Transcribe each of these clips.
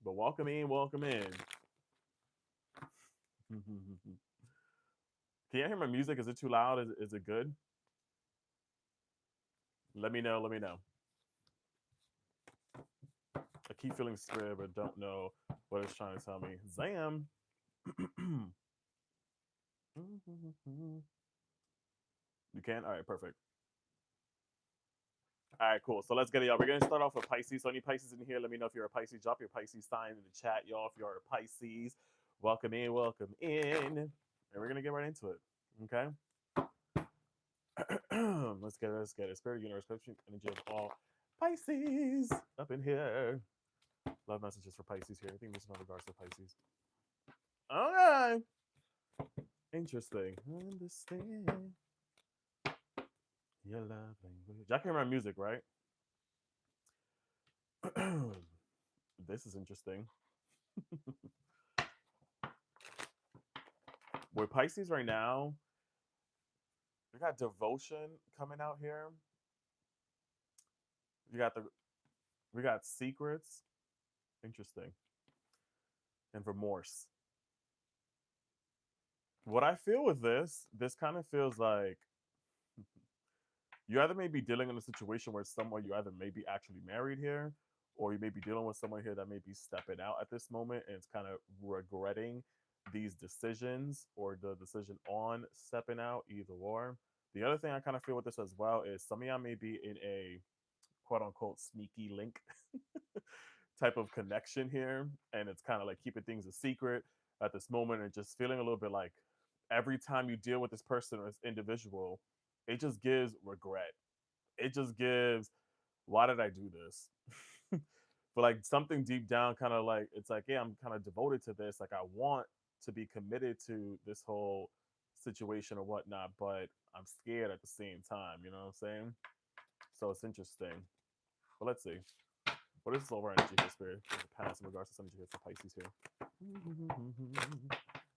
But welcome in, welcome in. Can you hear my music? Is it too loud? Is it good? Let me know. Let me know. I keep feeling scared, but don't know what it's trying to tell me. Zam. You can? All right, perfect. All right, cool. So let's get it, y'all. We're going to start off with Pisces. So, any Pisces in here, let me know if you're a Pisces. Drop your Pisces sign in the chat, y'all. If you're a Pisces, welcome in, welcome in. And we're going to get right into it. Okay? Let's get it. Spirit, universe, coaching, energy of all Pisces up in here. Love messages for Pisces here. I think this is in regards to Pisces. Okay. Interesting. Understand your love language. Y'all can hear my music, right? This is interesting. With Pisces right now, we got devotion coming out here. You got the we got secrets. Interesting. And remorse. What I feel with this kind of feels like you either may be dealing in a situation where someone you either may be actually married here, or you may be dealing with someone here that may be stepping out at this moment and it's kind of regretting these decisions or the decision on stepping out, either or. The other thing I kind of feel with this as well is some of y'all may be in a quote unquote sneaky link type of connection here, and it's kind of like keeping things a secret at this moment and just feeling a little bit like every time you deal with this person or this individual, it just gives regret. It just gives, why did I do this? But like something deep down, kind of like it's like, yeah, I'm kind of devoted to this. Like I want to be committed to this whole situation or whatnot, but I'm scared at the same time. You know what I'm saying? So it's interesting. But let's see. What is this over energy here, Spirit? Pass in regards to some energy here for Pisces here.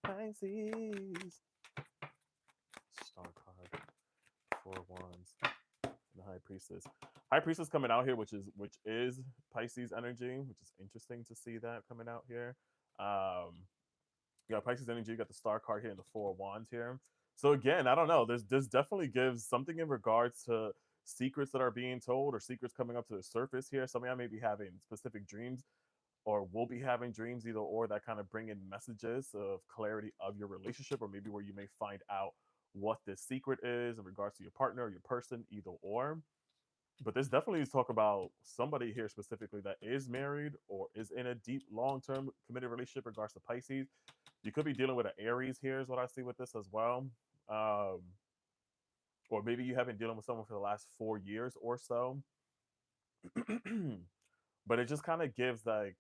Pisces. Star card. Four wands. And the High Priestess. High Priestess coming out here, which is Pisces energy, which is interesting to see that coming out here. You got Pisces energy, you got the Star card here and the Four Wands here. So again, I don't know. This definitely gives something in regards to secrets that are being told or secrets coming up to the surface here. Some of y'all may be having specific dreams or will be having dreams either or that kind of bring in messages of clarity of your relationship, or maybe where you may find out what this secret is in regards to your partner or your person, either or. But this definitely is talk about somebody here specifically that is married or is in a deep, long-term committed relationship in regards to Pisces. You could be dealing with an Aries here, is what I see with this as well. Um, or maybe you have been dealing with someone for the last 4 years or so. But it just kind of gives like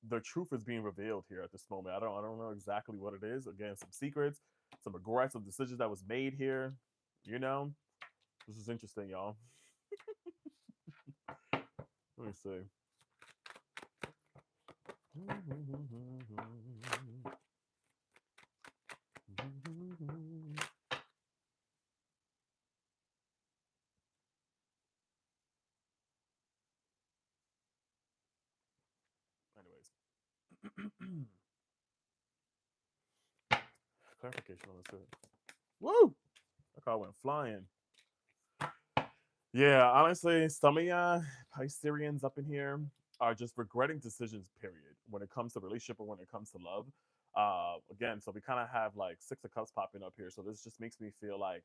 the truth is being revealed here at this moment. I don't know exactly what it is. Again, some secrets, some regrets, some decisions that was made here. You know, this is interesting, y'all. Let me see. Anyways, clarification on this. Woo! That car went flying. Yeah, honestly, some of y'all Pisceans up in here are just regretting decisions, period, when it comes to relationship or when it comes to love. Again, so we kind of have like Six of Cups popping up here. So this just makes me feel like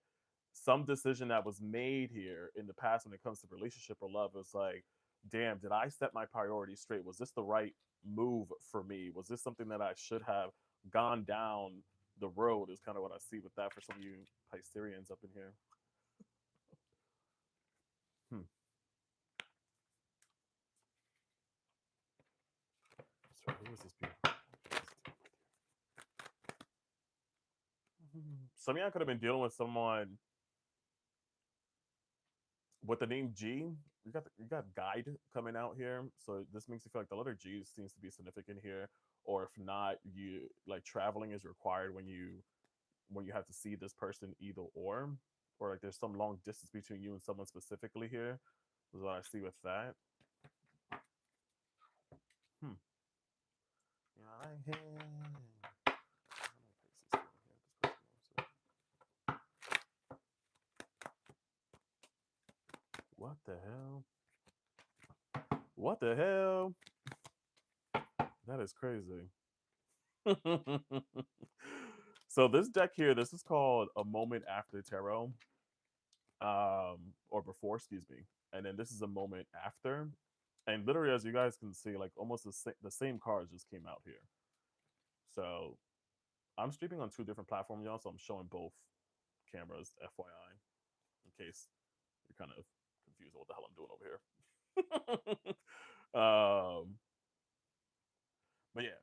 some decision that was made here in the past when it comes to relationship or love is like, damn, did I set my priorities straight? Was this the right move for me? Was this something that I should have gone down the road? Is kind of what I see with that for some of you Pisceans up in here. Hmm. Sorry, who is this beautiful? Some of y'all could have been dealing with someone with the name G. You got guide coming out here, so this makes you feel like the letter G seems to be significant here. Or if not, you like traveling is required when you have to see this person, either or like there's some long distance between you and someone specifically here. Is what I see with that. Hmm. That is crazy. So this deck here, this is called a moment after tarot, or before, excuse me. And then this is a moment after. And literally, as you guys can see, like almost the same cards just came out here. So I'm streaming on two different platforms, y'all. So I'm showing both cameras, FYI, in case you're kind of confused with what the hell I'm doing over here. But yeah,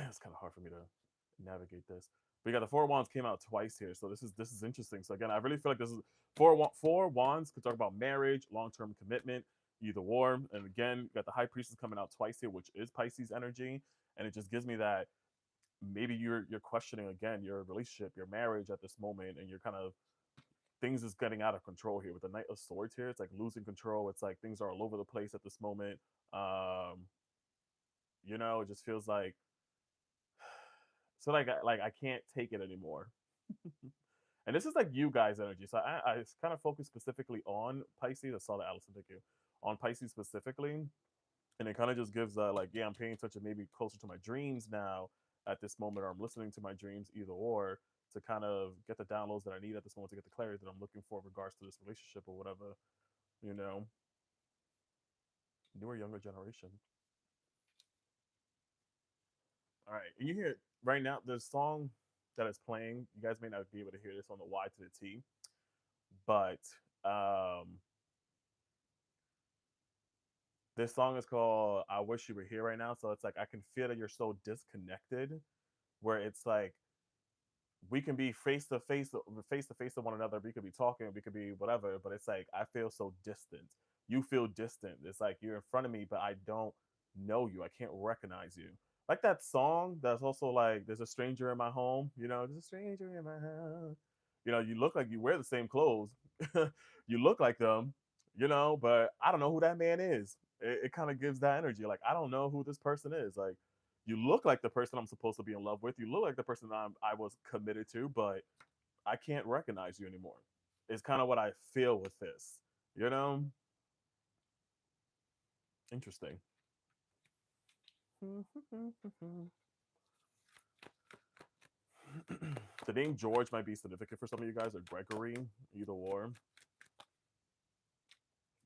it's kind of hard for me to navigate this. But you got the Four of Wands came out twice here, so this is interesting. So again, I really feel like this is four wands could talk about marriage, long term commitment, either war. And again, you got the High Priestess coming out twice here, which is Pisces energy, and it just gives me that maybe you're questioning again your relationship, your marriage at this moment, and you're kind of things is getting out of control here with the Knight of Swords here. It's like losing control. It's like things are all over the place at this moment. It just feels like so like I can't take it anymore. And this is like you guys energy. So I kind of focus specifically on Pisces. I saw that, Allison, thank you. On Pisces specifically. And it kind of just gives like, yeah, I'm paying attention maybe closer to my dreams now at this moment, or I'm listening to my dreams, either or, to kind of get the downloads that I need at this moment to get the clarity that I'm looking for in regards to this relationship or whatever, you know. Newer, younger generation. All right. And you hear right now, the song that is playing, you guys may not be able to hear this on the Y to the T, but um this song is called I Wish You Were Here Right Now. So it's like I can feel that you're so disconnected, where it's like we can be face to face with one another. We could be talking, we could be whatever, but it's like I feel so distant. You feel distant. It's like you're in front of me, but I don't know you. I can't recognize you. Like that song that's also like there's a stranger in my home, there's a stranger in my house. You look like you wear the same clothes. You look like them, but I don't know who that man is. It kind of gives that energy. Like I don't know who this person is. Like you look like the person I'm supposed to be in love with. You look like the person I was committed to, but I can't recognize you anymore. It's kind of what I feel with this. You know? Interesting. The name George might be significant for some of you guys, or Gregory, either or.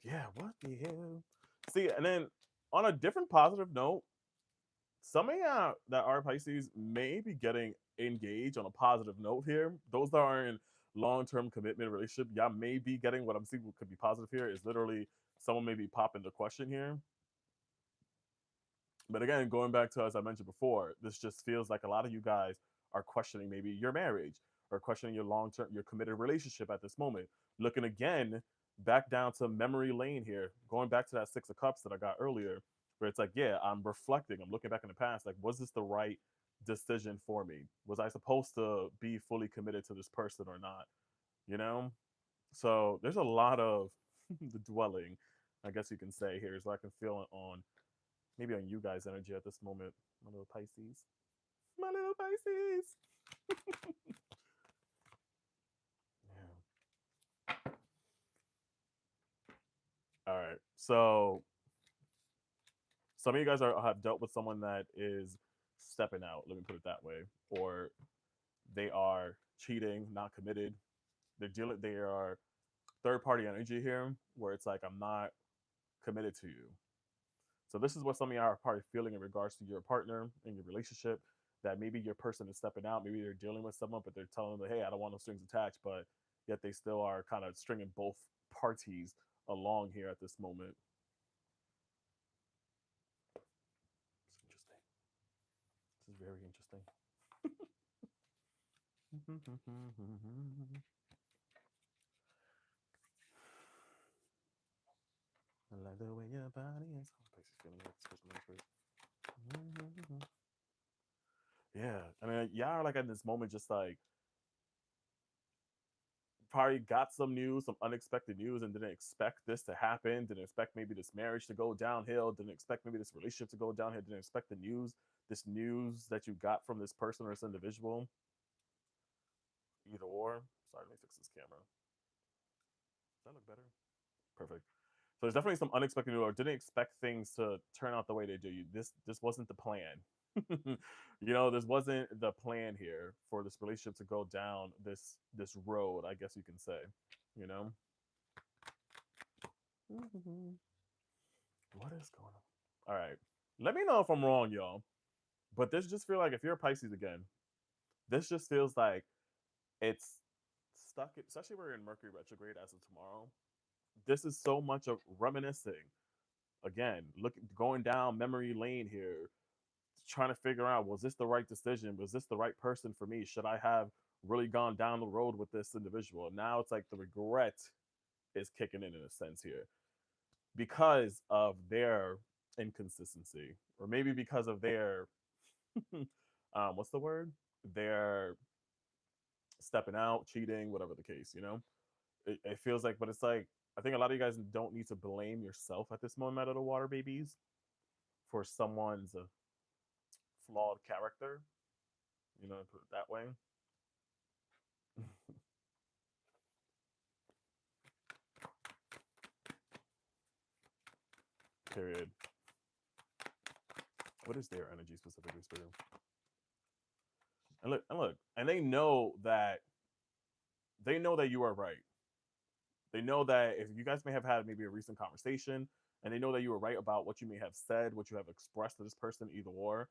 Yeah, what the hell? See, and then on a different positive note, some of you that are Pisces may be getting engaged on a positive note here. Those that are in long-term commitment relationship, y'all may be getting what I'm seeing could be positive here is literally someone may be popping the question here. But again, going back to as I mentioned before, this just feels like a lot of you guys are questioning maybe your marriage or questioning your long-term, your committed relationship at this moment. Looking again back down to memory lane here, going back to that Six of Cups that I got earlier, where it's like, yeah, I'm reflecting, I'm looking back in the past, like, was this the right decision for me? Was I supposed to be fully committed to this person or not? You know? So there's a lot of the dwelling, I guess you can say here, so I can feel it on maybe on you guys' energy at this moment, my little Pisces. My little Pisces. Yeah. All right. So some of you guys have dealt with someone that is stepping out. Let me put it that way, or they are cheating, not committed. They are third party energy here, where it's like I'm not committed to you. So this is what some of you are probably feeling in regards to your partner in your relationship. That maybe your person is stepping out, maybe they're dealing with someone, but they're telling them, "Hey, I don't want no strings attached," but yet they still are kind of stringing both parties along here at this moment. It's interesting. This is very interesting. I like the way your body is. Feeling like yeah, I mean, y'all are like at this moment, just like probably got some news, some unexpected news, and didn't expect this to happen. Didn't expect maybe this marriage to go downhill. Didn't expect maybe this relationship to go downhill. Didn't expect this news that you got from this person or this individual. Either or. Sorry, let me fix this camera. Does that look better? Perfect. there's definitely some unexpected or didn't expect things to turn out the way they do. This wasn't the plan. This wasn't the plan here for this relationship to go down this road, I guess you can say. You know? What is going on? All right. Let me know if I'm wrong, y'all. But this just feel like if you're a Pisces again, this just feels like it's stuck, especially we're in Mercury retrograde as of tomorrow. This is so much of reminiscing. Again, going down memory lane here, trying to figure out, was this the right decision? Was this the right person for me? Should I have really gone down the road with this individual? Now it's like the regret is kicking in a sense here because of their inconsistency, or maybe because of their what's the word? Their stepping out, cheating, whatever the case. It feels like, but it's like I think a lot of you guys don't need to blame yourself at this moment of the water babies for someone's flawed character. Put it that way. Period. What is their energy specifically, Spirit? And look, and they know that you are right. They know that if you guys may have had maybe a recent conversation, and they know that you were right about what you may have said, what you have expressed to this person, either or.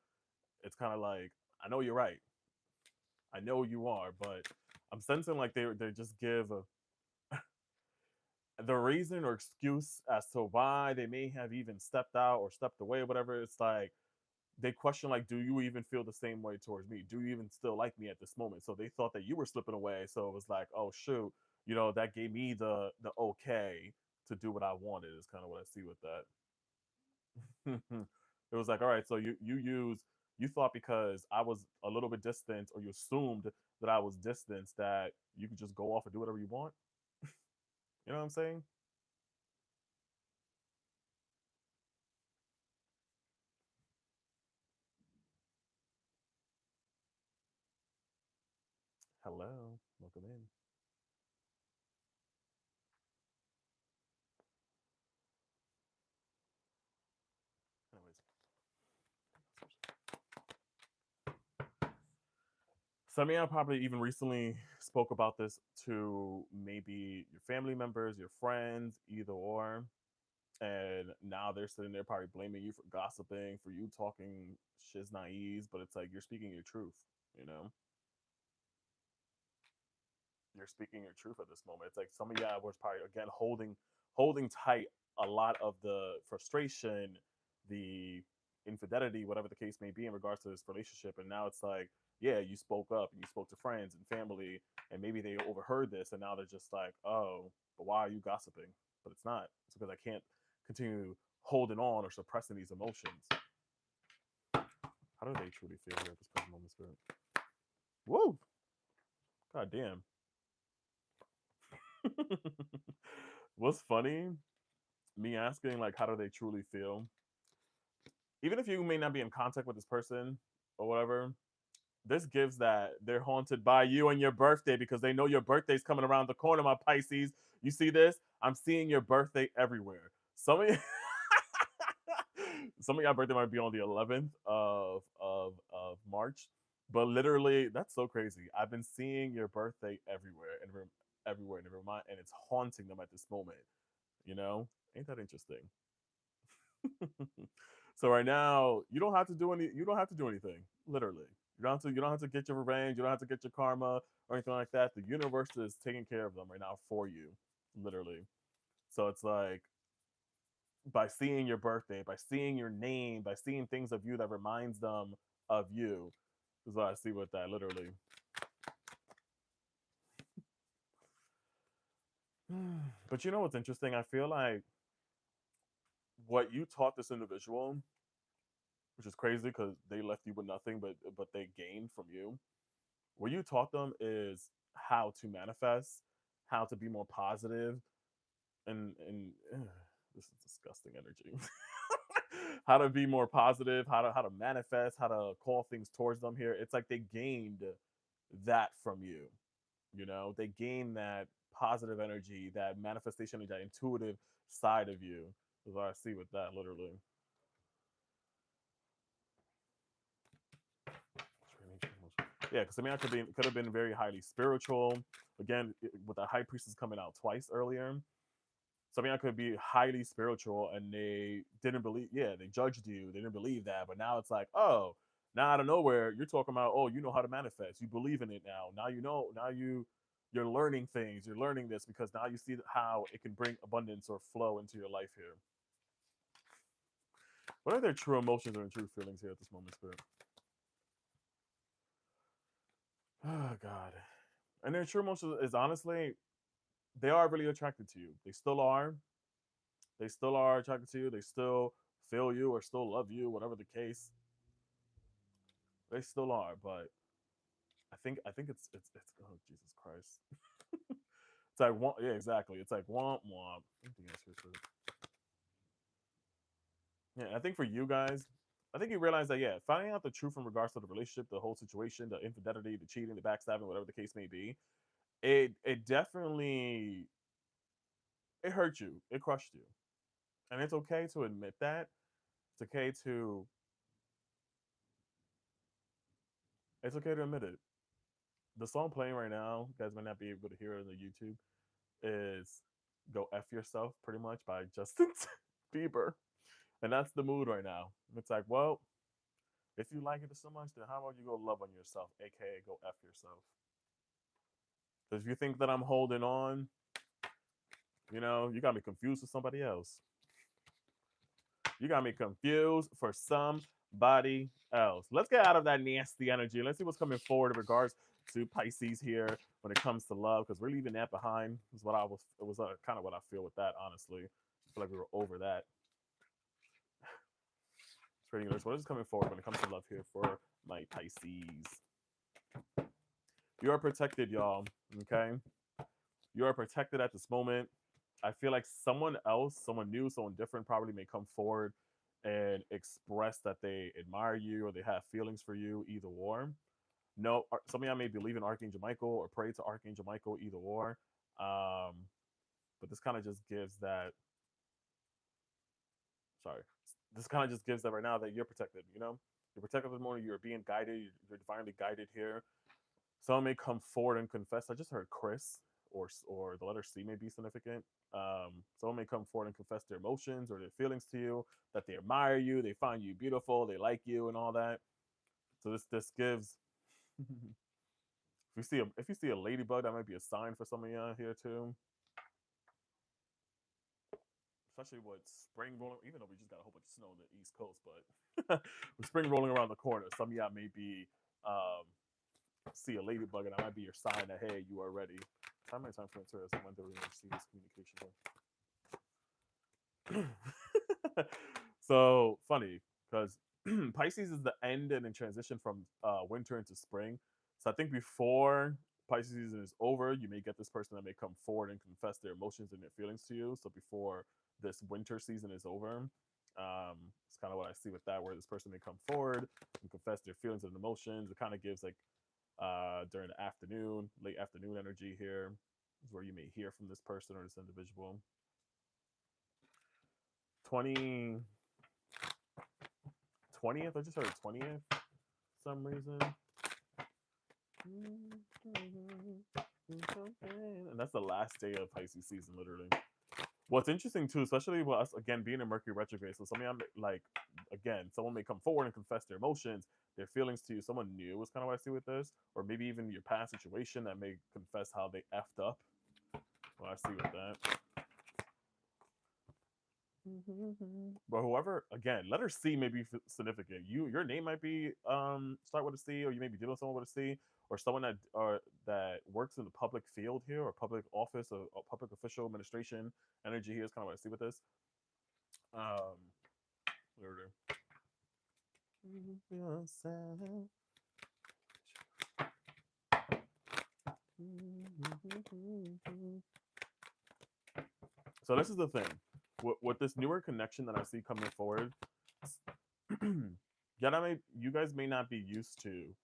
It's kind of like, I know you're right. I know you are, but I'm sensing like they just give the reason or excuse as to why they may have even stepped out or stepped away, whatever. It's like they question, like, do you even feel the same way towards me? Do you even still like me at this moment? So they thought that you were slipping away. So it was like, oh shoot, that gave me the okay to do what I wanted. Is kind of what I see with that. It was like, all right, so you thought because I was a little bit distant, or you assumed that I was distant, that you could just go off and do whatever you want. You know what I'm saying? Hello, welcome in. Anyways, some of y'all probably even recently spoke about this to maybe your family members, your friends, either or. And now they're sitting there probably blaming you for gossiping, for you talking shiz naive, but it's like you're speaking your truth, you know? You're speaking your truth at this moment. It's like some of y'all was probably again holding tight a lot of the frustration, the infidelity, whatever the case may be in regards to this relationship. And now it's like, yeah, you spoke up and you spoke to friends and family, and maybe they overheard this, and now they're just like, oh, but why are you gossiping? But it's not. It's because I can't continue holding on or suppressing these emotions. How do they truly feel here at this present moment, Spirit? Whoa! God damn. What's funny, me asking like how do they truly feel, even if you may not be in contact with this person or whatever, this gives that they're haunted by you and your birthday, because they know your birthday's coming around the corner, my Pisces. You see this? I'm seeing your birthday everywhere. Some of y'all birthday might be on the 11th of March, but literally that's so crazy. I've been seeing your birthday everywhere, everywhere, and and it's haunting them at this moment. Ain't that interesting? So right now, you don't have to do anything. Literally, you don't have to get your revenge. You don't have to get your karma or anything like that. The universe is taking care of them right now for you, literally. So it's like, by seeing your birthday, by seeing your name, by seeing things of you that reminds them of you, is what I see with that, literally. But you know what's interesting? I feel like what you taught this individual, which is crazy because they left you with nothing, but they gained from you. What you taught them is how to manifest, how to be more positive, and this is disgusting energy. How to be more positive, how to manifest, how to call things towards them here. It's like they gained that from you. They gained that positive energy, that manifestation, that intuitive, side of you. Is what I see with that, literally. Yeah, because I mean, I could have been very highly spiritual. Again, with the high priestess coming out twice earlier. So I mean, I could be highly spiritual, and they didn't believe. Yeah, they judged you. They didn't believe that. But now it's like, oh, now out of nowhere, you're talking about, oh, you know how to manifest. You believe in it now. Now you know. Now you're learning things. You're learning this because now you see how it can bring abundance or flow into your life here. What are their true emotions or true feelings here at this moment, Spirit? Oh God. And their true emotions is honestly, they are really attracted to you. They still are. They still are attracted to you. They still feel you or still love you, whatever the case. They still are, but I think it's oh Jesus Christ. It's like yeah, exactly. It's like womp womp. Yeah, I think for you guys, I think you realize that yeah, finding out the truth in regards to the relationship, the whole situation, the infidelity, the cheating, the backstabbing, whatever the case may be, it definitely it hurt you, it crushed you, and it's okay to admit that. It's okay to it's okay to admit it. The song playing right now, you guys might not be able to hear it on the YouTube, is "Go F Yourself" pretty much by Justin Bieber, and that's the mood right now. It's like, well, if you like it so much, then how about you go love on yourself, aka go F yourself. Because if you think that I'm holding on, you got me confused with somebody else. You got me confused for somebody else. Let's get out of that nasty energy. Let's see what's coming forward in regards to Pisces here when it comes to love, because we're leaving that behind. Is what I was. It was kind of what I feel with that. Honestly, I feel like we were over that. Trading alerts. What is coming forward when it comes to love here for my Pisces? You are protected, y'all. Okay, you are protected at this moment. I feel like someone else, someone new, someone different probably may come forward and express that they admire you or they have feelings for you, either or. No, some of y'all may believe in Archangel Michael or pray to Archangel Michael, either or. But this kind of just gives that. Sorry, this kind of just gives that right now that you're protected. You're protected at the moment. You're being guided. You're divinely guided here. Someone may come forward and confess. I just heard Chris, or the letter C may be significant. Someone may come forward and confess their emotions or their feelings to you, that they admire you, they find you beautiful, they like you, and all that. So this gives. If you see a ladybug, that might be a sign for some of you here too. Especially with spring rolling, even though we just got a whole bunch of snow on the East Coast, but with spring rolling around the corner, some of y'all may be see a ladybug, and that might be your sign that hey, you are ready. How many times for I wonder when we see this communication. So funny because Pisces is the end and then transition from winter into spring. So I think before Pisces season is over, you may get this person that may come forward and confess their emotions and their feelings to you. So before this winter season is over, it's kind of what I see with that, where this person may come forward and confess their feelings and emotions. It kind of gives like during the afternoon, late afternoon energy here is where you may hear from this person or this individual. 20th, I just heard 20th for some reason. And that's the last day of Pisces season, literally. What's interesting too, especially with us again being in Mercury retrograde, so somebody like again, someone may come forward and confess their emotions, their feelings to you. Someone new is kind of what I see with this, or maybe even your past situation that may confess how they effed up. What I see with that. But whoever, again, letter C may be significant. Your name might be start with a C, or you may be dealing with someone with a C, or someone that works in the public field here, or public office, or public official administration energy here is kind of what I see with this. Where So this is the thing. With this newer connection that I see coming forward, you guys may not be used to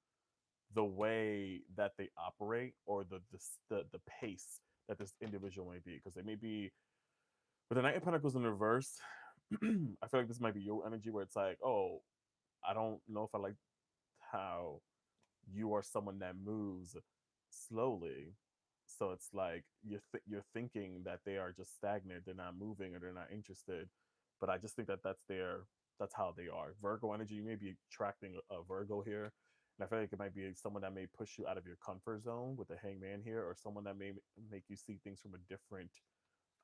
the way that they operate or the pace that this individual may be, because they may be But the Knight of Pentacles in reverse, I feel like this might be your energy where it's like, oh, I don't know if I like how you are someone that moves slowly. So it's like you're thinking that they are just stagnant, they're not moving, or they're not interested. But I just think that that's how they are. Virgo energy, you may be attracting a Virgo here, and I feel like it might be someone that may push you out of your comfort zone with the Hangman here, or someone that may make you see things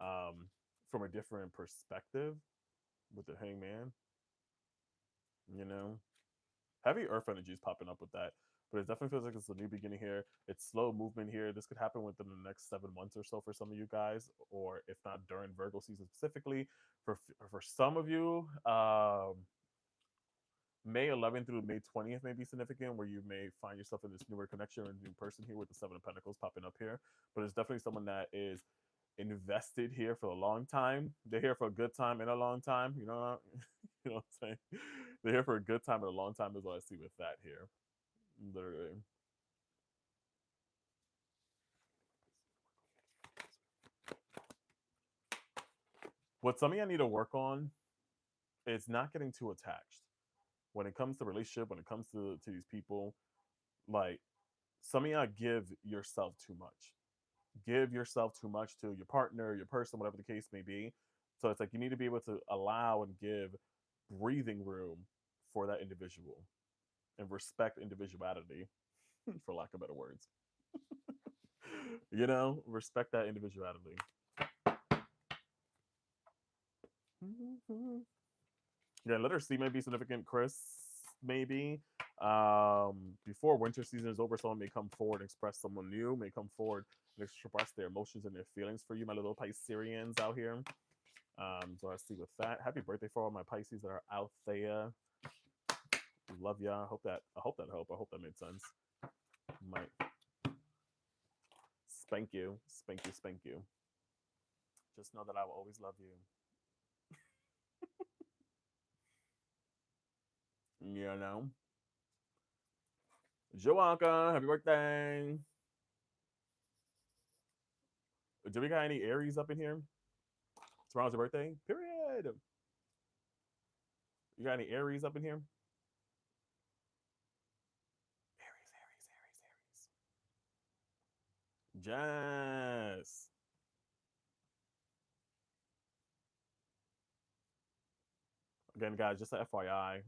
um, from a different perspective with the Hangman. You know, heavy earth energy is popping up with that, but it definitely feels like it's a new beginning here. It's slow movement here. This could happen within the next 7 months or so for some of you guys, or if not during Virgo season specifically. For some of you, May 11th through May 20th may be significant, where you may find yourself in this newer connection or new person here with the Seven of Pentacles popping up here. But it's definitely someone that is invested here for a long time. They're here for a good time and a long time. You know, you know what I'm saying? They're here for a good time and a long time is what I see with that here. Literally. What some of y'all need to work on is not getting too attached. When it comes to relationship, when it comes to these people, like some of y'all give yourself too much. Give yourself too much to your partner, your person, whatever the case may be. So it's like you need to be able to allow and give breathing room for that individual and respect individuality, for lack of better words. You know, respect that individuality. Yeah, letter C may be significant, Chris. Maybe. Before winter season is over, someone may come forward and express someone new, may come forward and express their emotions and their feelings for you, my little Pisceans out here. So I see with that. Happy birthday for all my Pisces that are out there. Love y'all. I hope that helped. I hope that made sense. Might spank you. Spank you, spank you. Just know that I will always love you. You know? Joanka, happy birthday. Do we got any Aries up in here? Tomorrow's your birthday? Period. You got any Aries up in here? Aries, Aries, Aries, Aries. Jess. Again, guys, just a FYI,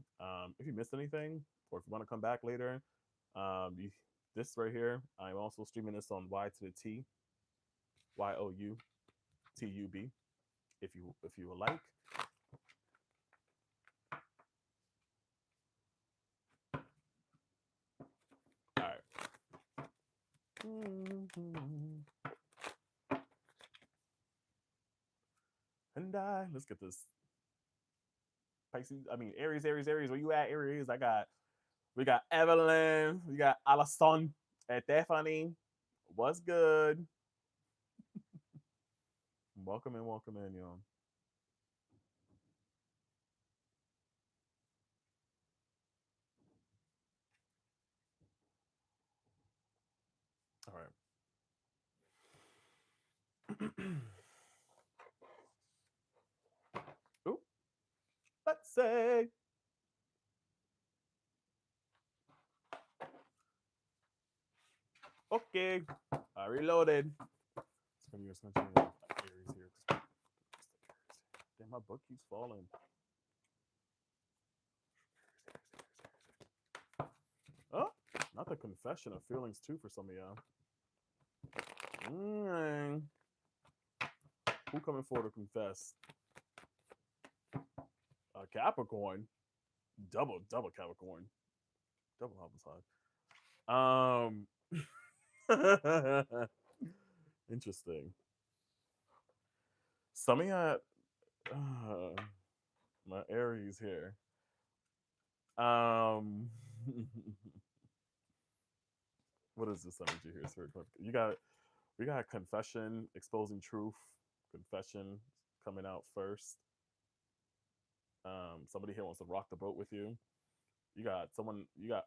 if you missed anything, or if you want to come back later, this right here, I'm also streaming this on Y to the T, YOUTUB, if you would like. All right. And let's get this Pisces. I mean, Aries, Aries, Aries. Where you at, Aries? We got Evelyn. We got Alison and Stephanie. What's good? Welcome in, y'all. All right. Ooh, let's say. Okay, I reloaded. It's gonna be Aries here. Damn, my book keeps falling. Oh, not the confession of feelings too for some of y'all. Who coming forward to confess? Capricorn, double Capricorn, double homicide. Interesting. Some of y'all, my Aries here. What is this energy here? We got confession, exposing truth, confession coming out first. Somebody here wants to rock the boat with you. You got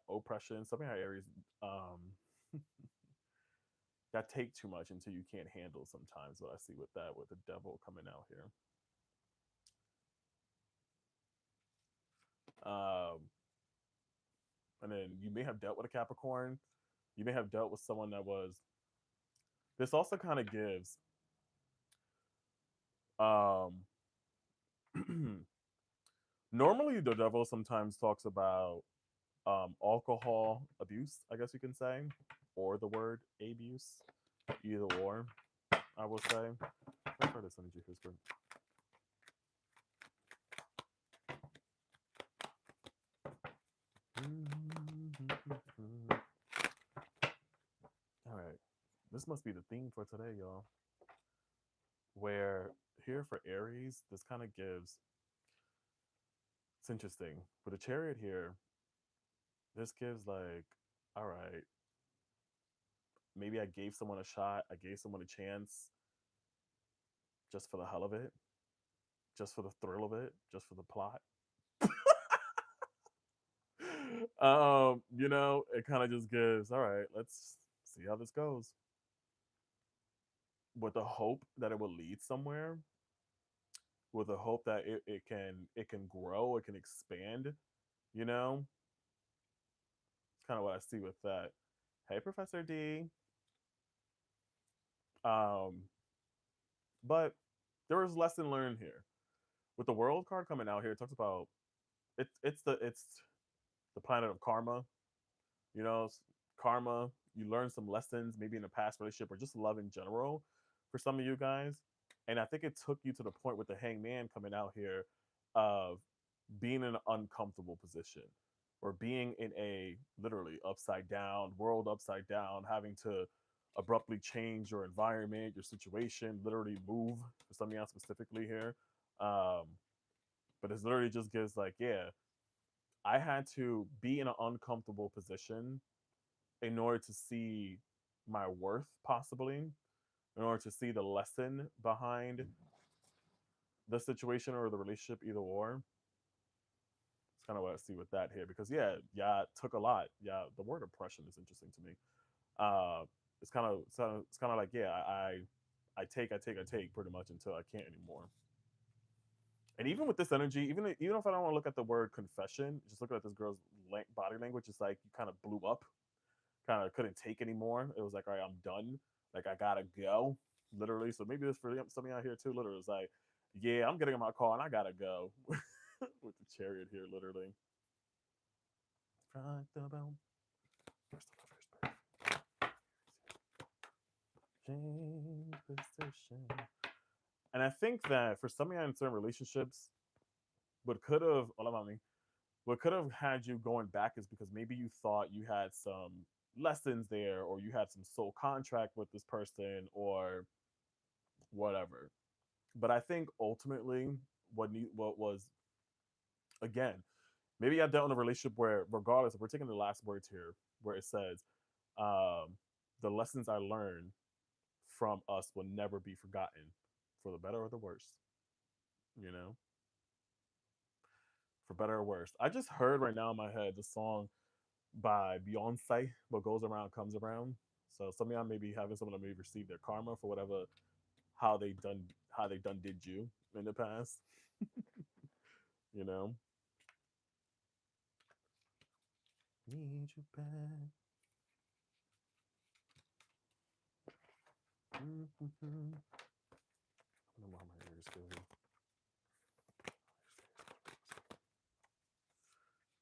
oppression. Some of your Aries that take too much until you can't handle sometimes. What I see with that, with the devil coming out here. Um, and then you may have dealt with a Capricorn. You may have dealt with someone that was. This also kind of gives um normally the devil sometimes talks about alcohol abuse, I guess you can say, or the word abuse, either or, I will say. Let's try this energy here, Spirit. All right, this must be the theme for today, y'all. Where here for Aries, this kind of gives. It's interesting with the Chariot here. This gives like, all right, maybe I gave someone a shot, I gave someone a chance, just for the hell of it, just for the thrill of it, just for the plot. It kind of just gives, all right, let's see how this goes. With the hope that it will lead somewhere, with the hope that it can grow, it can expand, you know? It's kind of what I see with that. Hey, Professor D. Um, but there was lesson learned here. With the world card coming out here, it talks about it's the planet of karma. You know, karma. You learn some lessons, maybe in a past relationship or just love in general, for some of you guys. And I think it took you to the point with the hangman coming out here of being in an uncomfortable position or being in a literally upside down world, upside down, having to abruptly change your environment, your situation, literally move for something else specifically here. Um, but it's literally just gives like, yeah, I had to be in an uncomfortable position in order to see my worth, possibly, in order to see the lesson behind the situation or the relationship, either or. It's kind of what I see with that here because yeah, it took a lot. Yeah, the word oppression is interesting to me. Uh, it's kind of like yeah, I take pretty much until I can't anymore. And even with this energy, even if I don't want to look at the word confession, just looking at this girl's body language, it's like you kind of blew up, kind of couldn't take anymore. It was like, all right, I'm done. Like I gotta go, literally. So maybe this for something out here too. Literally, it's like, yeah, I'm getting in my car and I gotta go with the Chariot here, literally. Front the bell. First the first change position. And I think that for some of you in certain relationships, what could have, all about me, what could have had you going back is because maybe you thought you had some lessons there or you had some soul contract with this person or whatever. But I think ultimately what was, again, maybe I dealt in a relationship where, regardless, if we're taking the last words here, where it says, um, the lessons I learned from us will never be forgotten, for the better or the worse, you know, for better or worse. I just heard right now in my head the song by Beyonce, "What Goes Around Comes Around." So some of y'all may be having someone that may receive their karma for whatever how they done did you in the past, you know. Need you back. Mm-hmm. I don't know how my ears feel.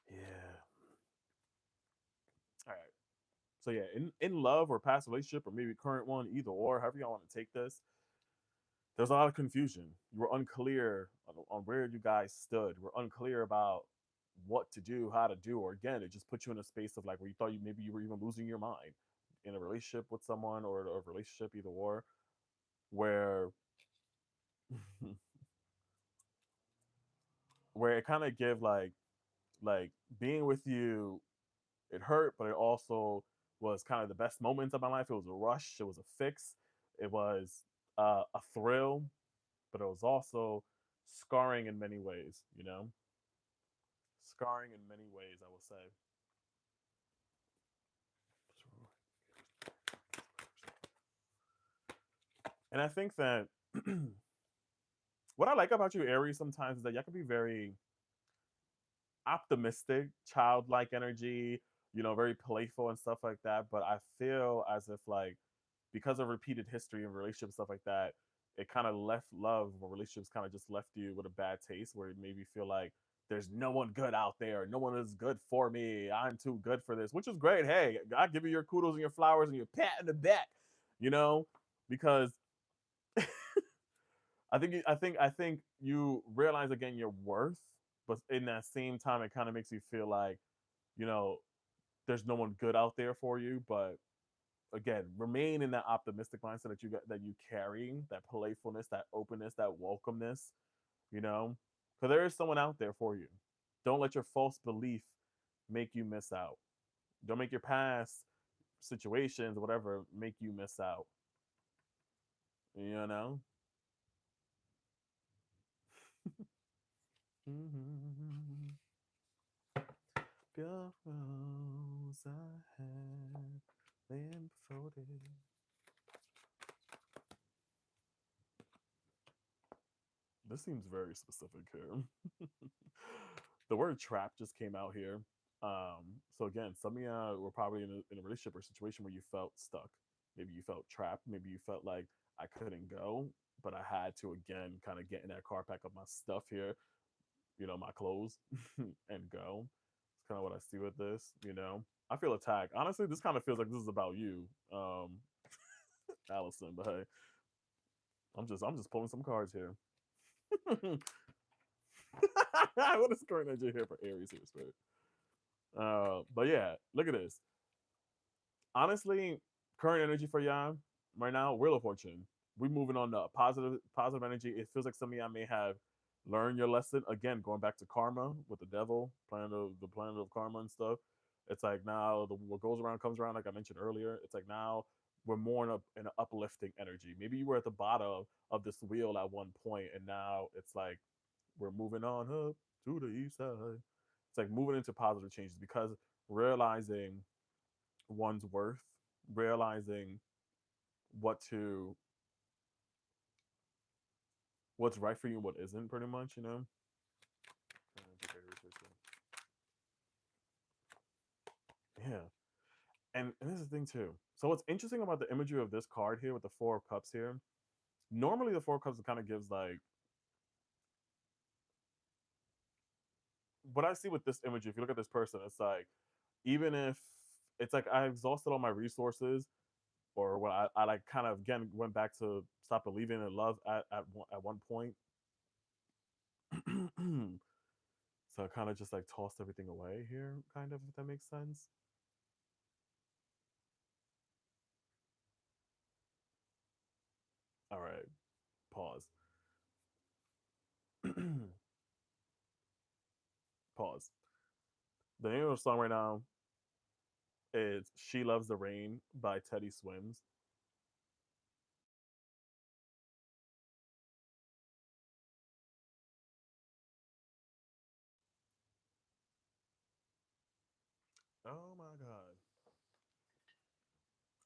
Yeah. All right. So yeah, in love or past relationship or maybe current one, either or, however y'all want to take this, there's a lot of confusion. You were unclear on where you guys stood. We're unclear about what to do, how to do, or again, it just put you in a space of like where you thought you were even losing your mind in a relationship with someone or a relationship either or, where where it kind of give like being with you, it hurt, but it also was kind of the best moments of my life. It was a rush, it was a fix, it was a thrill, but it was also scarring in many ways, you know? Scarring in many ways, I will say. And I think that what I like about you, Aries, sometimes is that y'all can be very optimistic, childlike energy, very playful and stuff like that. But I feel as if like because of repeated history and relationships stuff like that, it kind of left love or relationships kind of just left you with a bad taste where it made me feel like there's no one good out there. No one is good for me. I'm too good for this, which is great. Hey, I give you your kudos and your flowers and your pat in the back, you know, because I think you realize again your worth, but in that same time, it kind of makes you feel like, you know, there's no one good out there for you. But again, remain in that optimistic mindset that you carry, that playfulness, that openness, that welcomeness, because there is someone out there for you. Don't let your false belief make you miss out. Don't make your past situations, whatever, make you miss out. You know. Pure rose I had been before this. This seems very specific here. The word trap just came out here. So again, some of you were probably in a relationship or situation where you felt stuck. Maybe you felt trapped. Maybe you felt like I couldn't go, but I had to again kind of get in that car, pack up my stuff here, my clothes, and go. It's kind of what I see with this. I feel attacked. Honestly, this kind of feels like this is about you, Allison. But hey, I'm just pulling some cards here. What is current energy here for Aries here, Spirit? But yeah, look at this. Honestly, current energy for y'all right now, Wheel of Fortune. We're moving on to positive energy. It feels like some of y'all may have learned your lesson. Again, going back to karma with the devil, the planet of karma and stuff. It's like now what goes around comes around, like I mentioned earlier. It's like now we're more in an uplifting energy. Maybe you were at the bottom of this wheel at one point, and now it's like we're moving on up to the east side. It's like moving into positive changes because realizing one's worth, realizing what to what's right for you and what isn't, pretty much. Yeah, and this is the thing too. So what's interesting about the imagery of this card here with the Four of Cups here? Normally, the Four of Cups kind of gives like what I see with this imagery. If you look at this person, it's like even if it's like I exhausted all my resources, or when I like kind of again went back to stop believing in love at one point. So I kind of just like tossed everything away here, kind of, if that makes sense. All right, pause. Pause. The name of the song right now is She Loves the Rain by Teddy Swims. Oh my God.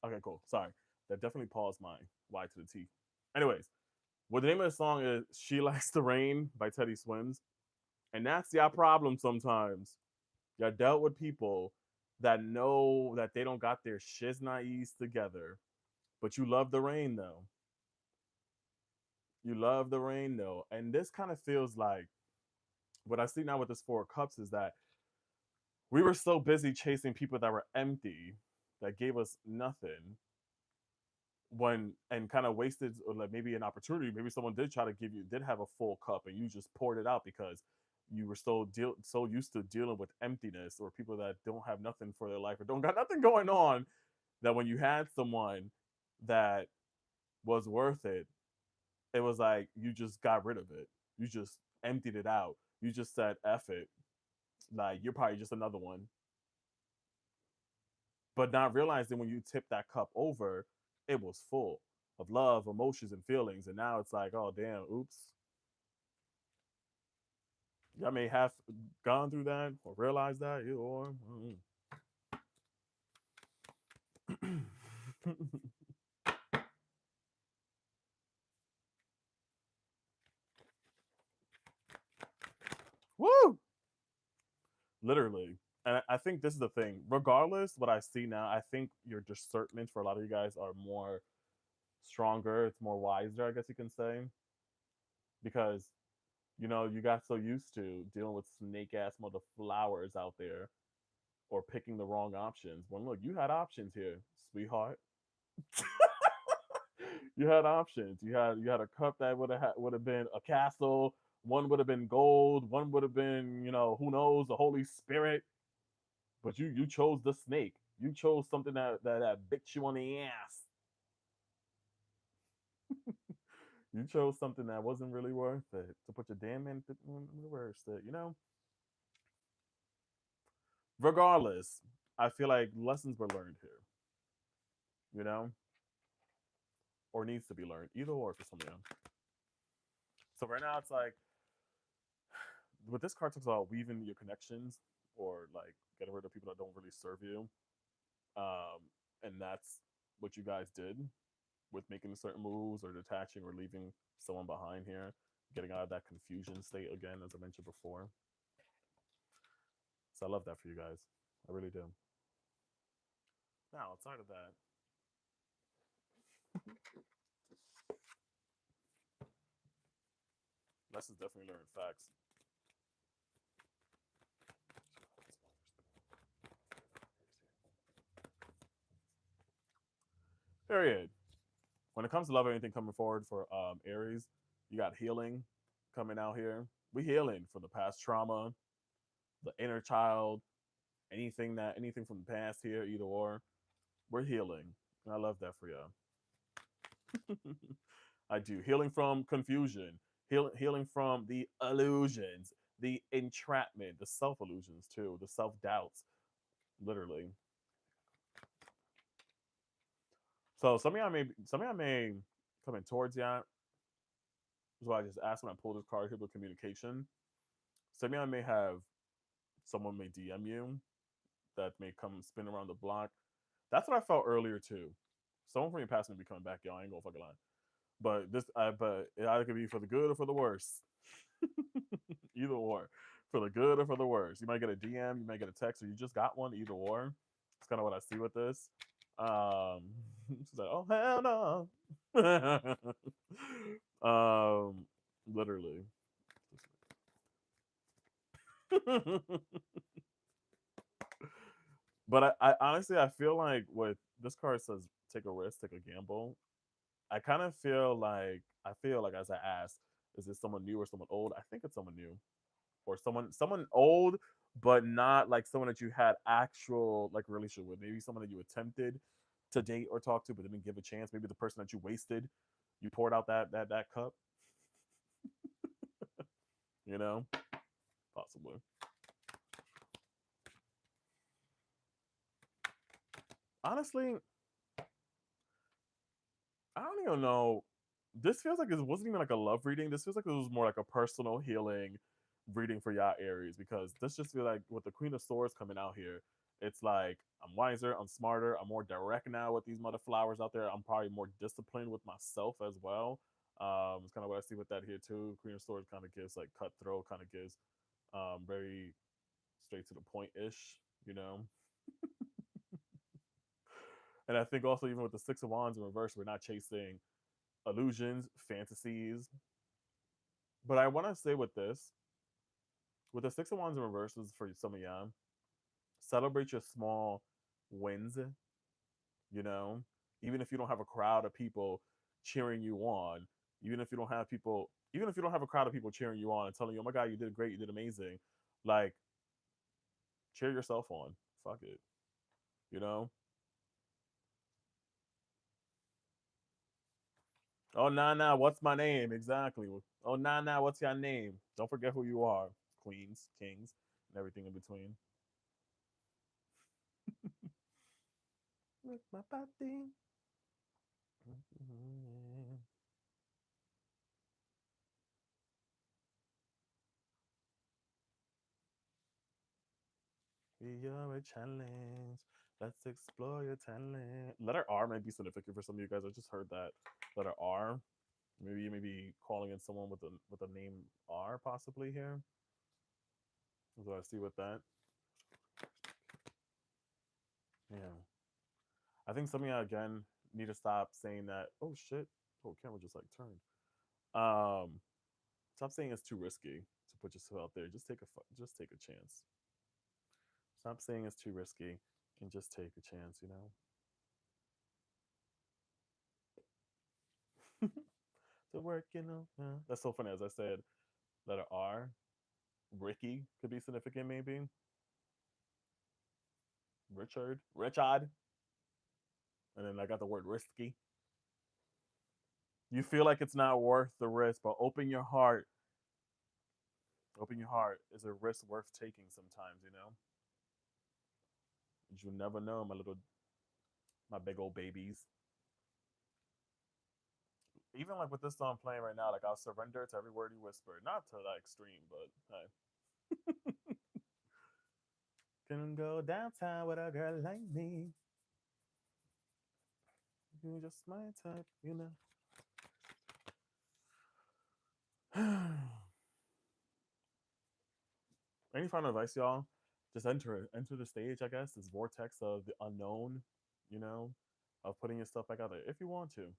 Okay, cool. Sorry. That definitely paused my Y to the T. Anyways, what the name of the song is She Likes the Rain by Teddy Swims. And that's your problem sometimes. You dealt with people that know that they don't got their shiznais together, but you love the rain though. You love the rain though. And this kind of feels like what I see now with this Four of Cups is that we were so busy chasing people that were empty, that gave us nothing, when and kind of wasted or like maybe an opportunity. Maybe someone did try to did have a full cup and you just poured it out because you were so used to dealing with emptiness, or people that don't have nothing for their life or don't got nothing going on, that when you had someone that was worth it, it was like you just got rid of it. You just emptied it out. You just said F it. Like you're probably just another one. But not realizing when you tip that cup over, it was full of love, emotions, and feelings. And now it's like, oh damn, oops. Y'all may have gone through that or realized that, or woo. Literally. And I think this is the thing. Regardless, what I see now, I think your discernment for a lot of you guys are more stronger. It's more wiser, I guess you can say, because you got so used to dealing with snake ass mother flowers out there or picking the wrong options. When look, you had options here, sweetheart. You had options. You had a cup that would have been a castle. One would have been gold. One would have been, who knows, the Holy Spirit. But you chose the snake. You chose something that bit you on the ass. You chose something that wasn't really worth it to put your damn in reverse it. Regardless, I feel like lessons were learned here, you know, or needs to be learned, either or for some of them. So right now it's like with this card talks about weaving your connections or like getting rid of people that don't really serve you. And that's what you guys did with making certain moves or detaching or leaving someone behind here, getting out of that confusion state again, as I mentioned before. So I love that for you guys. I really do. Now, outside of that, lessons definitely learned facts. Period. When it comes to love or anything coming forward for Aries, you got healing coming out here. We healing from the past trauma, the inner child, anything from the past here, either or. We're healing. And I love that for you. I do. Healing from confusion, healing from the illusions, the entrapment, the self illusions too, the self doubts, literally. So some of y'all may coming towards you. So I just asked when I pulled this card here with communication. Some of y'all may have someone may DM you that may come spin around the block. That's what I felt earlier too. Someone from your past may be coming back, y'all. I ain't gonna fucking lie. But it either could be for the good or for the worse. Either or, for the good or for the worse. You might get a DM, you might get a text, or you just got one. Either or. It's kind of what I see with this. She's like, oh hell no. Literally. But I honestly I feel like with this card says take a risk, take a gamble. I kind of feel like as I asked, is this someone new or someone old? I think it's someone new or someone old, but not like someone that you had actual like relationship with. Maybe someone that you attempted to date or talk to, but didn't give a chance. Maybe the person that you wasted, you poured out that cup. You know, possibly. Honestly, I don't even know. This feels like it wasn't even like a love reading. This feels like it was more like a personal healing reading for y'all Aries because this just feels like with the Queen of Swords coming out here, it's like I'm wiser, I'm smarter, I'm more direct now with these mother flowers out there. I'm probably more disciplined with myself as well. It's kind of what I see with that here too. Queen of Swords kind of gives like cutthroat, kind of gives very straight to the point ish, you know. And I think also even with the Six of Wands in reverse, we're not chasing illusions, fantasies. But I want to say with the Six of Wands in reverses for some of y'all, celebrate your small wins, you know, even if you don't have a crowd of people cheering you on, even if you don't have a crowd of people cheering you on and telling you, oh my God, you did great, you did amazing, like cheer yourself on. Fuck it, you know? Oh, nah, what's my name? Exactly. Oh, nah, what's your name? Don't forget who you are. Queens, kings, and everything in between. With my body. You're a challenge. Let's explore your talent. Letter R might be significant for some of you guys. I just heard that letter R. Maybe you may be calling in someone with a name R possibly here. That's what I see with that. I think some of y'all again need to stop saying that. Oh shit! Oh, camera just like turned. Um, Stop saying it's too risky to put yourself out there. Just take a chance. Stop saying it's too risky and just take a chance. You know. So working on. That's so funny. As I said, letter R. Ricky could be significant, maybe. Richard, and then I got the word risky. You feel like it's not worth the risk, but open your heart. Open your heart. Is a risk worth taking sometimes, you know? You never know, my big old babies. Even like with this song playing right now, like I'll surrender to every word you whisper. Not to that extreme, but hey. Can go downtown with a girl like me. You just my type, you know. Any final advice, y'all? Just enter it. Enter the stage, I guess. This vortex of the unknown, you know, of putting your stuff back out there if you want to.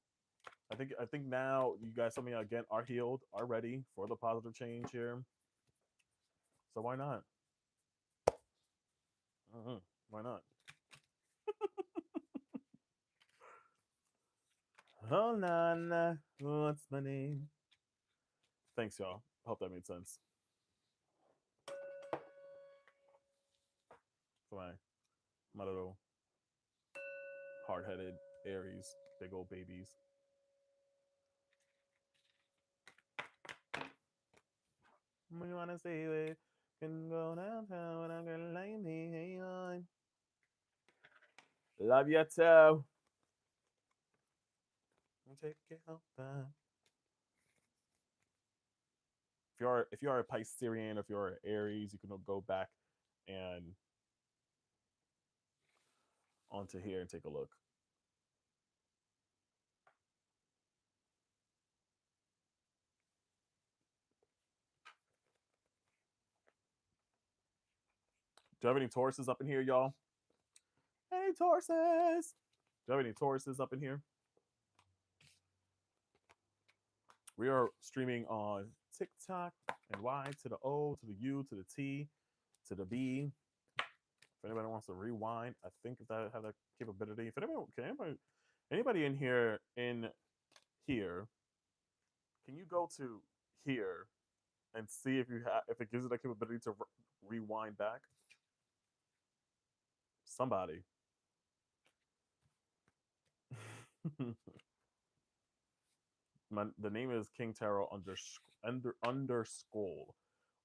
I think now you guys, some of you again are healed, are ready for the positive change here. So why not? Why not? Hold on, what's my name? Thanks, y'all. Hope that made sense. For my little hard-headed Aries, big old babies. What you wanna say? We can go downtown when I'm gonna like me. Hang on. Love you too. Take it out back. If you're a Piscean, if you're an Aries, you can go back and onto here and take a look. Do you have any Tauruses up in here, y'all? Any Tauruses? Do you have any Tauruses up in here? We are streaming on TikTok and Y to the O to the U to the T to the B. If anybody wants to rewind, I think if that have that capability. If anybody in here can you go to here and see if it gives it the capability to rewind back? Somebody. The name is King Tarot underscore,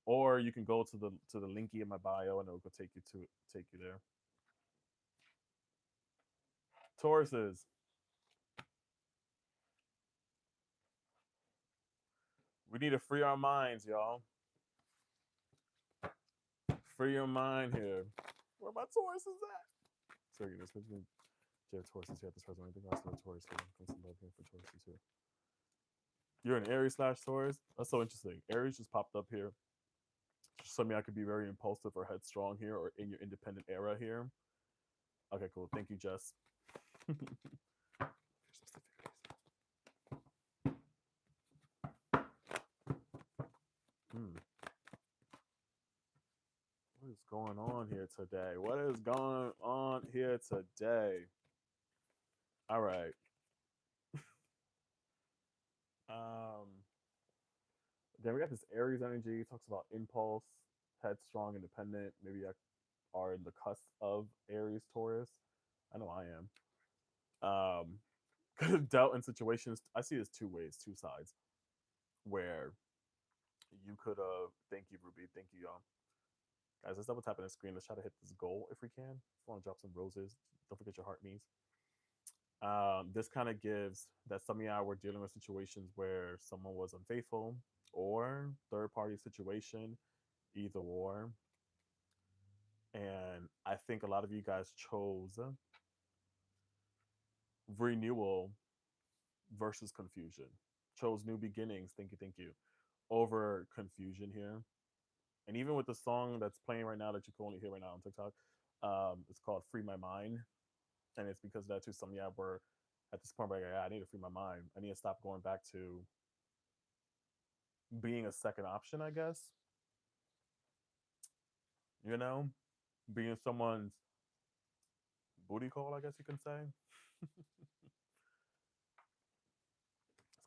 or you can go to the linky in my bio and it'll take you there. Tauruses. We need to free our minds, y'all. Free your mind here. Where my Tauruses at? Sorry, this was me. Tauruses here at this present. I think also a Taurus here. Come some love here for Tauruses too. You're an Aries / Taurus. That's so interesting. Aries just popped up here. Just something I could be very impulsive or headstrong here, or in your independent era here. Okay, cool. Thank you, Jess. What is going on here today? What is going on here today? All right. Then we got this Aries energy. It talks about impulse, headstrong, independent. Maybe you are in the cusp of Aries, Taurus. I know I am. Could have dealt in situations. I see this two ways, two sides, where you could have. Thank you, Ruby. Thank you, y'all. Guys, let's double tap on the screen. Let's try to hit this goal if we can. If you want to drop some roses, don't forget your heart means. This kind of gives that some of y'all were dealing with situations where someone was unfaithful or third party situation, either or. And I think a lot of you guys chose renewal versus confusion, chose new beginnings. Thank you, over confusion here. And even with the song that's playing right now that you can only hear right now on TikTok, it's called Free My Mind. And it's because of that too. Some of y'all were at this point where like, I need to free my mind. I need to stop going back to being a second option, I guess. You know, being someone's booty call, I guess you can say. That's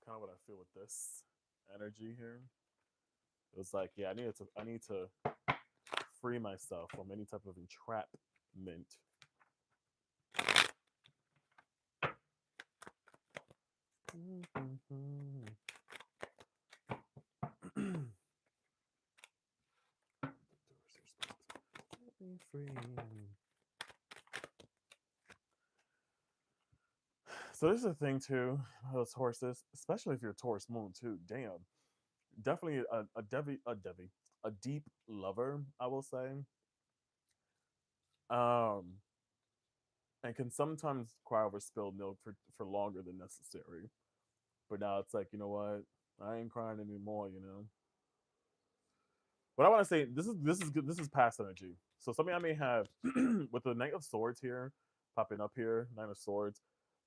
kind of what I feel with this energy here. It was like, yeah, I need to free myself from any type of entrapment. Free. So this is the thing too, those horses, especially if you're a Taurus moon too. Damn, definitely a deep lover, I will say. Um, and can sometimes cry over spilled milk for longer than necessary. But now it's like, you know what? I ain't crying anymore. You know. What I want to say, this is good. This is past energy. So something I may have with the Knight of Swords here popping up here, Knight of Swords,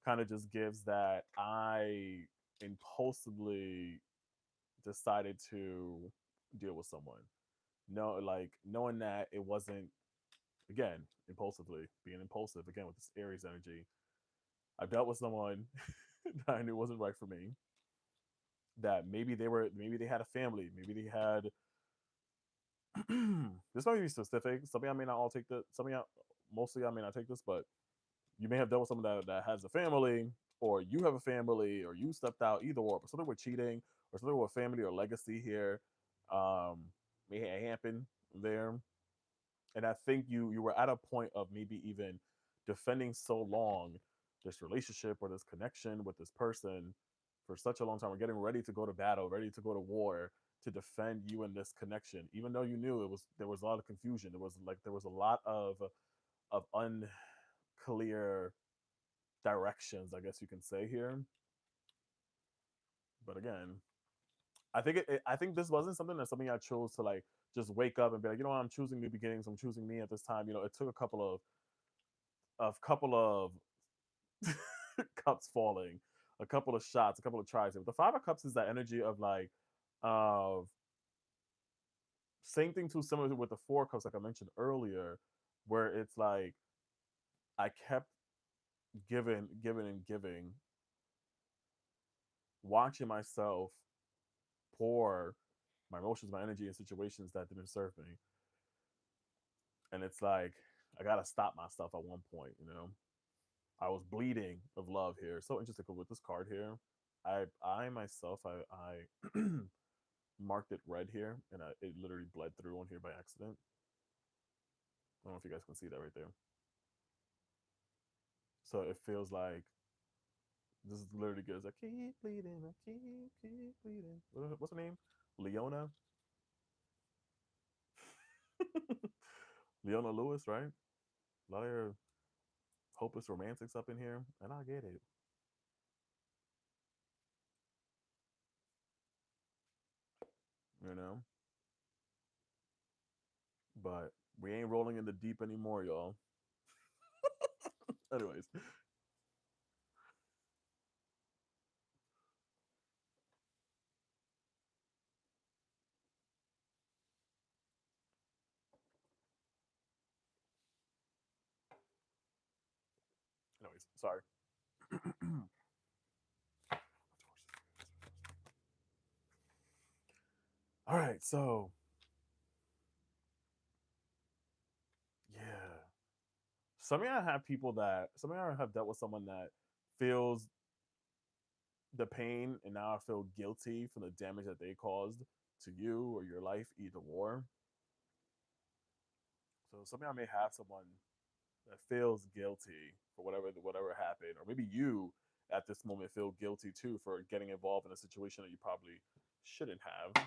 kind of just gives that I impulsively decided to deal with someone. No, like knowing that it wasn't, again, impulsively being impulsive again with this Aries energy. I dealt with someone that I knew wasn't right for me. That maybe they had a family, maybe they had. This might be specific. Some of y'all may not all take this. Some of y'all, mostly y'all may not take this, but you may have dealt with someone that has a family, or you have a family, or you stepped out, either or. But something with cheating, or something with family or legacy here, um, may happen there. And I think you were at a point of maybe even defending so long this relationship or this connection with this person for such a long time. We're getting ready to go to battle, ready to go to war to defend you in this connection, even though you knew there was a lot of confusion. There was a lot of unclear directions, I guess you can say here. But again, I think this wasn't something that something I chose to like just wake up and be like, you know what, I'm choosing new beginnings. I'm choosing me at this time. You know, it took a couple of cups falling, a couple of shots, a couple of tries. But the Five of Cups is that energy of like, of same thing too, similar with the Four of Cups, like I mentioned earlier, where it's like I kept giving, watching myself pour my emotions, my energy in situations that didn't serve me. And it's like I gotta stop myself at one point, you know. I was bleeding of love here. So interesting with this card here. I myself I marked it red here, and it literally bled through on here by accident. I don't know if you guys can see that right there. So it feels like this is literally good. It's like keep bleeding, I keep bleeding. What's her name? Leona. Leona Lewis, right? A lot of hopeless romantics up in here, and I get it. You know, but we ain't rolling in the deep anymore, y'all. Anyways, sorry. All right, so yeah, some of y'all have dealt with someone that feels the pain, and now I feel guilty for the damage that they caused to you or your life, either or. So some of y'all may have someone that feels guilty for whatever happened, or maybe you at this moment feel guilty too for getting involved in a situation that you probably shouldn't have.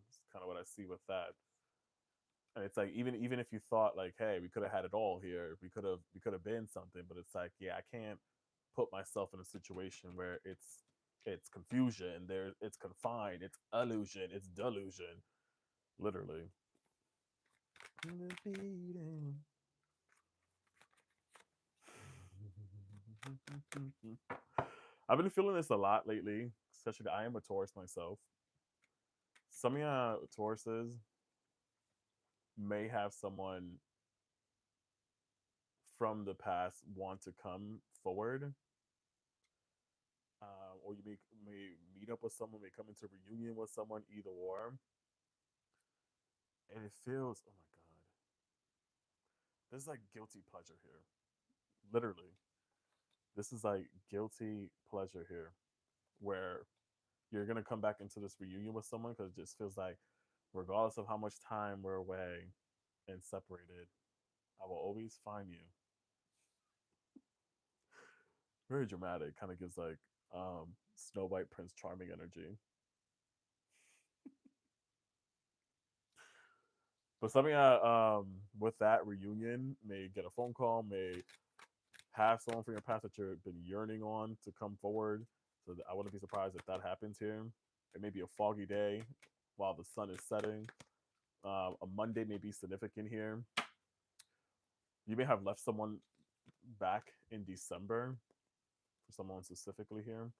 It's kind of what I see with that. And it's like even if you thought like, hey, we could have had it all here, we could have been something, but it's like, yeah, I can't put myself in a situation where it's confusion, it's confined, it's illusion, it's delusion, literally. I've been feeling this a lot lately, especially I am a Taurus myself. Some of y'all Tauruses may have someone from the past want to come forward, or you may meet up with someone, may come into reunion with someone, either or, and it feels, oh my god, there's like guilty pleasure here, literally. This is like guilty pleasure here, where you're gonna come back into this reunion with someone because it just feels like, regardless of how much time we're away and separated, I will always find you. Very dramatic, kind of gives like Snow White Prince Charming energy. But some of y'all, with that reunion, may get a phone call, may have someone from your past that you've been yearning on to come forward. So I wouldn't be surprised if that happens here. It may be a foggy day while the sun is setting. A Monday may be significant here. You may have left someone back in December, for someone specifically here.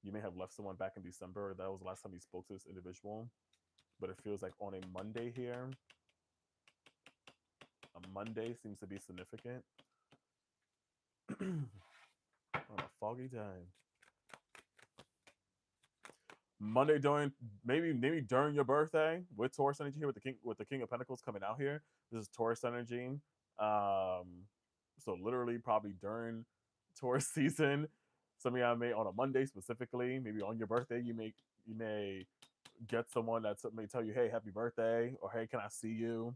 You may have left someone back in December. That was the last time you spoke to this individual. But it feels like on a Monday here, a Monday seems to be significant. On a foggy day. Monday during maybe during your birthday with Taurus energy here with the King of Pentacles coming out here. This is Taurus energy. So literally probably during Taurus season. Some of y'all may on a Monday specifically, maybe on your birthday, you may get someone that may tell you, hey, happy birthday, or hey, can I see you?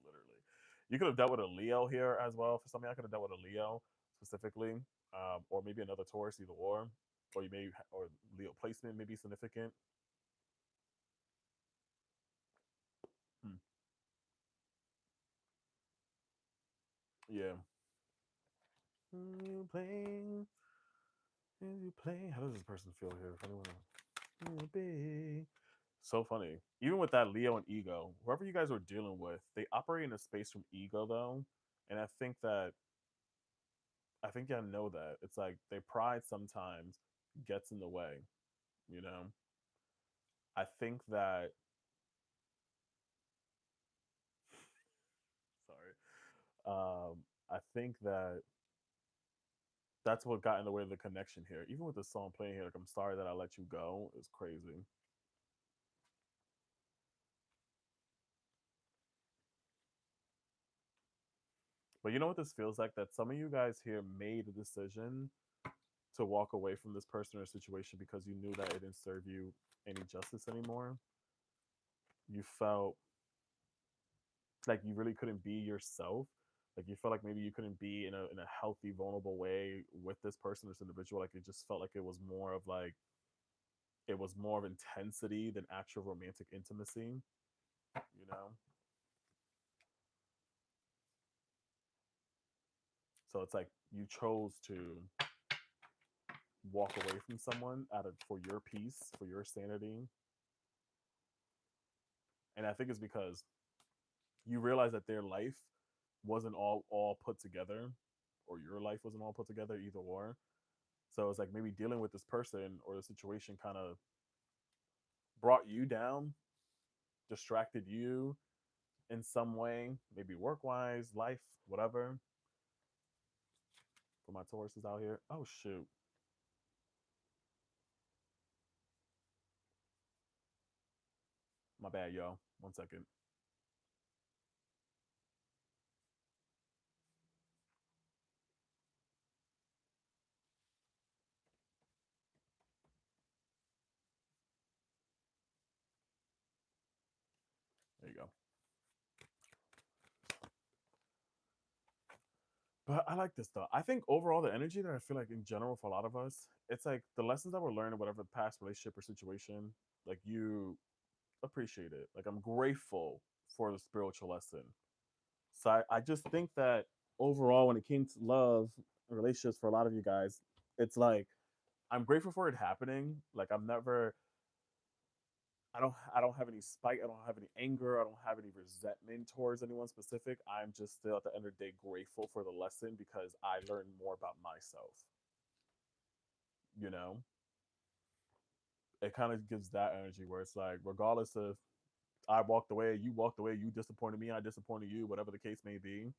Literally. You could have dealt with a Leo here as well. For some of y'all, I could have dealt with a Leo specifically, or maybe another Taurus, either or you may or Leo placement may be significant. Hmm. Yeah. You play, you play. How does this person feel here? If anyone be so funny. Even with that Leo and ego, whoever you guys are dealing with, they operate in a space from ego though, and I think y'all know that it's like their pride sometimes gets in the way. You know, I think that. Sorry. I think that that's what got in the way of the connection here. Even with the song playing here, like "I'm sorry that I let you go" is crazy. But you know what this feels like? That some of you guys here made a decision to walk away from this person or situation because you knew that it didn't serve you any justice anymore. You felt like you really couldn't be yourself. Like you felt like maybe you couldn't be in a healthy, vulnerable way with this person, this individual. Like it just felt like it was more of intensity than actual romantic intimacy. You know, so it's like you chose to walk away from someone out of for your peace, for your sanity, and I think it's because you realize that their life wasn't all put together, or your life wasn't all put together, either or. So it's like maybe dealing with this person or the situation kind of brought you down, distracted you in some way, maybe work wise, life, whatever. For my Tauruses out here, oh shoot, my bad, yo. 1 second. There you go. But I like this though. I think overall the energy that I feel like in general for a lot of us, it's like the lessons that we're learning, whatever past relationship or situation, like you appreciate it. Like I'm grateful for the spiritual lesson. So I just think that overall, when it came to love and relationships for a lot of you guys, it's like I'm grateful for it happening. Like I'm never I don't have any spite, I don't have any anger, I don't have any resentment towards anyone specific. I'm just still at the end of the day grateful for the lesson because I learned more about myself, you know? It kind of gives that energy where it's like, regardless of I walked away, you disappointed me, I disappointed you, whatever the case may be,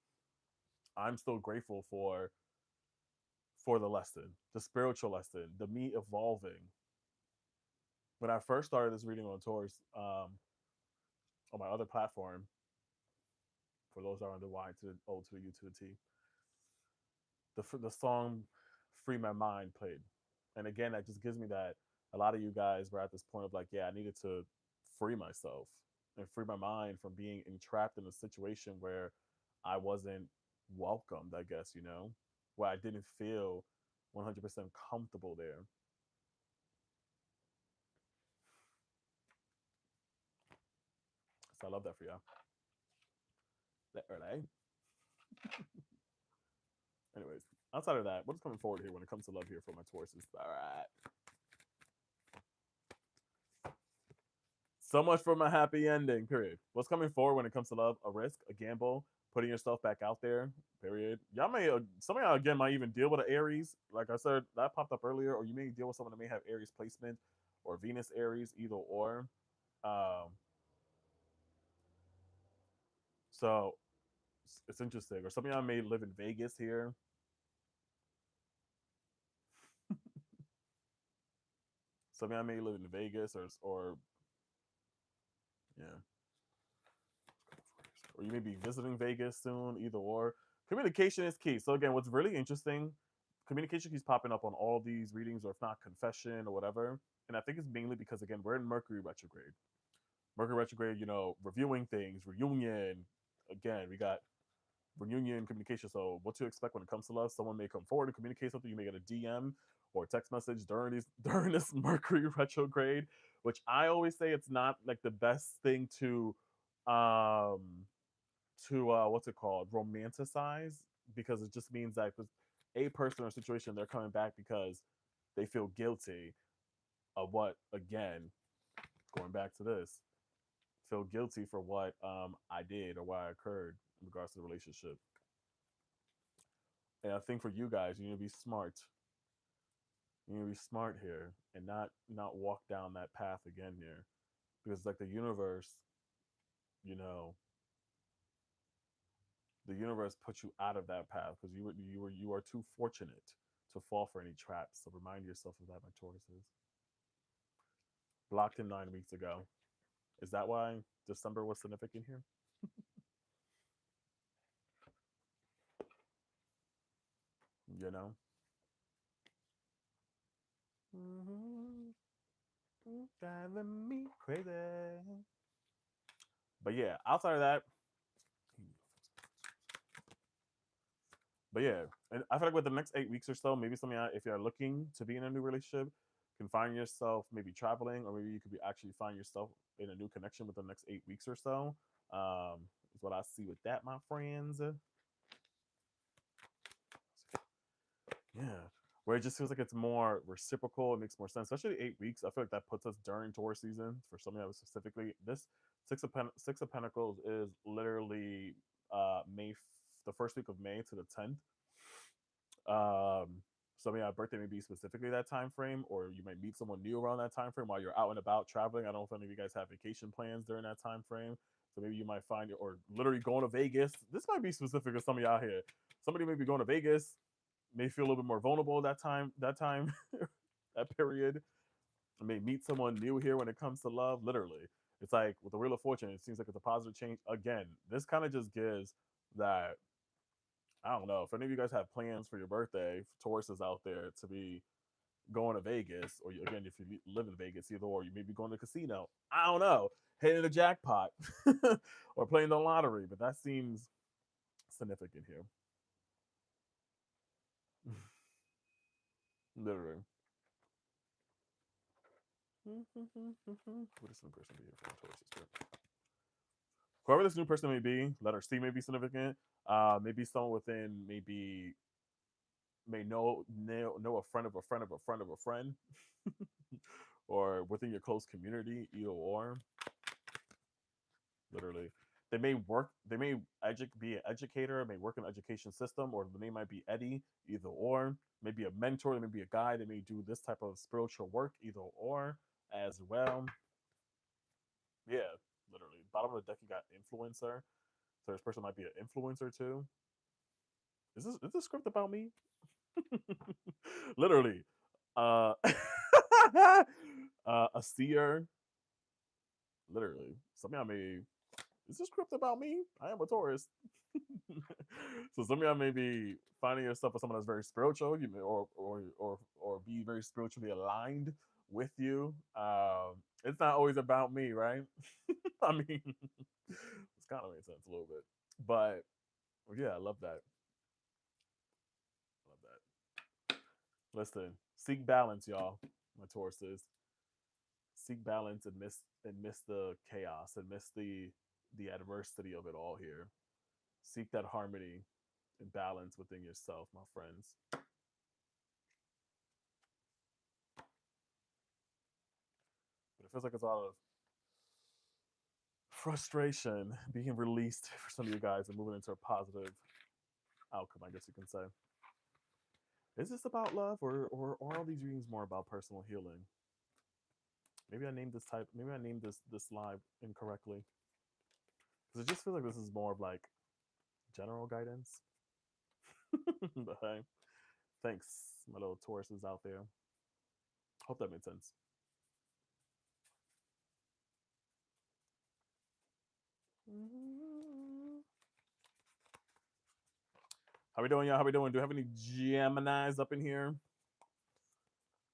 I'm still grateful for the lesson, the spiritual lesson, the me evolving. When I first started this reading on Taurus, on my other platform, for those that are on the Y to the O to the U to the T, the song "Free My Mind" played, and again, that just gives me that a lot of you guys were at this point of like, yeah, I needed to free myself and free my mind from being entrapped in a situation where I wasn't welcomed, I guess, where I didn't feel 100% comfortable there. So I love that for y'all. Right? Anyways, outside of that, what's coming forward here when it comes to love here for my Tauruses? All right. So much for my happy ending, period. What's coming forward when it comes to love? A risk, a gamble, putting yourself back out there, period. Y'all may, some of y'all again might even deal with an Aries. Like I said, that popped up earlier, or you may deal with someone that may have Aries placement or Venus Aries, either or. Um, so it's interesting. Or some of y'all may live in Vegas here. Some of y'all may live in Vegas or yeah. Or you may be visiting Vegas soon, either or. Communication is key. So again, what's really interesting, communication keeps popping up on all these readings, or if not confession or whatever. And I think it's mainly because again, we're in Mercury retrograde. Mercury retrograde, reviewing things, reunion. Again, we got reunion communication. So what to expect when it comes to love? Someone may come forward and communicate something. You may get a DM or a text message during these during this Mercury retrograde, which I always say it's not like the best thing um what's it called, romanticize, because it just means that with a person or situation, they're coming back because they feel guilty of what, again, going back to this, feel guilty for what I did or what occurred in regards to the relationship. And I think for you guys, you need to be smart. You need to be smart here and not walk down that path again here, because like you know the universe put you out of that path because you are too fortunate to fall for any traps. So remind yourself of that, my Tauruses. Blocked in 9 weeks ago. Is that why December was significant here? You know? Mm-hmm. Driving me crazy. But yeah, outside of that, but yeah, and I feel like with the next 8 weeks or so, maybe something if you're looking to be in a new relationship, can find yourself maybe traveling, or maybe you could be actually find yourself in a new connection with the next 8 weeks or so. Is what I see with that, my friends. Yeah. Where it just feels like it's more reciprocal. It makes more sense, especially 8 weeks. I feel like that puts us during Taurus season for some of us specifically. This Six of Pentacles is literally the first week of May to the 10th. Some of your birthday may be specifically that time frame, or you might meet someone new around that time frame while you're out and about traveling. I don't know if any of you guys have vacation plans during that time frame. So maybe you might find it, or literally going to Vegas. This might be specific to some of y'all here. Somebody may be going to Vegas, may feel a little bit more vulnerable that time, that period. I may meet someone new here when it comes to love. Literally, it's like with the Wheel of Fortune, it seems like it's a positive change. Again, this kind of just gives that. I don't know if any of you guys have plans for your birthday. Tauruses out there to be going to Vegas, or again, if you live in Vegas, either or you may be going to a casino. I don't know, hitting the jackpot or playing the lottery, but that seems significant here. Literally. What is some person be here for Taurus? Whoever this new person may be, letter C may be significant. Maybe someone within may know a friend of a friend of a friend of a friend, or within your close community, either or. Literally, they may work. They may be an educator, may work in the education system, or they might be Eddie, either or. Maybe a mentor, they may be a guide. They may do this type of spiritual work, either or, as well. Yeah, literally. Bottom of the deck, you got influencer. So this person might be an influencer too. Is this script about me? Literally. Uh, a seer. Literally. Some of y'all may. Is this script about me? I am a Taurus. So some of y'all may be finding yourself with someone that's very spiritual, you may, or be very spiritually aligned with you. It's not always about me, right? I mean, it's kind of makes sense a little bit, but yeah, I love that. Love that. Listen, seek balance, y'all. My Taurus is seek balance and miss the chaos and miss the adversity of it all here. Seek that harmony and balance within yourself, my friends. But it feels like it's a lot of frustration being released for some of you guys and moving into a positive outcome, I guess you can say. Is this about love, or are all these readings more about personal healing? Maybe I named this type. Maybe I named this live incorrectly because it just feels like this is more of like general guidance. But hey, thanks, my little Tauruses out there. Hope that made sense. How we doing, y'all? How we doing? Do we have any Geminis up in here?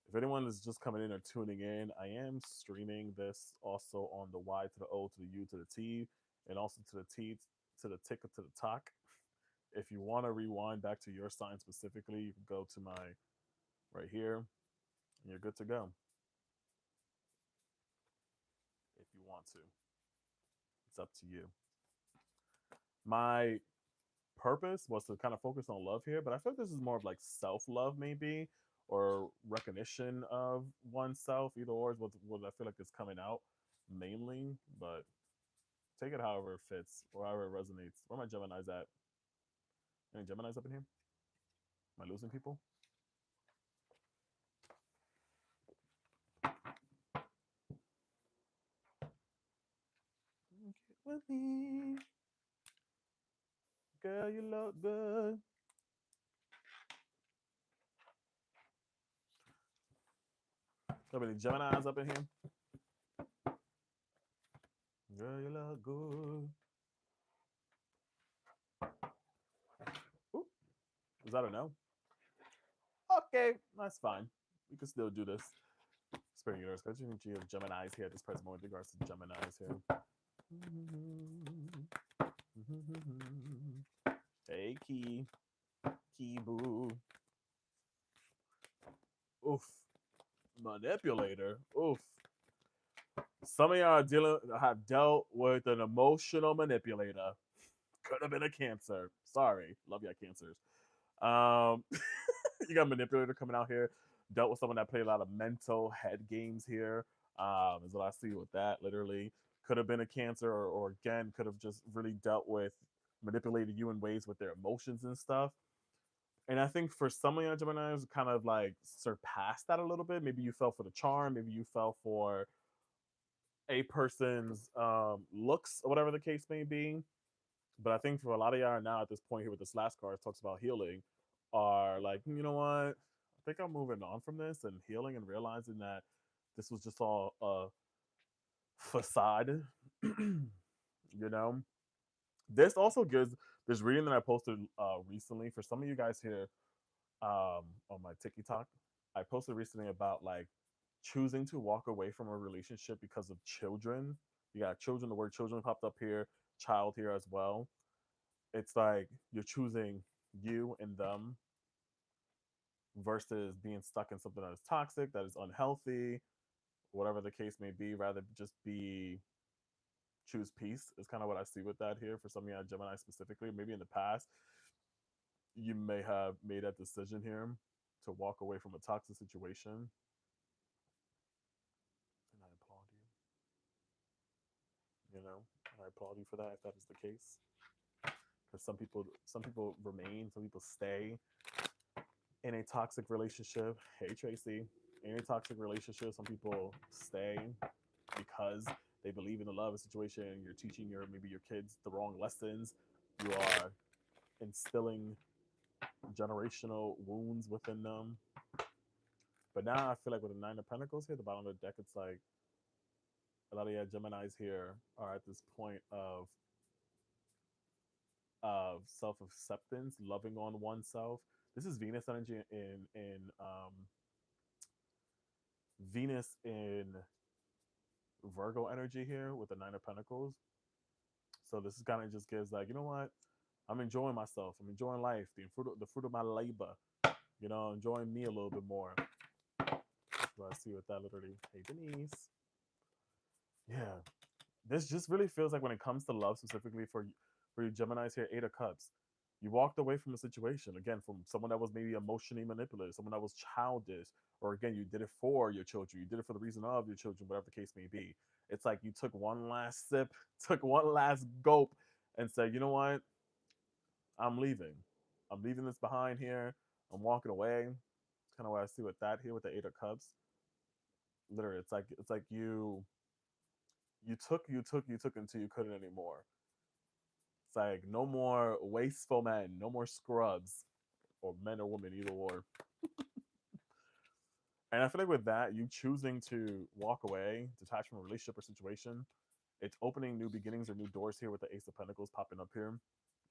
If anyone is just coming in or tuning in, I am streaming this also on the Y to the O to the U to the T, and also to the T to the tick to the talk. If you want to rewind back to your sign specifically, you can go to my right here, and you're good to go. If you want to, it's up to you. My purpose was to kind of focus on love here, but I feel like this is more of like self love, maybe, or recognition of oneself. Either or is what I feel like is coming out mainly, but take it however it fits or however it resonates. Where are my Geminis at? Any Geminis up in here? Am I losing people? Get with me, girl. You look good. How many Geminis up in here? Girl, you look good. Ooh, is that a no? Okay, that's fine. We can still do this. Spirit universe, because you have Geminis here at this present moment, in regards to Geminis here. Hey, Key Boo. Oof, manipulator. Oof. Some of y'all have dealt with an emotional manipulator. Could have been a Cancer. Sorry, love y'all Cancers. Um, you got a manipulator coming out here. Dealt with someone that played a lot of mental head games here. Is what I see with that. Literally, could have been a Cancer, or again, could have just really dealt with manipulated you in ways with their emotions and stuff. And I think for some of your Geminis, kind of like surpassed that a little bit. Maybe you fell for the charm. Maybe you fell for a person's looks, or whatever the case may be. But I think for a lot of y'all now at this point here with this last card, it talks about healing, are like, you know what? I think I'm moving on from this and healing and realizing that this was just all a facade. You know, this also gives this reading that I posted recently for some of you guys here on my TikTok. I posted recently about like choosing to walk away from a relationship because of children. You got children, the word children popped up here, child here as well. It's like you're choosing you and them versus being stuck in something that is toxic, that is unhealthy, whatever the case may be. Rather just be choose peace is kind of what I see with that here for some of you Gemini specifically. Maybe in the past you may have made that decision here to walk away from a toxic situation. You know, and I applaud you for that if that is the case. Because some people remain, some people stay in a toxic relationship. Hey Tracy, in a toxic relationship, some people stay because they believe in the love situation. You're teaching maybe your kids the wrong lessons. You are instilling generational wounds within them. But now I feel like with the Nine of Pentacles here, the bottom of the deck, it's like a lot of Geminis here are at this point of self acceptance, loving on oneself. This is Venus energy Venus in Virgo energy here with the Nine of Pentacles. So this is kind of just gives like, you know what? I'm enjoying myself. I'm enjoying life, the fruit of my labor. You know, enjoying me a little bit more. So I see with that literally. Hey Denise. Yeah, this just really feels like when it comes to love, specifically for you Geminis here, Eight of Cups. You walked away from a situation again from someone that was maybe emotionally manipulative, someone that was childish, or again you did it for your children, you did it for the reason of your children, whatever the case may be. It's like you took one last sip, took one last gulp, and said, you know what, I'm leaving. I'm leaving this behind here. I'm walking away. It's kind of what I see with that here with the Eight of Cups. Literally, it's like you took until you couldn't anymore. It's like no more wasteful men, no more scrubs, or men or women, either or. And I feel like with that, you choosing to walk away, detach from a relationship or situation, it's opening new beginnings or new doors here with the Ace of Pentacles popping up here.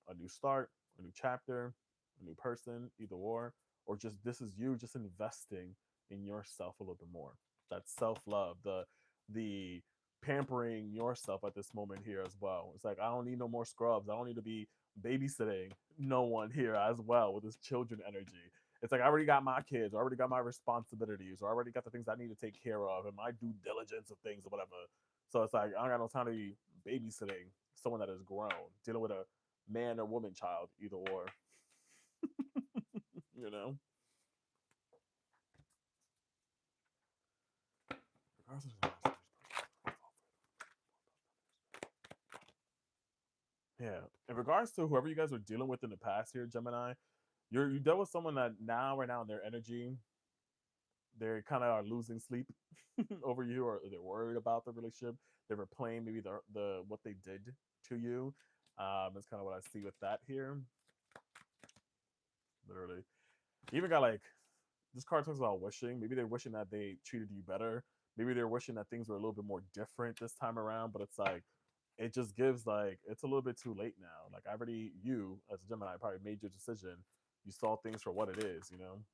A new start, a new chapter, a new person, either or just this is you just investing in yourself a little bit more. That self-love, the pampering yourself at this moment here as well. It's like I don't need no more scrubs. I don't need to be babysitting no one here as well with this children energy. It's like I already got my kids, I already got my responsibilities, or I already got the things I need to take care of and my due diligence of things or whatever. So it's like I don't got no time to be babysitting someone that is grown, dealing with a man or woman child, either or. You know? Yeah. In regards to whoever you guys are dealing with in the past here, Gemini, you dealt with someone that right now in their energy, they kind of are losing sleep over you, or they're worried about the relationship. They're replaying maybe the what they did to you. That's kind of what I see with that here. Literally, you even got like this card talks about wishing. Maybe they're wishing that they treated you better. Maybe they're wishing that things were a little bit more different this time around. But it's like it just gives like it's a little bit too late now. Like you as a Gemini probably made your decision. You saw things for what it is, you know.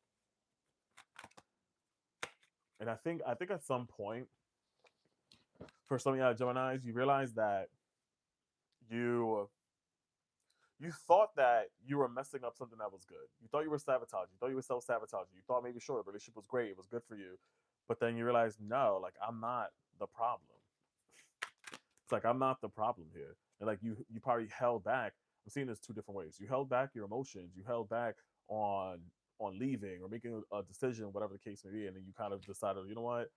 And I think at some point for some of y'all Geminis, you realize that you you thought that you were messing up something that was good. You thought you were sabotaging. You thought you were self-sabotaging. You thought maybe sure the relationship was great, it was good for you. But then you realize, no, like I'm not the problem. It's like I'm not the problem here. And like you probably held back. I'm seeing this two different ways. You held back your emotions, you held back on leaving or making a decision, whatever the case may be, and then you kind of decided, you know what,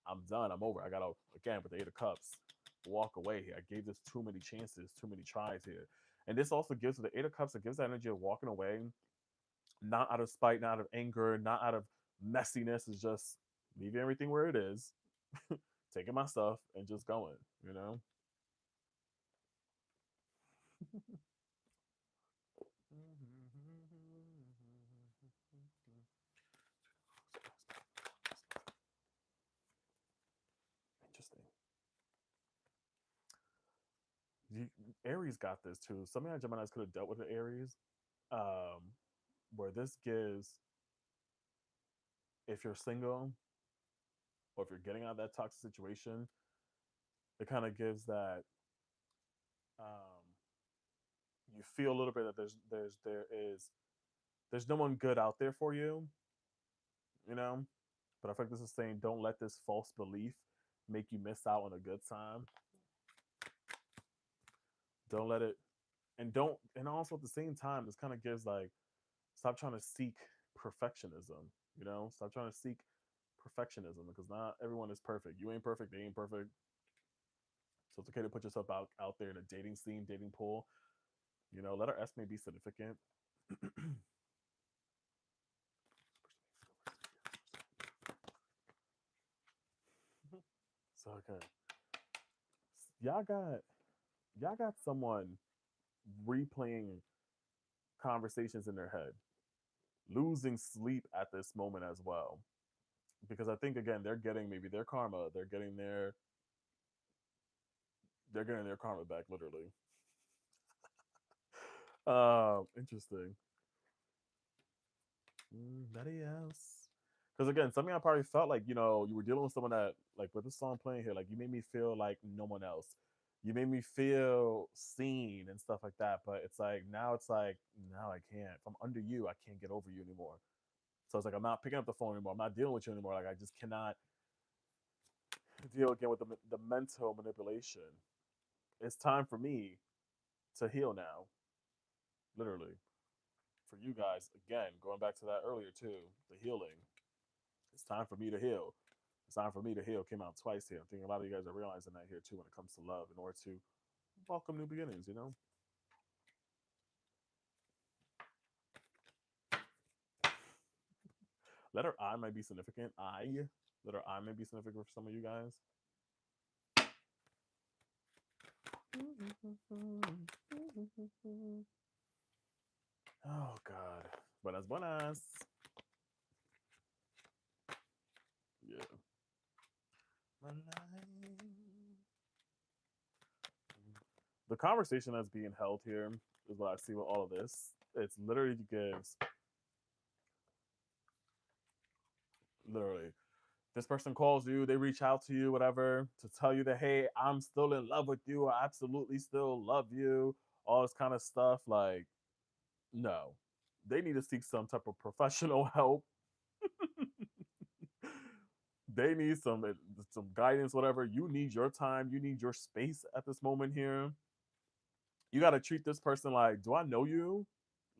I'm done. I'm over. I gotta again with the Eight of Cups walk away here. I gave this too many chances, too many tries here. And this also gives the Eight of Cups, it gives the energy of walking away, not out of spite, not out of anger, not out of messiness. It's just leaving everything where it is, taking my stuff and just going, you know? Interesting. You, Aries got this too. Some of your Geminis could have dealt with the Aries, um, where this gives, if you're single or if you're getting out of that toxic situation, it kind of gives that um, you feel a little bit that there's no one good out there for you, you know. But I think this is saying don't let this false belief make you miss out on a good time. Don't let it, and also at the same time, this kind of gives like stop trying to seek perfectionism. You know, stop trying to seek perfectionism because not everyone is perfect. You ain't perfect. They ain't perfect. So it's okay to put yourself out there in a dating scene, dating pool. You know, letter S may be significant. So okay, y'all got y'all got someone replaying conversations in their head, losing sleep at this moment as well. Because I think again they're getting maybe their karma, they're getting their karma back literally. Interesting. Nobody else. Because again, something I probably felt like, you know, you were dealing with someone that, like with this song playing here, like you made me feel like no one else. You made me feel seen and stuff like that. But it's like, now I can't. If I'm under you, I can't get over you anymore. So it's like, I'm not picking up the phone anymore. I'm not dealing with you anymore. Like, I just cannot deal again with the mental manipulation. It's time for me to heal now, literally. For you guys, again, going back to that earlier too, the healing. It's time for me to heal. It's time for me to heal came out twice here. I'm thinking a lot of you guys are realizing that here too when it comes to love in order to welcome new beginnings, you know? Letter I might be significant. Letter I may be significant for some of you guys. Oh, God. Buenas, buenas. Yeah. The conversation that's being held here is what I see with all of this. It's literally gives, literally, this person calls you, they reach out to you, whatever, to tell you that, hey, I'm still in love with you. I absolutely still love you. All this kind of stuff. Like, no, they need to seek some type of professional help. They need some guidance, whatever. You need your time. You need your space at this moment here. You got to treat this person like, do I know you?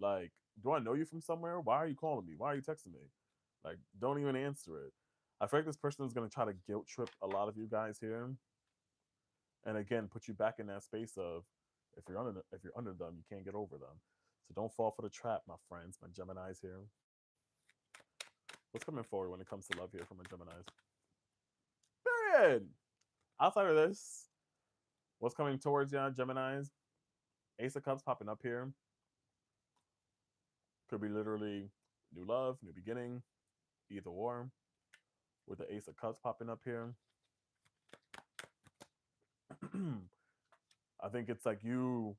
Like, do I know you from somewhere? Why are you calling me? Why are you texting me? Like, don't even answer it. I feel like this person is going to try to guilt trip a lot of you guys here, and again, put you back in that space of if you're under them, you can't get over them. So don't fall for the trap, my friends, my Geminis here. What's coming forward when it comes to love here from my Geminis? Period. Outside of this, what's coming towards you, Geminis? Ace of Cups popping up here. Could be literally new love, new beginning, either or. With the Ace of Cups popping up here. I think it's like you.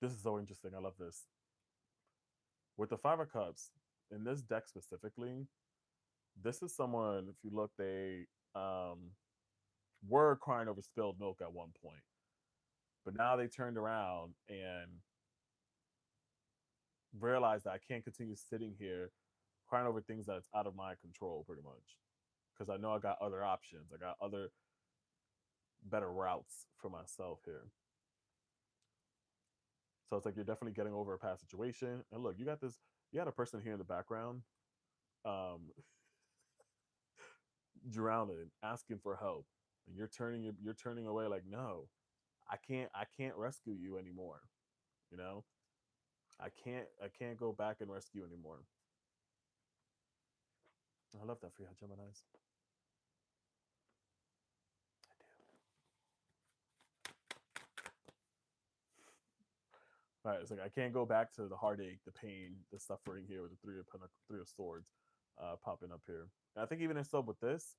This is so interesting. I love this. With the Five of Cups, in this deck specifically, this is someone, if you look, they were crying over spilled milk at one point. But now they turned around and realized that I can't continue sitting here crying over things that's out of my control, pretty much. Because I know I got other options. I got other better routes for myself here. So it's like you're definitely getting over a past situation. And look, you got a person here in the background um, drowning, asking for help. And you're turning away like, no, I can't rescue you anymore. You know? I can't go back and rescue anymore. I love that for you, Geminis. All right, it's like I can't go back to the heartache, the pain, the suffering here with the Three of Swords popping up here. And I think even so with this,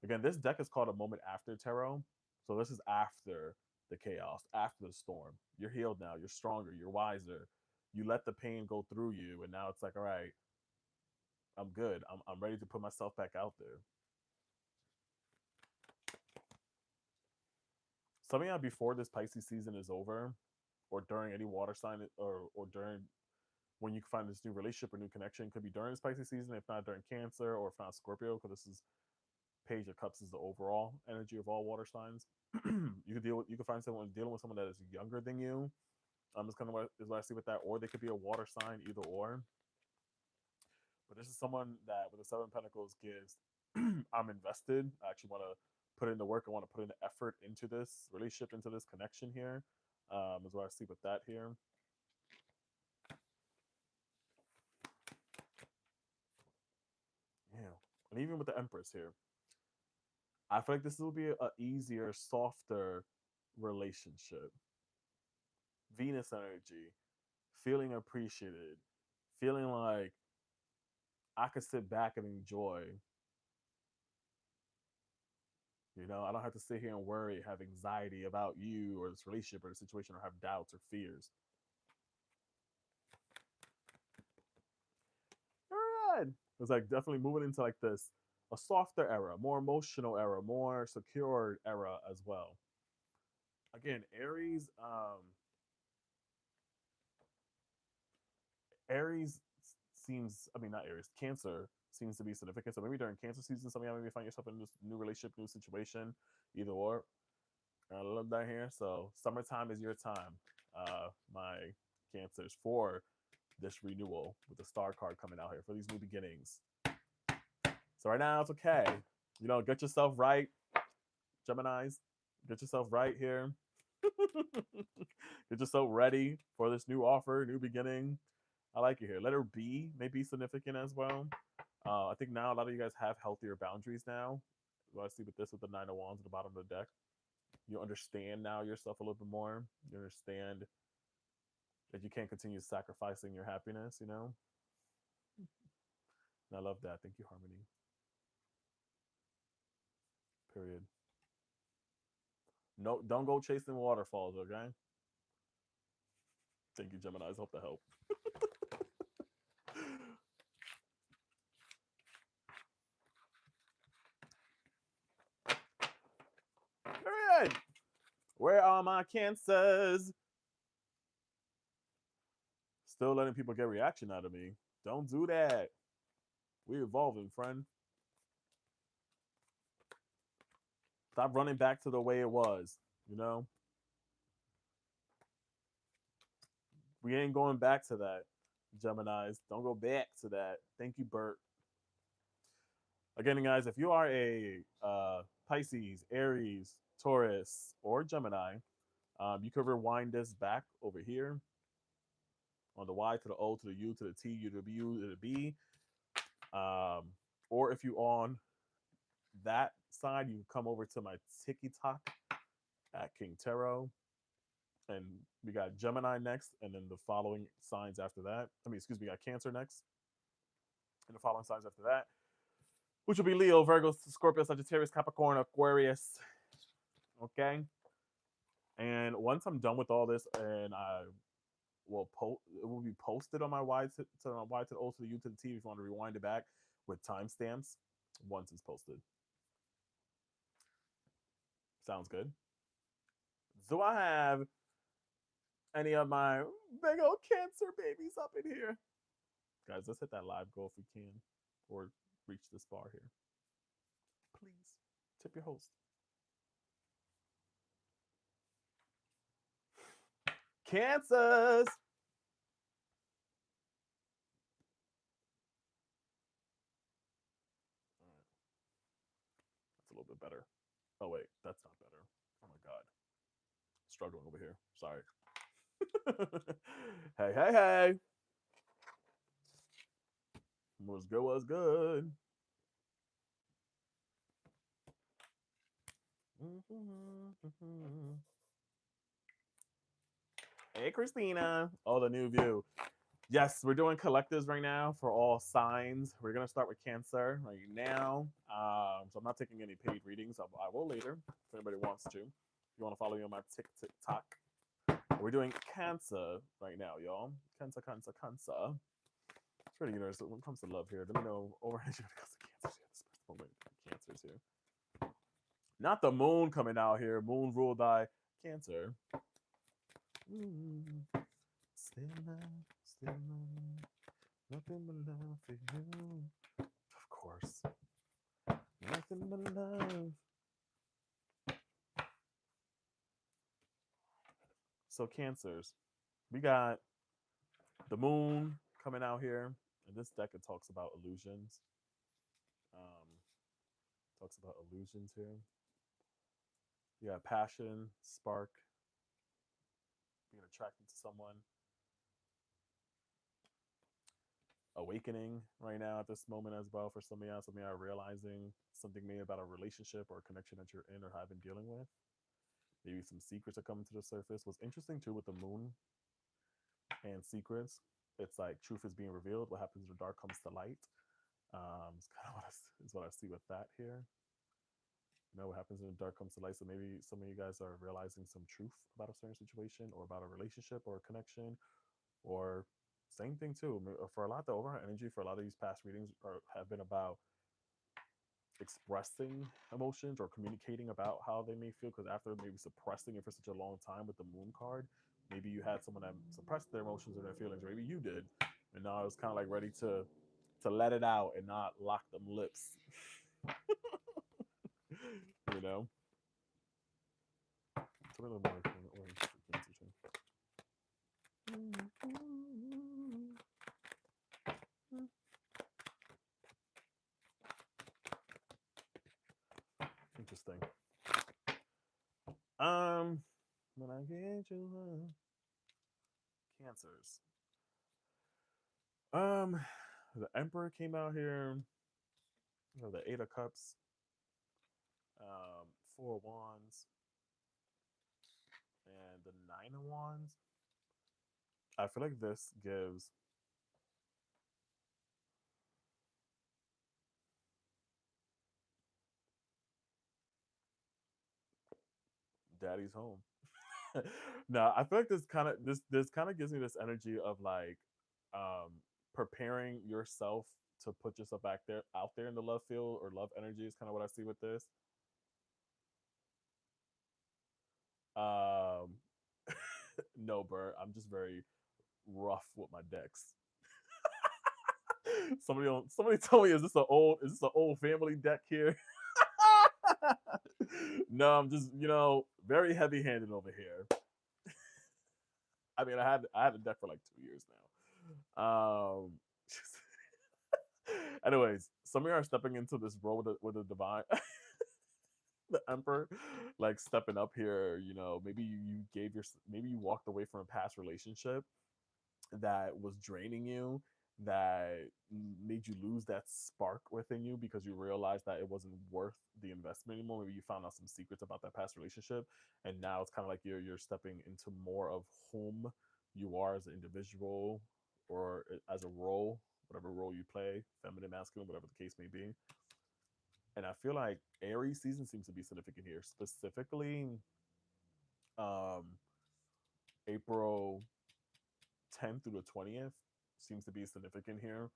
again, this deck is called a moment after tarot. So this is after the chaos, after the storm. You're healed now. You're stronger. You're wiser. You let the pain go through you, and now it's like, all right, I'm good. I'm ready to put myself back out there. Something that before this Pisces season is over, or during any water sign, or during when you can find this new relationship or new connection, could be during this Pisces season, if not during Cancer, or if not Scorpio, because this is Page of Cups is the overall energy of all water signs. You can find someone dealing with someone that is younger than you. It's kind of what is what I see with that, or they could be a water sign, either or. But this is someone that with the Seven of Pentacles gives, I'm invested. I actually want to put in the work. I want to put in the effort into this relationship, into this connection here. Is what I see with that here. Yeah. And even with the Empress here, I feel like this will be a easier, softer relationship. Venus energy, feeling appreciated, feeling like I could sit back and enjoy. You know, I don't have to sit here and worry, have anxiety about you or this relationship or the situation, or have doubts or fears. All right. It's like definitely moving into like this, a softer era, more emotional era, more secure era as well. Again, Aries seems, I mean, not Aries, Cancer seems to be significant. So maybe during Cancer season, some of y'all maybe find yourself in this new relationship, new situation, either or. I love that here. So summertime is your time, my Cancers, for this renewal with the star card coming out here for these new beginnings. So right now it's okay. You know, get yourself right, Geminis. Get yourself right here. Get yourself ready for this new offer, new beginning. I like it here. Letter B may be significant as well. I think now a lot of you guys have healthier boundaries now. What I see with this, with the Nine of Wands at the bottom of the deck, you understand now yourself a little bit more. You understand that you can't continue sacrificing your happiness, you know? And I love that. Thank you, Harmony. Period. No, don't go chasing waterfalls, okay? Thank you, Geminis. Hope to help. Period. Where are my Cancers? Still letting people get reaction out of me. Don't do that. We're evolving, friend. Stop running back to the way it was, you know? We ain't going back to that, Geminis. Don't go back to that. Thank you, Bert. Again, guys, if you are a Pisces, Aries, Taurus, or Gemini, you could rewind this back over here on the Y to the O to the U to the T, U to the U to the B. Or if you on that side, you come over to my TikTok at King Tarot. And we got Gemini next, and then the following signs after that. We got Cancer next, and the following signs after that, which will be Leo, Virgo, Scorpio, Sagittarius, Capricorn, Aquarius. Okay. And once I'm done with all this, and I will post, it will be posted on my Y to my Y to the O to the U to the T if you want to rewind it back with timestamps once it's posted. Sounds good. Do I have any of my big old Cancer babies up in here? Guys, let's hit that live goal if we can, or reach this bar here. Please tip your host. Cancers. All right. That's a little bit better. Oh, wait, that's not better. Oh, my God. Struggling over here. Sorry. Hey, hey, hey. What's good? What's good? Hey, Christina. Oh, the new view. Yes, we're doing collectives right now for all signs. We're going to start with Cancer right now. So I'm not taking any paid readings. I will later if anybody wants to. If you want to follow me on my TikTok. We're doing Cancer right now, y'all. Cancer, Cancer, Cancer. It's pretty interesting when it comes to love here. Let me know overhead when it comes to Cancers here. Moment, Cancers here. Not the moon coming out here. Moon ruled by Cancer. Still love, nothing but love for you. Of course. Nothing but love. So Cancers, we got the moon coming out here. And this deck, it talks about illusions. Talks about illusions here. Yeah, passion, spark, being attracted to someone, awakening right now at this moment as well for some of y'all. Some of y'all realizing something maybe about a relationship or a connection that you're in or have been dealing with. Maybe some secrets are coming to the surface. What's interesting too with the moon and secrets, it's like truth is being revealed. What happens in the dark comes to light. It's kind of what I see with that here. You know, what happens in the dark comes to light. So maybe some of you guys are realizing some truth about a certain situation or about a relationship or a connection, or same thing too. For a lot, the overall energy for a lot of these past readings have been about expressing emotions or communicating about how they may feel. Because after maybe suppressing it for such a long time with the moon card, maybe you had someone that suppressed their emotions or their feelings, or maybe you did, and now it's kind of like ready to let it out and not lock them lips. You know. Interesting. When I get you, Cancers. Um, the Emperor came out here. You know, the Eight of Cups. Four of Wands, and the Nine of Wands. I feel like this gives Daddy's home. No, I feel like this kind of gives me this energy of like um preparing yourself to put yourself back there out there in the love field or love energy is kind of what I see with this. Um no, Bert, I'm just very rough with my decks. Somebody told me, is this an old family deck here? No, I'm just, very heavy handed over here. I mean, I had a deck for like 2 years now. Anyways, some of you are stepping into this role with the divine, the Emperor, like stepping up here. You know, maybe maybe you walked away from a past relationship that was draining you, that made you lose that spark within you because you realized that it wasn't worth the investment anymore. Maybe you found out some secrets about that past relationship, and now it's kind of like you're stepping into more of whom you are as an individual or as a role, whatever role you play, feminine, masculine, whatever the case may be. And I feel like Aries season seems to be significant here, specifically um, April 10th through the 20th seems to be significant here.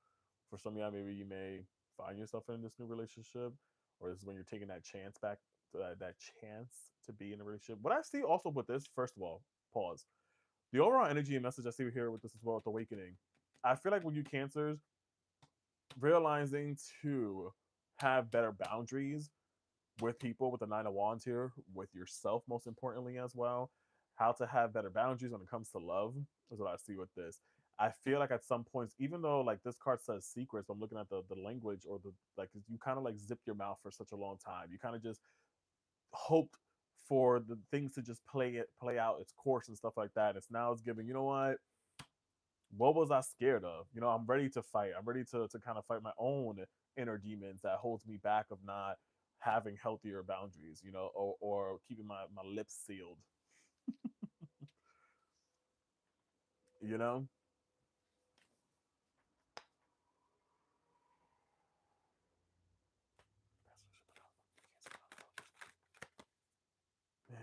For some of y'all, maybe you may find yourself in this new relationship, or this is when you're taking that chance back, that chance to be in a relationship. What I see also with this, first of all, pause. The overall energy and message I see here with this as well with awakening. I feel like when you Cancers, realizing to have better boundaries with people with the Nine of Wands here, with yourself most importantly as well. How to have better boundaries when it comes to love is what I see with this. I feel like at some points, even though like this card says secrets, I'm looking at the language or the like you kind of like zipped your mouth for such a long time. You kind of just hoped for the things to just play out its course and stuff like that. It's now it's giving, you know what was I scared of? You know, I'm ready to fight. I'm ready to kind of fight my own inner demons that holds me back of not having healthier boundaries, or keeping my lips sealed, you know? Man.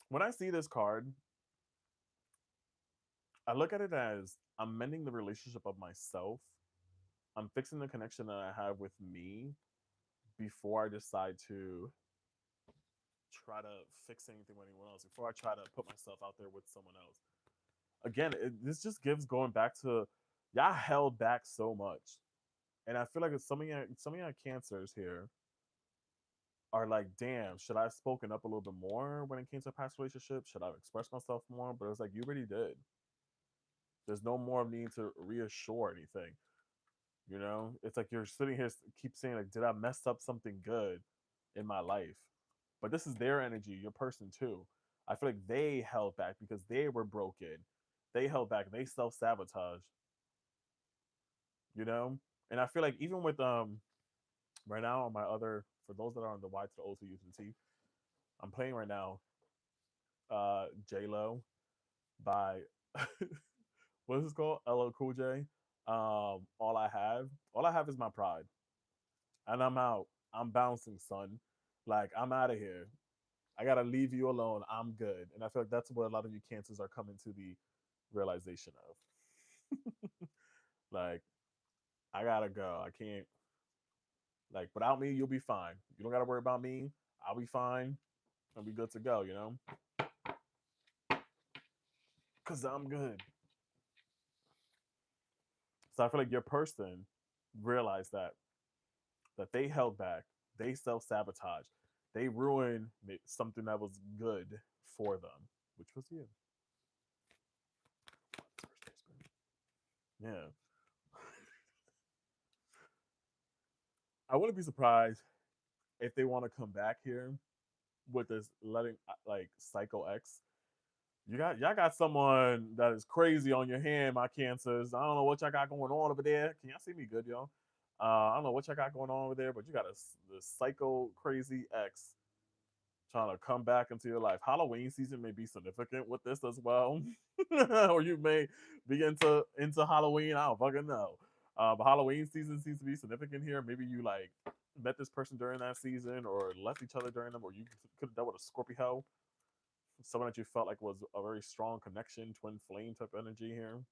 When I see this card, I look at it as I'm mending the relationship of myself. I'm fixing the connection that I have with me before I decide to try to fix anything with anyone else, before I try to put myself out there with someone else. Again, this just gives going back to y'all held back so much, and I feel like some of y'all Cancers here are like, damn, should I have spoken up a little bit more when it came to a past relationship? Should I have expressed myself more? But it's like you already did. There's no more need to reassure anything. You know, it's like you're sitting here keep saying like, did I mess up something good? in my life. But this is their energy, your person too. I feel like they held back because they were broken. They held back. They self sabotage. You know, and I feel like even with right now on my other, for those that are on the Y to the O to U to the T, I'm playing right now J Lo by what is this called? LL Cool J. All I have is my pride, and I'm out. I'm bouncing, son. Like I'm out of here. I gotta leave you alone. I'm good, and I feel like that's what a lot of you cancers are coming to the realization of. Like I gotta go. I can't. Like without me, you'll be fine. You don't gotta worry about me. I'll be fine. I'll be good to go. You know, cause I'm good. So I feel like your person realized that they held back, they self sabotage, they ruined something that was good for them, which was you. Yeah, I wouldn't be surprised if they want to come back here with this letting like Psycho X. Y'all got someone that is crazy on your hand, my cancers. I don't know what y'all got going on over there. Can y'all see me good, y'all? I don't know what y'all got going on over there, but you got the psycho crazy X trying to come back into your life. Halloween season may be significant with this as well, or you may be into Halloween. I don't fucking know. But Halloween season seems to be significant here. Maybe you like met this person during that season, or left each other during them, or you could have dealt with a Scorpio, someone that you felt like was a very strong connection, twin flame type energy here.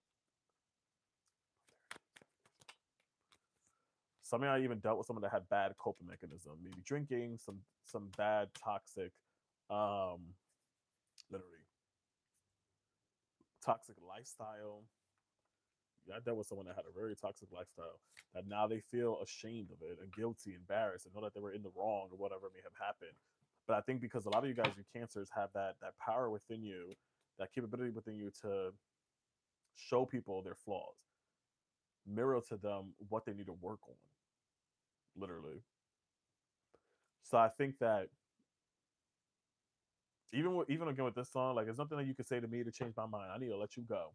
Some of y'all even dealt with someone that had bad coping mechanism, maybe drinking, some bad toxic, literally toxic lifestyle. Yeah, I dealt with someone that had a very toxic lifestyle that now they feel ashamed of it and guilty, embarrassed, and know that they were in the wrong or whatever may have happened. But I think because a lot of you guys, you cancers, have that power within you, that capability within you to show people their flaws, mirror to them what they need to work on, literally. So I think that even again with this song, like there's nothing that you could say to me to change my mind. I need to let you go.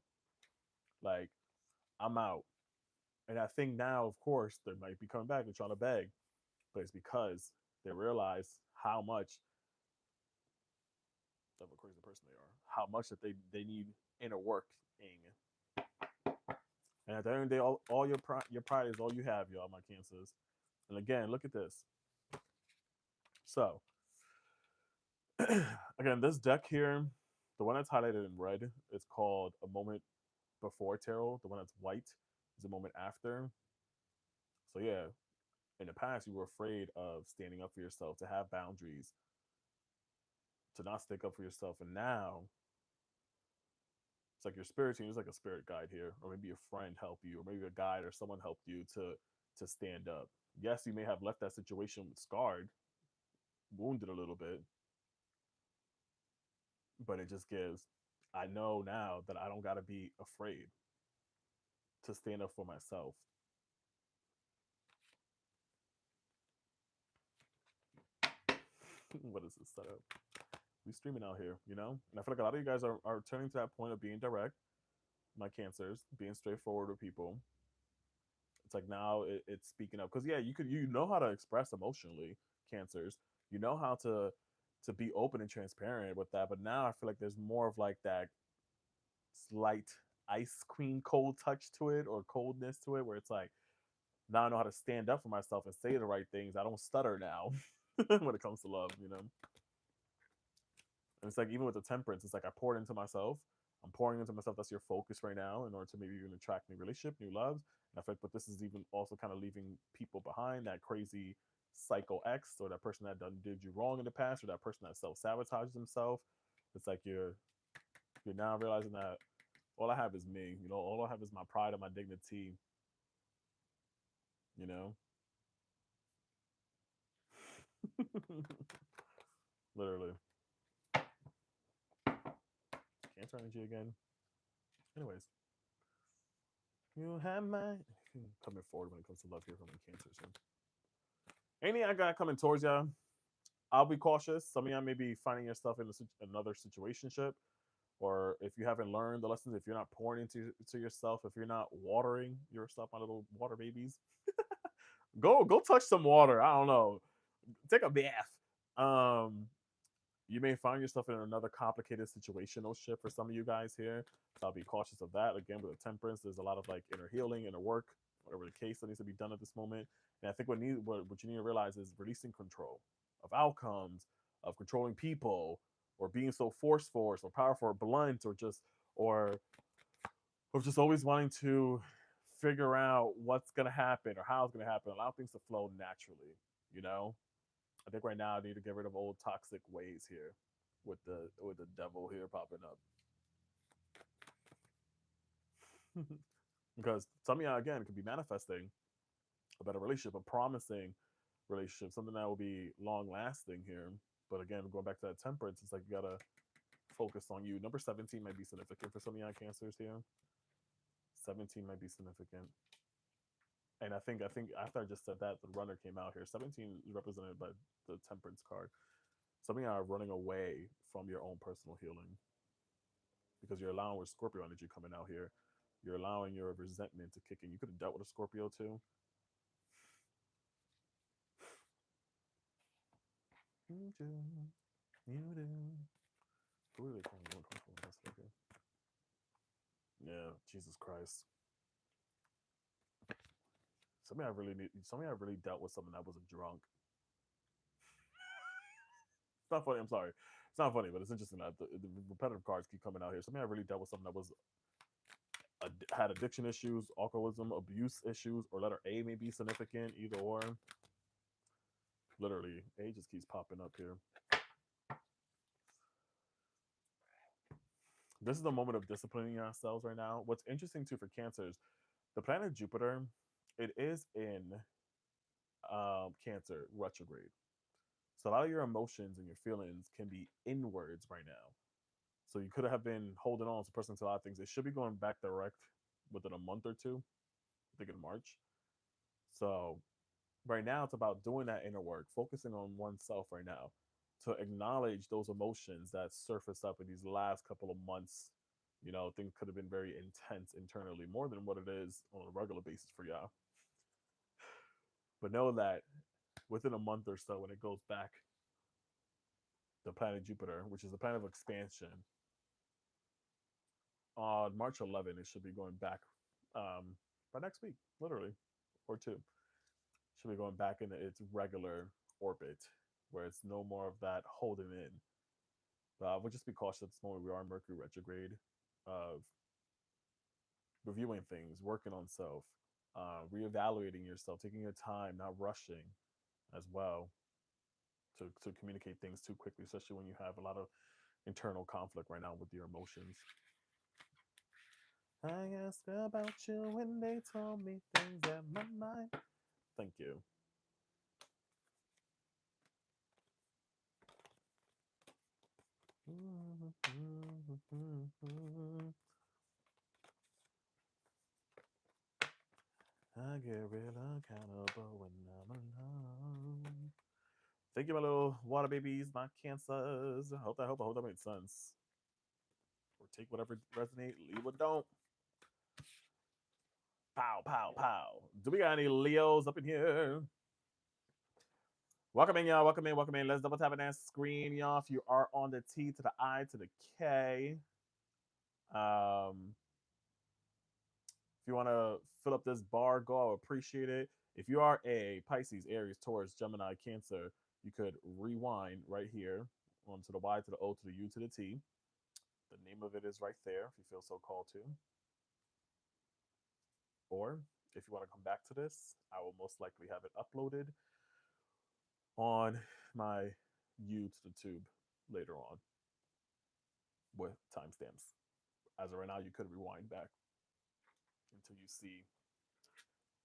Like I'm out. And I think now, of course, they might be coming back and trying to beg, but it's because they realize how much of a crazy person they are, how much that they need inner working. And at the end of the day, all your pride is all you have, y'all, my cancers. And again, look at this. So again, this deck here, the one that's highlighted in red, is called A Moment Before Tarot. The one that's white is A Moment After. So yeah, in the past, you were afraid of standing up for yourself, to have boundaries, to not stick up for yourself. And now it's like your spirit team is like a spirit guide here, or maybe a friend helped you, or maybe a guide or someone helped you to stand up. Yes, you may have left that situation scarred, wounded a little bit, but it just gives. I know now that I don't gotta be afraid to stand up for myself. What is this setup? We streaming out here, you know? And I feel like a lot of you guys are turning to that point of being direct, my cancers, being straightforward with people. It's like now it's speaking up. Because yeah, you know how to express emotionally, cancers. You know how to be open and transparent with that. But now I feel like there's more of like that slight ice cream cold touch to it, or coldness to it, where it's like now I know how to stand up for myself and say the right things. I don't stutter now when it comes to love, you know? And it's like even with the temperance, it's like I poured into myself. I'm pouring into myself. That's your focus right now in order to maybe even attract new relationship, new loves. And I feel like, but this is even also kind of leaving people behind, that crazy psycho ex, or that person that done did you wrong in the past, or that person that self sabotages himself. It's like you're now realizing that all I have is me. You know, all I have is my pride and my dignity. You know, literally. Cancer energy again. Anyways, you have my coming forward when it comes to love here from the cancers. Anything I got coming towards y'all? I'll be cautious. Some of y'all may be finding yourself in another situationship, or if you haven't learned the lessons, if you're not pouring into yourself, if you're not watering yourself, my little water babies, go touch some water. I don't know, take a bath. Um, you may find yourself in another complicated situational shift for some of you guys here. So I'll be cautious of that. Again, with the temperance, there's a lot of like inner healing, inner work, whatever the case that needs to be done at this moment. And I think what you need to realize is releasing control of outcomes, of controlling people, or being so forceful or so powerful or blunt or or just always wanting to figure out what's gonna happen or how it's gonna happen. Allow things to flow naturally, you know? I think right now I need to get rid of old toxic ways here with the devil here popping up. Because some of y'all again could be manifesting a better relationship, a promising relationship, something that will be long lasting here. But again, going back to that temperance, it's like you gotta focus on you. Number 17 might be significant for some of y'all cancers here. 17 might be significant. And I think after I just said that, the runner came out here. 17 is represented by the temperance card. Some of y'all are running away from your own personal healing because you're allowing with Scorpio energy coming out here. You're allowing your resentment to kick in. You could have dealt with a Scorpio too. You do. You do. Who are they calling? Yeah, Jesus Christ. Some of y'all really dealt with someone that was a drunk. It's not funny. I'm sorry. It's not funny, but it's interesting that the repetitive cards keep coming out here. Some of y'all really dealt with someone that was had addiction issues, alcoholism, abuse issues, or letter A may be significant, either or. Literally, A just keeps popping up here. This is the moment of disciplining ourselves right now. What's interesting too for cancers, the planet Jupiter, it is in Cancer retrograde. So a lot of your emotions and your feelings can be inwards right now. So you could have been holding on, suppressing a lot of things. It should be going back direct within a month or two, I think in March. So right now it's about doing that inner work, focusing on oneself right now to acknowledge those emotions that surfaced up in these last couple of months. You know, things could have been very intense internally, more than what it is on a regular basis for y'all. But know that within a month or so, when it goes back, the planet Jupiter, which is the planet of expansion, on March 11th, it should be going back by next week, literally, or two. Should be going back into its regular orbit, where it's no more of that holding in. We'll just be cautious at this moment. We are in Mercury retrograde, of reviewing things, working on self, reevaluating yourself, taking your time, not rushing as well to communicate things too quickly, especially when you have a lot of internal conflict right now with your emotions. I asked about you when they told me things in my mind. Thank you. I get real accountable when I'm alone. Thank you, my little water babies, my cancers. I hope that made sense. Or take whatever resonate, leave what don't. Pow, pow, pow. Do we got any Leos up in here? Welcome in, y'all. Welcome in, welcome in. Let's double tap on that screen, y'all. If you are on the T to the I to the K. If you want to fill up this bar, go. I appreciate it. If you are a Pisces, Aries, Taurus, Gemini, Cancer, you could rewind right here onto the Y to the O to the U to the T. The name of it is right there if you feel so called to. Or if you want to come back to this, I will most likely have it uploaded on my U to the tube later on with timestamps. As of right now, you could rewind back until you see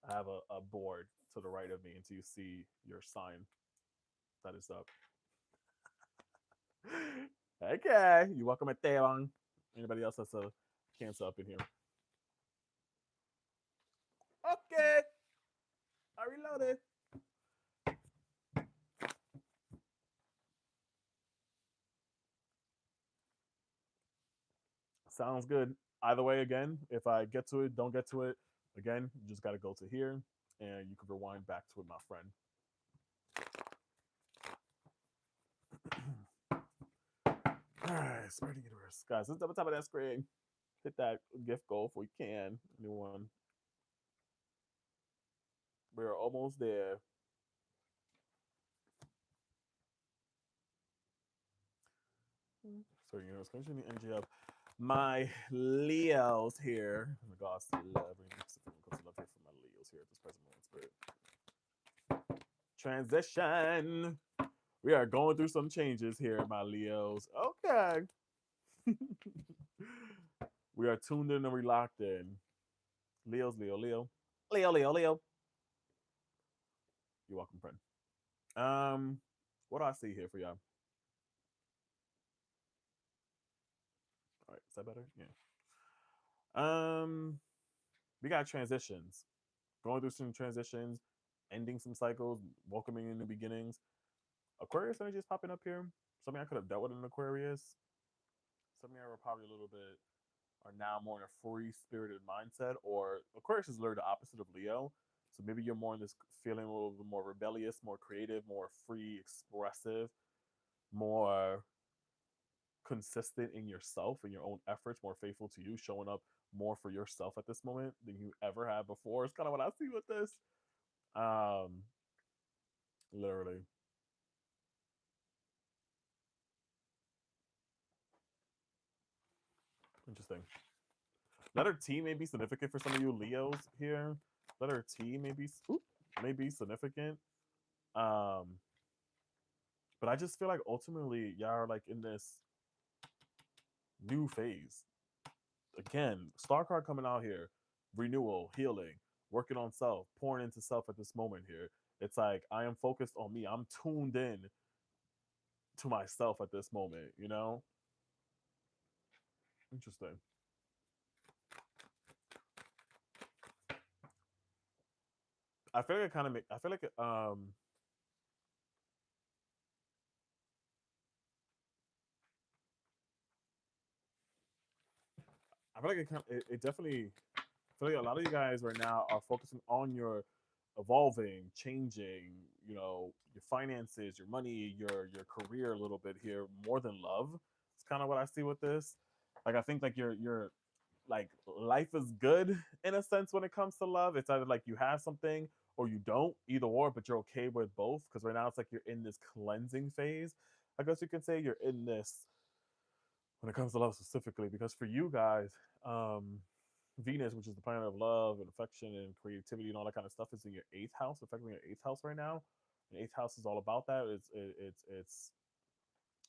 I have a board to the right of me until you see your sign that is up. Okay, you're welcome at Theon. Anybody else that's a Cancer up in here? Okay, I reloaded. Sounds good. Either way, again, if I get to it, don't get to it, again, you just got to go to here and you can rewind back to it, my friend. All right, Spirit Universe. Guys, let's double tap of that screen. Hit that gift goal if we can. Anyone? We're almost there. Spirit Universe, continue the energy of my Leos here. In regards to love, comes to love here for my Leos here at this present moment. Spirit. Transition. We are going through some changes here, my Leos. Okay. We are tuned in and we locked in. Leos, Leo, Leo. Leo, Leo, Leo. You're welcome, friend. What do I see here for y'all? All right, is that better? Yeah. We got transitions. Going through some transitions, ending some cycles, welcoming in new beginnings. Aquarius energy is popping up here. Something I could have dealt with in Aquarius. Something I were probably a little bit are now more in a free spirited mindset, or Aquarius is literally the opposite of Leo. So maybe you're more in this feeling a little bit more rebellious, more creative, more free, expressive, more consistent in yourself and your own efforts, more faithful to you, showing up more for yourself at this moment than you ever have before. It's kind of what I see with this. Literally. Interesting. Letter T may be significant for some of you Leos here. Letter T may be significant. But I just feel like ultimately y'all are like in this new phase. Again, star card coming out here, renewal, healing, working on self, pouring into self at this moment here. It's like I am focused on me. I'm tuned in to myself at this moment, you know? Interesting. I feel like it kind of I feel like I feel like it definitely, I feel like a lot of you guys right now are focusing on your evolving, changing, you know, your finances, your money, your career a little bit here more than love. It's kind of what I see with this. Like I think like you're like life is good in a sense when it comes to love. It's either like you have something or you don't, either or, but you're okay with both. Because right now it's like you're in this cleansing phase. I guess you can say you're in this when it comes to love specifically, because for you guys, Venus, which is the planet of love and affection and creativity and all that kind of stuff, is in your eighth house, affecting your eighth house right now. And eighth house is all about that. It's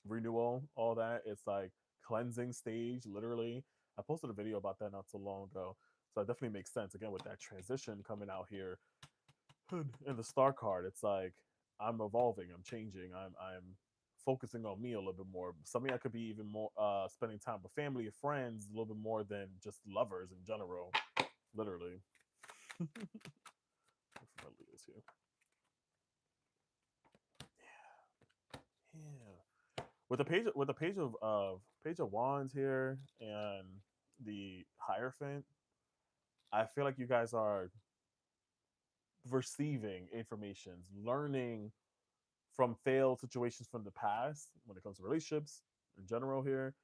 renewal, all that. It's like cleansing stage, literally. I posted a video about that not so long ago, so that definitely makes sense. Again, with that transition coming out here, in the star card, it's like I'm evolving, I'm changing, I'm focusing on me a little bit more. Something I could be even more spending time with family and friends a little bit more than just lovers in general. Literally. Look for my Leos here. Yeah. With the page of wands here and the Hierophant, I feel like you guys are receiving information, learning from failed situations from the past when it comes to relationships in general here.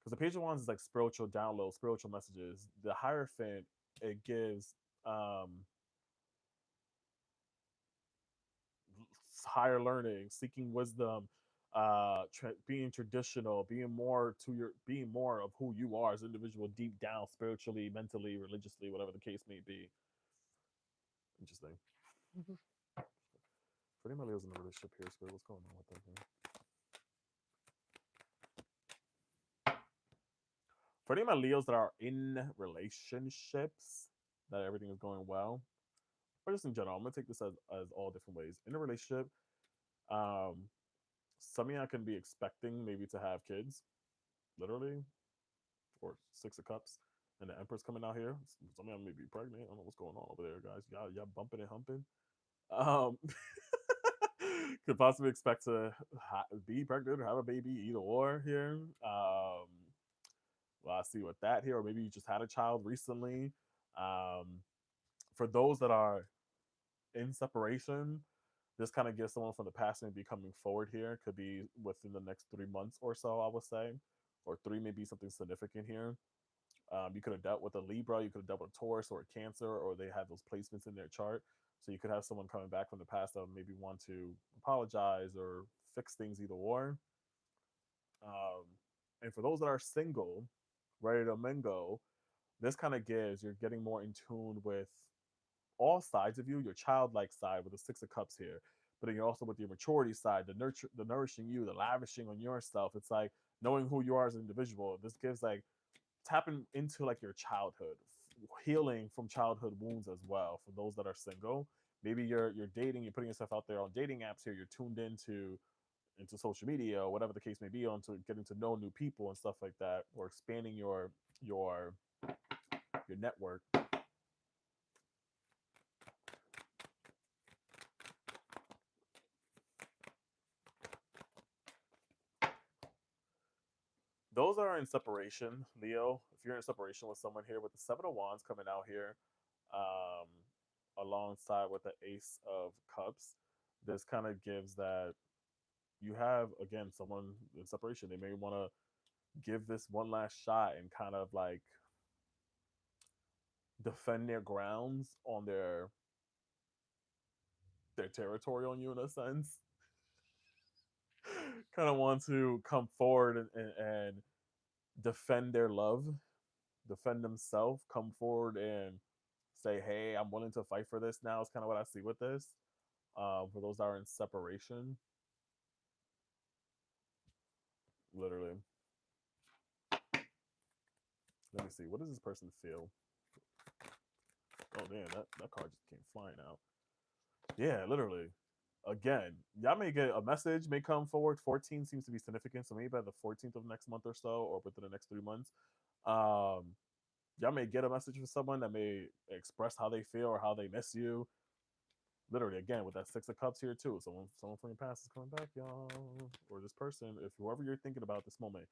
Because the Page of Wands is like spiritual download, spiritual messages. The Hierophant, it gives higher learning, seeking wisdom, being traditional, being more of who you are as an individual, deep down, spiritually, mentally, religiously, whatever the case may be. Interesting. For anybody who's in a relationship here, Spirit, what's going on with them here? For any of my Leos that are in relationships, that everything is going well, or just in general, I'm gonna take this as all different ways. In a relationship, some of y'all can be expecting maybe to have kids, literally, or Six of Cups, and the Empress coming out here. Some of y'all may be pregnant. I don't know what's going on over there, guys. Y'all bumping and humping. Could possibly expect to be pregnant or have a baby, either or here. I see with that here, or maybe you just had a child recently. For those that are in separation, this kind of gives someone from the past maybe coming forward here. Could be within the next 3 months or so, I would say, or three, maybe something significant here. You could have dealt with a Libra, you could have dealt with a Taurus or a Cancer, or they have those placements in their chart. So you could have someone coming back from the past that maybe want to apologize or fix things, either or. And for those that are single, ready to mingle, this kind of gives you're getting more in tune with all sides of you, your childlike side with the Six of Cups here, but then you're also with your maturity side, the nurture, the nourishing you, the lavishing on yourself. It's like knowing who you are as an individual. This gives like tapping into like your childhood, healing from childhood wounds as well. For those that are single, maybe you're dating, you're putting yourself out there on dating apps here. You're tuned into social media or whatever the case may be, onto getting to know new people and stuff like that, or expanding your network. Those are in separation, Leo. If you're in separation with someone here, with the Seven of Wands coming out here, um, alongside with the Ace of Cups, this kind of gives that you have, again, someone in separation. They may want to give this one last shot and kind of like defend their grounds on their territory on you, in a sense. Kind of want to come forward and defend their love, defend themselves, come forward and say, hey, I'm willing to fight for this now. Is kind of what I see with this. For those that are in separation, literally. Let me see. What does this person feel? Oh, man, that card just came flying out. Yeah, literally. Again, y'all may get a message, may come forward. 14 seems to be significant. So maybe by the 14th of next month or so, or within the next 3 months, y'all may get a message from someone that may express how they feel or how they miss you. Literally, again, with that Six of Cups here too. Someone from your past is coming back, y'all, or this person, if whoever you're thinking about this moment.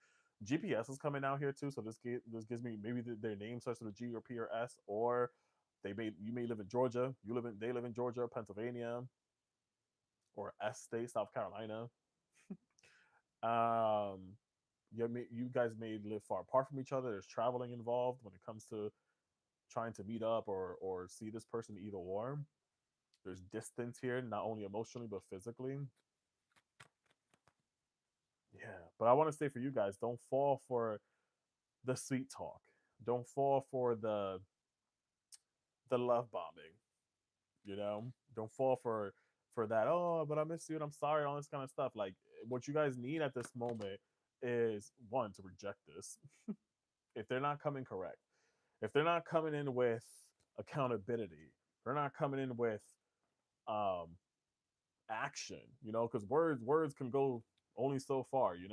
GPS is coming out here too, so this gives me maybe their name starts with a G or P or S, or you may live in Georgia, they live in Georgia, Pennsylvania, or S state, South Carolina. um, you guys may live far apart from each other. There's traveling involved when it comes to trying to meet up or see this person, either or. There's distance here, not only emotionally but physically. Yeah, but I want to say for you guys, don't fall for the sweet talk. Don't fall for the love bombing. You know, don't fall for that. Oh, but I miss you and I'm sorry, all this kind of stuff. Like, what you guys need at this moment is, one, to reject this. If they're not coming correct, if they're not coming in with accountability, they're not coming in with um action, because words can go only so far. You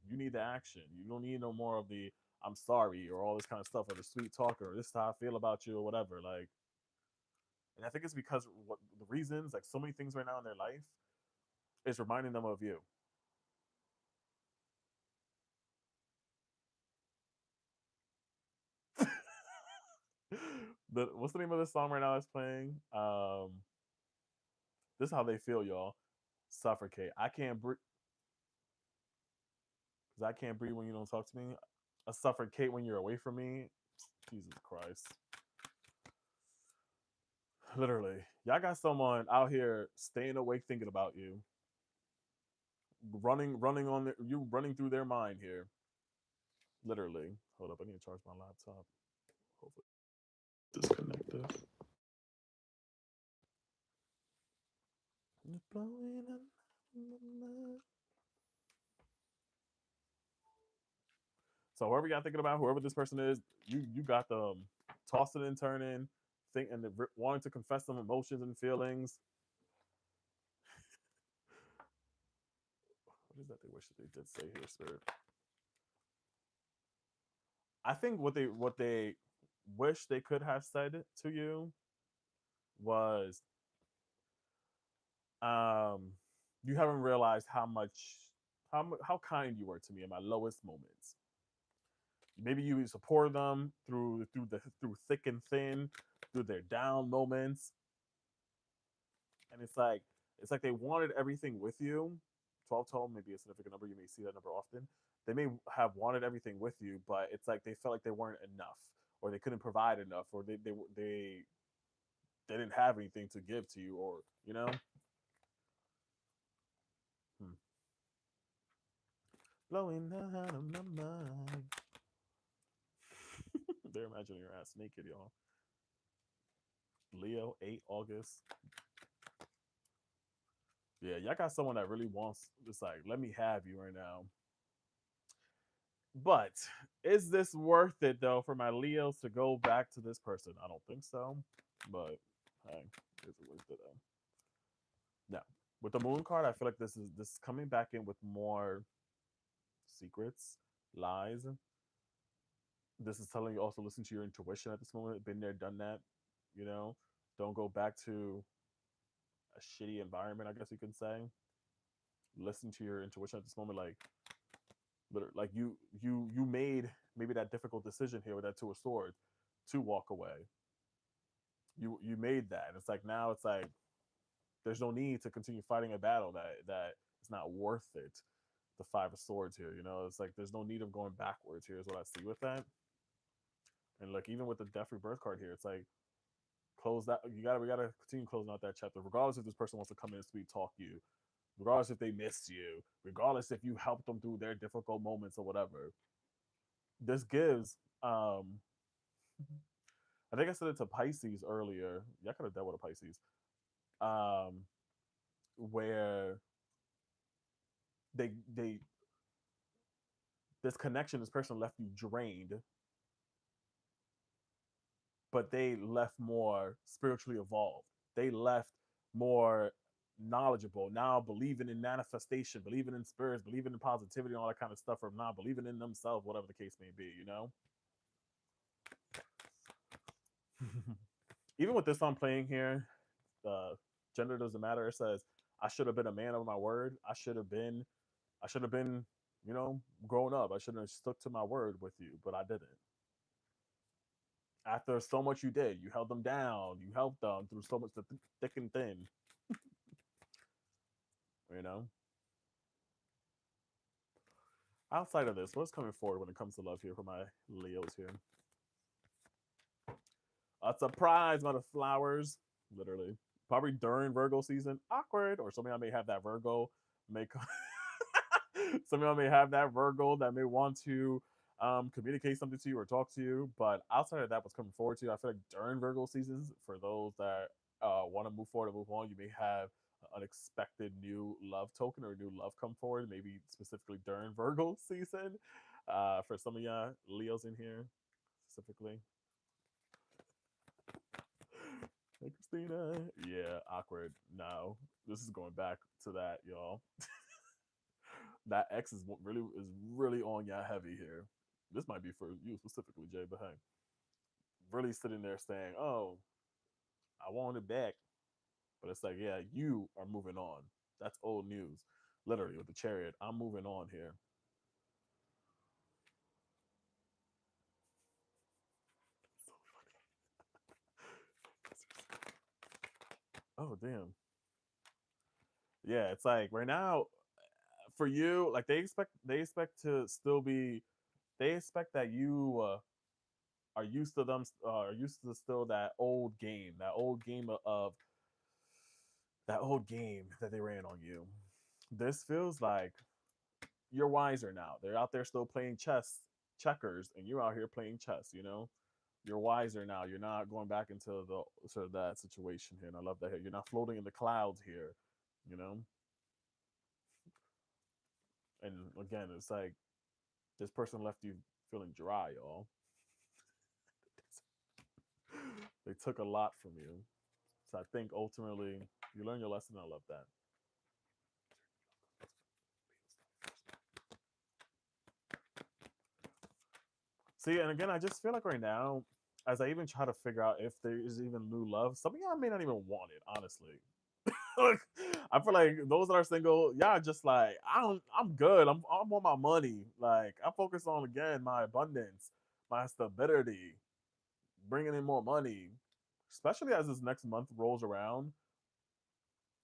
need the action. You don't need no more of the I'm sorry or all this kind of stuff, or the sweet talk, or this is how I feel about you, or whatever. Like, and I think it's because what the reasons, like, so many things right now in their life is reminding them of you. What's the name of the song right now that's playing? This is how they feel, y'all. Suffocate. I can't breathe because I can't breathe when you don't talk to me. I suffocate when you're away from me. Jesus Christ. Literally. Y'all got someone out here staying awake thinking about you. You running through their mind here. Literally. Hold up, I need to charge my laptop. Hopefully disconnect this. So whoever y'all thinking about, whoever this person is, you got them tossing and turning, wanting to confess some emotions and feelings. What is that they wish that they did say here, Spirit? I think what they wish they could have said to you was, you haven't realized how kind you were to me in my lowest moments. Maybe you support them through thick and thin, through their down moments, and it's like they wanted everything with you. 12 maybe a significant number. You may see that number often. They may have wanted everything with you, but it's like they felt like they weren't enough, or they couldn't provide enough, or they didn't have anything to give to you, or you know. Hmm. Blowing out of my mind. They're imagining your ass naked, y'all. Leo, 8 August. Yeah, y'all got someone that really wants, it's like, let me have you right now. But is this worth it though for my Leos to go back to this person? I don't think so. But hey, is it worth it though? No. With the moon card, I feel like this coming back in with more secrets, lies. This is telling you also listen to your intuition at this moment. Been there, done that. You know, don't go back to a shitty environment, I guess you can say. Listen to your intuition at this moment, like you made maybe that difficult decision here with that Two of Swords to walk away. You made that. And it's like now it's like there's no need to continue fighting a battle that it's not worth it. The Five of Swords here, you know, it's like there's no need of going backwards here is what I see with that. And like even with the Death Rebirth card here, it's like close that. We gotta continue closing out that chapter, regardless if this person wants to come in and speak talk you, regardless if they missed you, regardless if you helped them through their difficult moments or whatever. This gives I think I said it to Pisces earlier. Yeah, I could have dealt with a Pisces. Um where they this connection, this person left you drained, but they left more spiritually evolved. They left more knowledgeable, now believing in manifestation, believing in spirits, believing in positivity and all that kind of stuff, or now believing in themselves, whatever the case may be, you know. Even with this I'm playing here, gender doesn't matter. It says I should have been a man of my word. I should have been, you know, grown up. I should have stuck to my word with you, but I didn't. After so much you did, you held them down, you helped them through so much thick and thin, you know. Outside of this, what's coming forward when it comes to love here for my Leos here? A surprise, amount of flowers, literally. Probably during Virgo season. Awkward. Or some of y'all may have that Virgo. May some of y'all may have that Virgo that may want to communicate something to you or talk to you. But outside of that, what's coming forward to you, I feel like during Virgo seasons, for those that want to move forward and move on, you may have an unexpected new love token or a new love come forward, maybe specifically during Virgo season. For some of y'all Leos in here specifically. Hey, Christina. Yeah, awkward. No, this is going back to that, y'all. That X is really on y'all heavy here. This might be for you specifically, Jay, but hey, really sitting there saying, "Oh, I want it back," but it's like, yeah, you are moving on. That's old news. Literally with the Chariot, I'm moving on here. Oh damn. Yeah, it's like right now for you, like they expect to still be. They expect that you are used to them are used to still that old game that they ran on you. This feels like you're wiser now. They're out there still playing checkers, and you're out here playing chess. You know, you're wiser now. You're not going back into the sort of that situation here. And I love that here. You're not floating in the clouds here. You know, and again, it's like this person left you feeling dry, y'all. They took a lot from you. So I think ultimately you learn your lesson. I love that. See, and again, I just feel like right now, as I even try to figure out if there is even new love, some of y'all may not even want it, honestly. Like, I feel like those that are single, y'all just like, I'm good. I'm on my money. Like, I'm focused on, again, my abundance, my stability, bringing in more money, especially as this next month rolls around.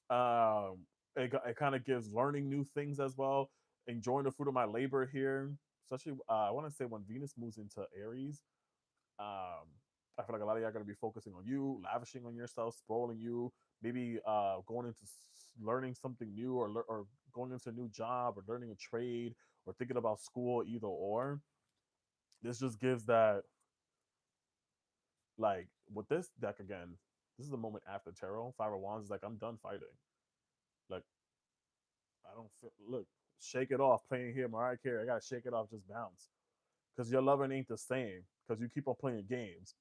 Um, it kind of gives learning new things as well, enjoying the fruit of my labor here. Especially, I want to say when Venus moves into Aries, um, I feel like a lot of y'all are going to be focusing on you, lavishing on yourself, spoiling you, maybe going into learning something new, or going into a new job, or learning a trade, or thinking about school, either or. This just gives that, like, with this deck again, this is the moment after tarot. Five of Wands is like, I'm done fighting. Like, I don't feel, look, shake it off playing here, Mariah Carey. I got to shake it off, just bounce. Because your loving ain't the same, because you keep on playing games.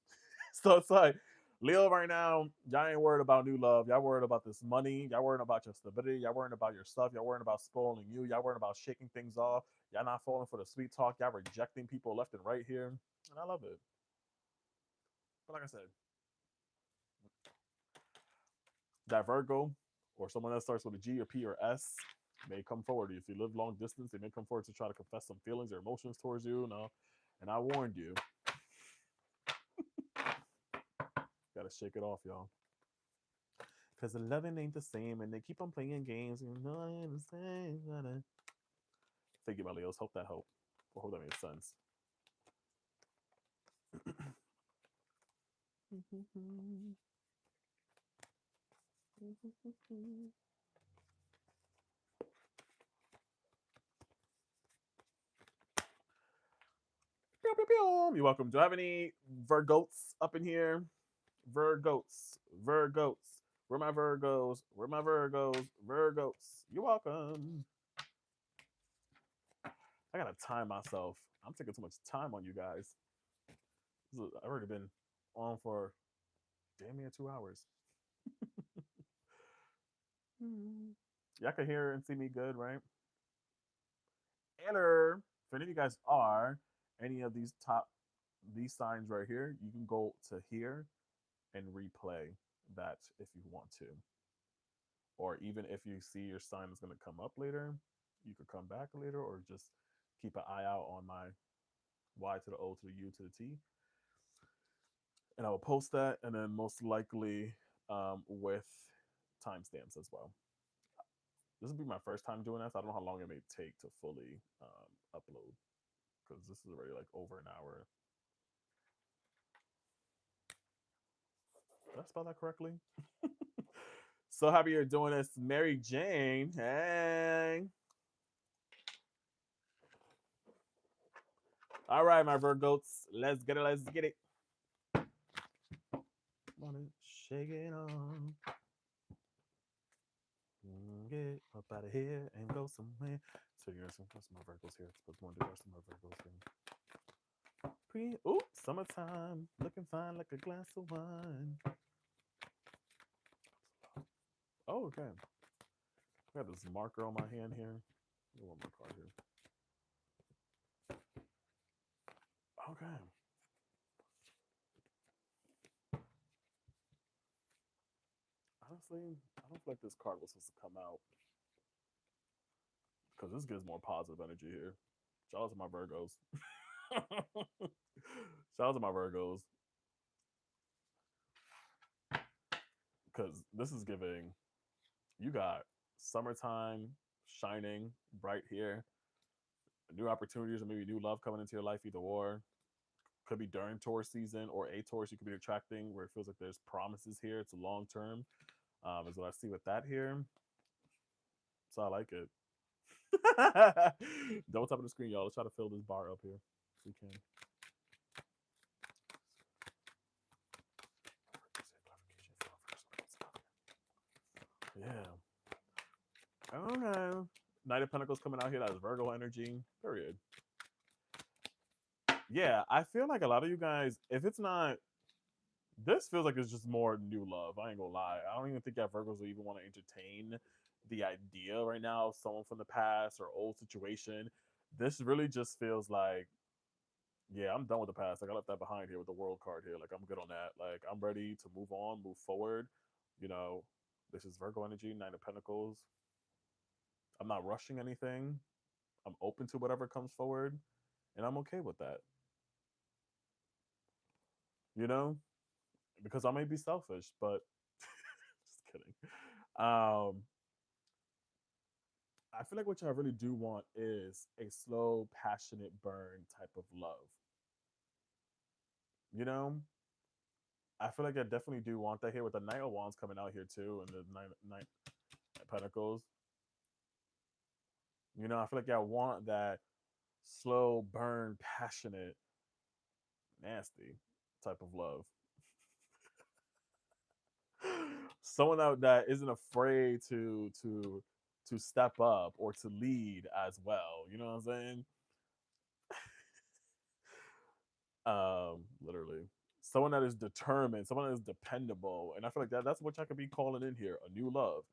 So it's like, Leo right now, y'all ain't worried about new love. Y'all worried about this money. Y'all worried about your stability. Y'all worried about your stuff. Y'all worried about spoiling you. Y'all worried about shaking things off. Y'all not falling for the sweet talk. Y'all rejecting people left and right here. And I love it. But like I said, that Virgo, or someone that starts with a G or P or S, may come forward. If you live long distance, they may come forward to try to confess some feelings or emotions towards you. No, and I warned you. Gotta shake it off, y'all. Because the loving ain't the same, and they keep on playing games. You know, I understand. Thank you, my Leos. Hope that helped. I hope that made sense. You're welcome. Do I have any Virgoats up in here? Virgoats. Virgoats. Where my Virgos? Where my Virgos? Virgoats. You're welcome. I gotta time myself. I'm taking too much time on you guys. I've already been on for damn near 2 hours. Y'all can hear and see me good, right? Eller, if any of you guys are any of these signs right here, you can go to here and replay that if you want to. Or even if you see your sign is going to come up later, you could come back later, or just keep an eye out on my Y to the O to the U to the T. And I will post that, and then most likely with timestamps as well. This will be my first time doing this. I don't know how long it may take to fully upload, because this is already like over an hour. Did I spell that correctly? So happy you're doing this, Mary Jane. Hey. All right, my Virgoats. Let's get it. Let's get it. Wanna shake it on. Get up out of here and go somewhere. So you're some more Virgos here. Let's put one to some more Virgos here. Ooh, summertime. Looking fine like a glass of wine. Oh, okay. I got this marker on my hand here. One more card here. Okay. Honestly, I don't feel like this card was supposed to come out, because this gives more positive energy here. Shout out to my Virgos. Shout out to my Virgos. Because this is giving, you got summertime shining bright here, new opportunities, or maybe new love coming into your life, either or. Could be during Taurus season, or a Taurus you could be attracting, where it feels like there's promises here. It's a long term, is what I see with that here. So I like it. Don't tap on the screen, y'all. Let's try to fill this bar up here if we can. Yeah. Okay. Knight of Pentacles coming out here. That's Virgo energy. Period. Yeah, I feel like a lot of you guys, if it's not, this feels like it's just more new love. I ain't gonna lie. I don't even think that Virgos will even want to entertain the idea right now of someone from the past or old situation. This really just feels like, yeah, I'm done with the past. Like, I left that behind here with the world card here. Like, I'm good on that. Like, I'm ready to move on, move forward. You know, This is Virgo energy, Nine of Pentacles. I'm not rushing anything. I'm open to whatever comes forward, and I'm okay with that. You know, because I may be selfish, but just kidding. Um, I feel like what y'all really do want is a slow, passionate burn type of love. You know, I feel like I definitely do want that here with the Knight of Wands coming out here too, and the Nine of Pentacles. You know, I feel like I want that slow burn, passionate, nasty type of love. Someone out that isn't afraid to step up or to lead as well. You know what I'm saying? Literally. Someone that is determined, someone that is dependable. And I feel like that's what I could be calling in here. A new love.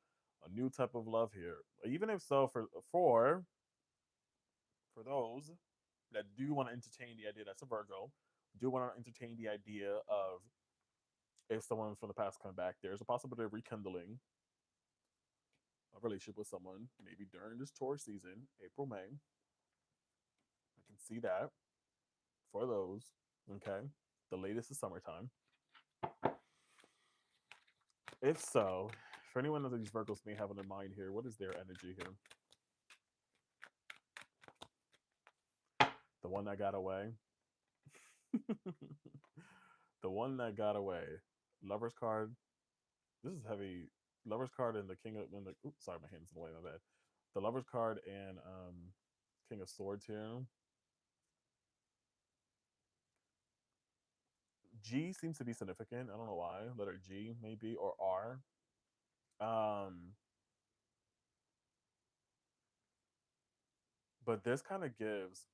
A new type of love here. Even if so for those that do want to entertain the idea, that's a Virgo, do want to entertain the idea of if someone from the past come back, there's a possibility of rekindling a relationship with someone, maybe during this Taurus season, April, May. I can see that for those. Okay. The latest is summertime. If so, for anyone of these Virgos may have in their mind here, what is their energy here? The one that got away. The one that got away. Lover's card. This is heavy. Lover's card and the King of and the oops, sorry, my hand's in the way, my bad. The Lover's card and King of Swords here. G seems to be significant. I don't know why. Letter G maybe or R. But this kind of gives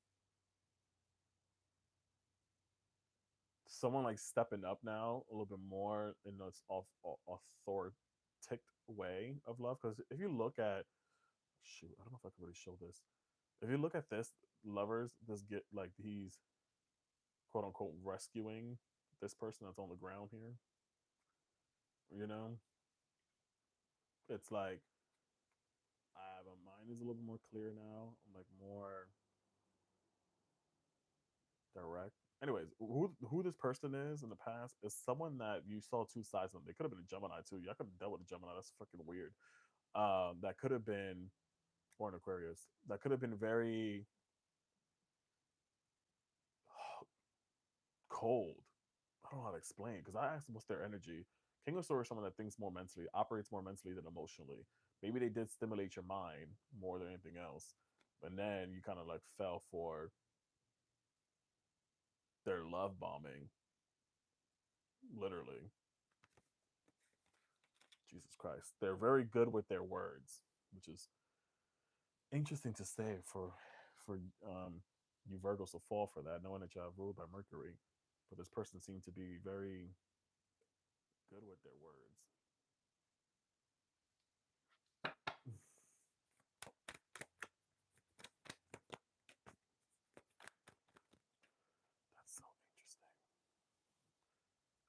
someone like stepping up now a little bit more in this authentic way of love. Because if you look at, shoot, I don't know if I can really show this. If you look at this, lovers, this get like he's quote unquote rescuing this person that's on the ground here. You know, it's like my mind is a little bit more clear now. I'm like more direct. Anyways, who this person is in the past is someone that you saw two sides of them. They could have been a Gemini too. Y'all could have dealt with a Gemini. That's freaking weird. That could have been or an Aquarius. That could have been very cold. I don't know how to explain because I asked them what's their energy. King of Swords is someone that thinks more mentally, operates more mentally than emotionally. Maybe they did stimulate your mind more than anything else, but then you kind of like fell for their love bombing, literally. Jesus Christ. They're very good with their words, which is interesting to say for you Virgos to fall for that, knowing that you have ruled by Mercury. But this person seemed to be very good with their words. That's so interesting.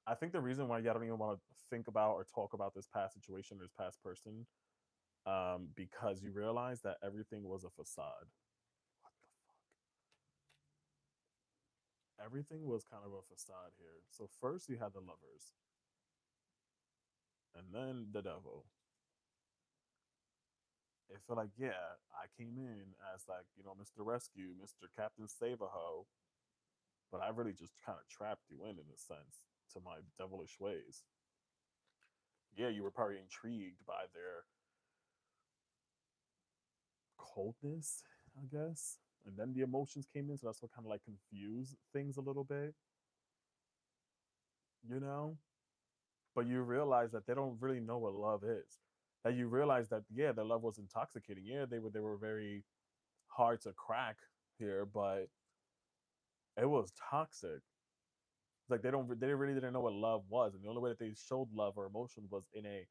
I think the reason why y'all don't even want to think about or talk about this past situation or this past person, because you realize that everything was a facade. What the fuck? Everything was kind of a facade here. So first you had the lovers, and then the devil. It felt like, yeah, I came in as like, Mr. Rescue, Mr. Captain Save a Ho, but I really just kind of trapped you in a sense to my devilish ways. Yeah, you were probably intrigued by their coldness, I guess. And then the emotions came in, so that's what kind of like confused things a little bit, you know? But you realize that they don't really know what love is. That you realize that yeah, their love was intoxicating. Yeah, they were very hard to crack here, but it was toxic. It's like they really didn't know what love was, and the only way that they showed love or emotion was in a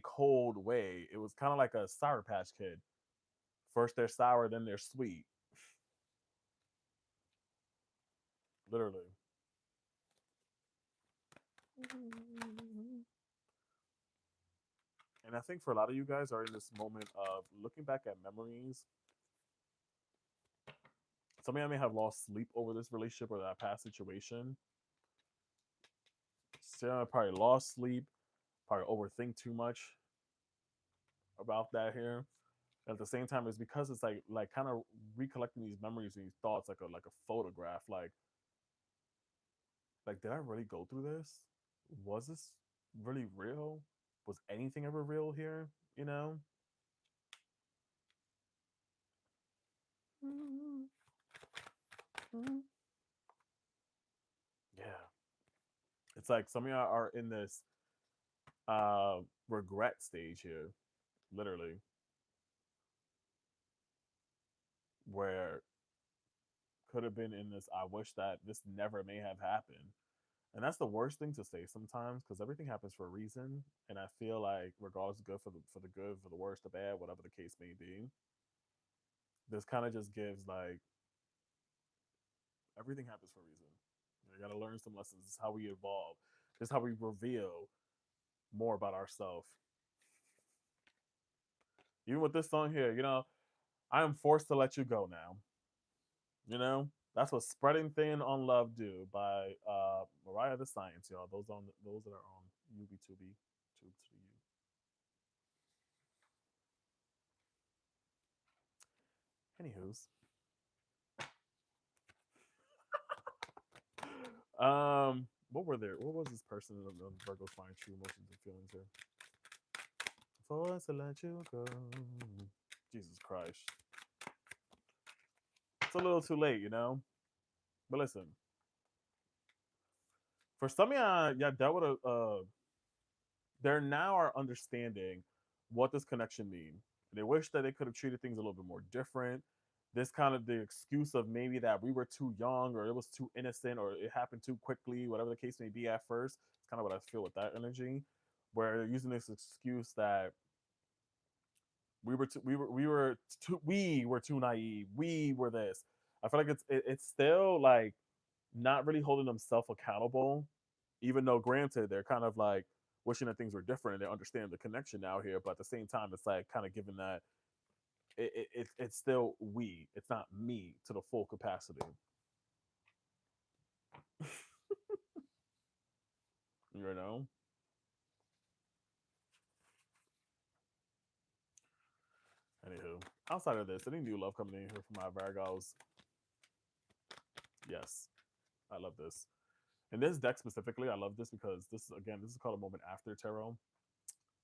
cold way. It was kind of like a Sour Patch Kid. First they're sour, then they're sweet. Literally. And I think for a lot of you guys are in this moment of looking back at memories. Some of you may have lost sleep over this relationship or that past situation. Sarah probably lost sleep, probably overthink too much about that here. And at the same time, it's because it's like kind of recollecting these memories and these thoughts like a photograph. Like did I really go through this? Was this really real? Was anything ever real here? You know? Yeah. It's like some of y'all are in this regret stage here, literally, where could have been in this I wish that this never may have happened. And that's the worst thing to say sometimes because everything happens for a reason. And I feel like regardless of good for the good, for the worst, the bad, whatever the case may be, this kind of just gives like everything happens for a reason. You gotta learn some lessons. This is how we evolve. This is how we reveal more about ourselves. Even with this song here, I am forced to let you go now. That's what Spreading Thin on Love Do by Mariah the Science, y'all. Those that are on UB2B, Tube to the U. Anywho's. What were there? What was this person of Virgo's flying true emotions and feelings here? Forced to let you go. Jesus Christ. It's a little too late, But listen, for some of y'all dealt with they're now are understanding what this connection means. They wish that they could have treated things a little bit more different. This kind of the excuse of maybe that we were too young or it was too innocent or it happened too quickly, whatever the case may be at first. It's kind of what I feel with that energy, where they're using this excuse that we were too naive. We were this. I feel like it's still like not really holding themselves accountable, even though granted they're kind of like wishing that things were different and they understand the connection now here, but at the same time it's like kind of given that it's still we, it's not me to the full capacity. you know Anywho, outside of this, any new love coming in here from my Virgos? Yes, I love this. And this deck specifically, I love this because this is called a moment after tarot.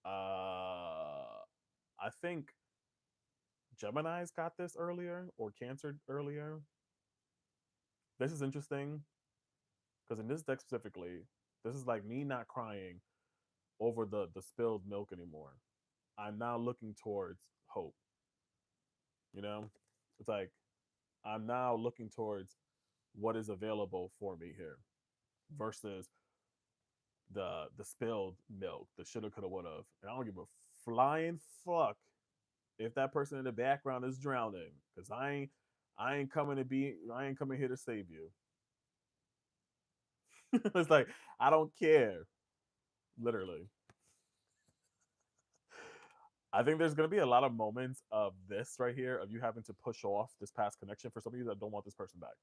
I think Gemini's got this earlier or Cancer earlier. This is interesting because in this deck specifically, this is like me not crying over the spilled milk anymore. I'm now looking towards hope. You know, it's like I'm now looking towards what is available for me here versus the spilled milk, the shoulda, coulda, woulda. And I don't give a flying fuck if that person in the background is drowning, because I ain't coming here to save you. It's like I don't care, literally. I think there's gonna be a lot of moments of this right here of you having to push off this past connection for some of you that don't want this person back.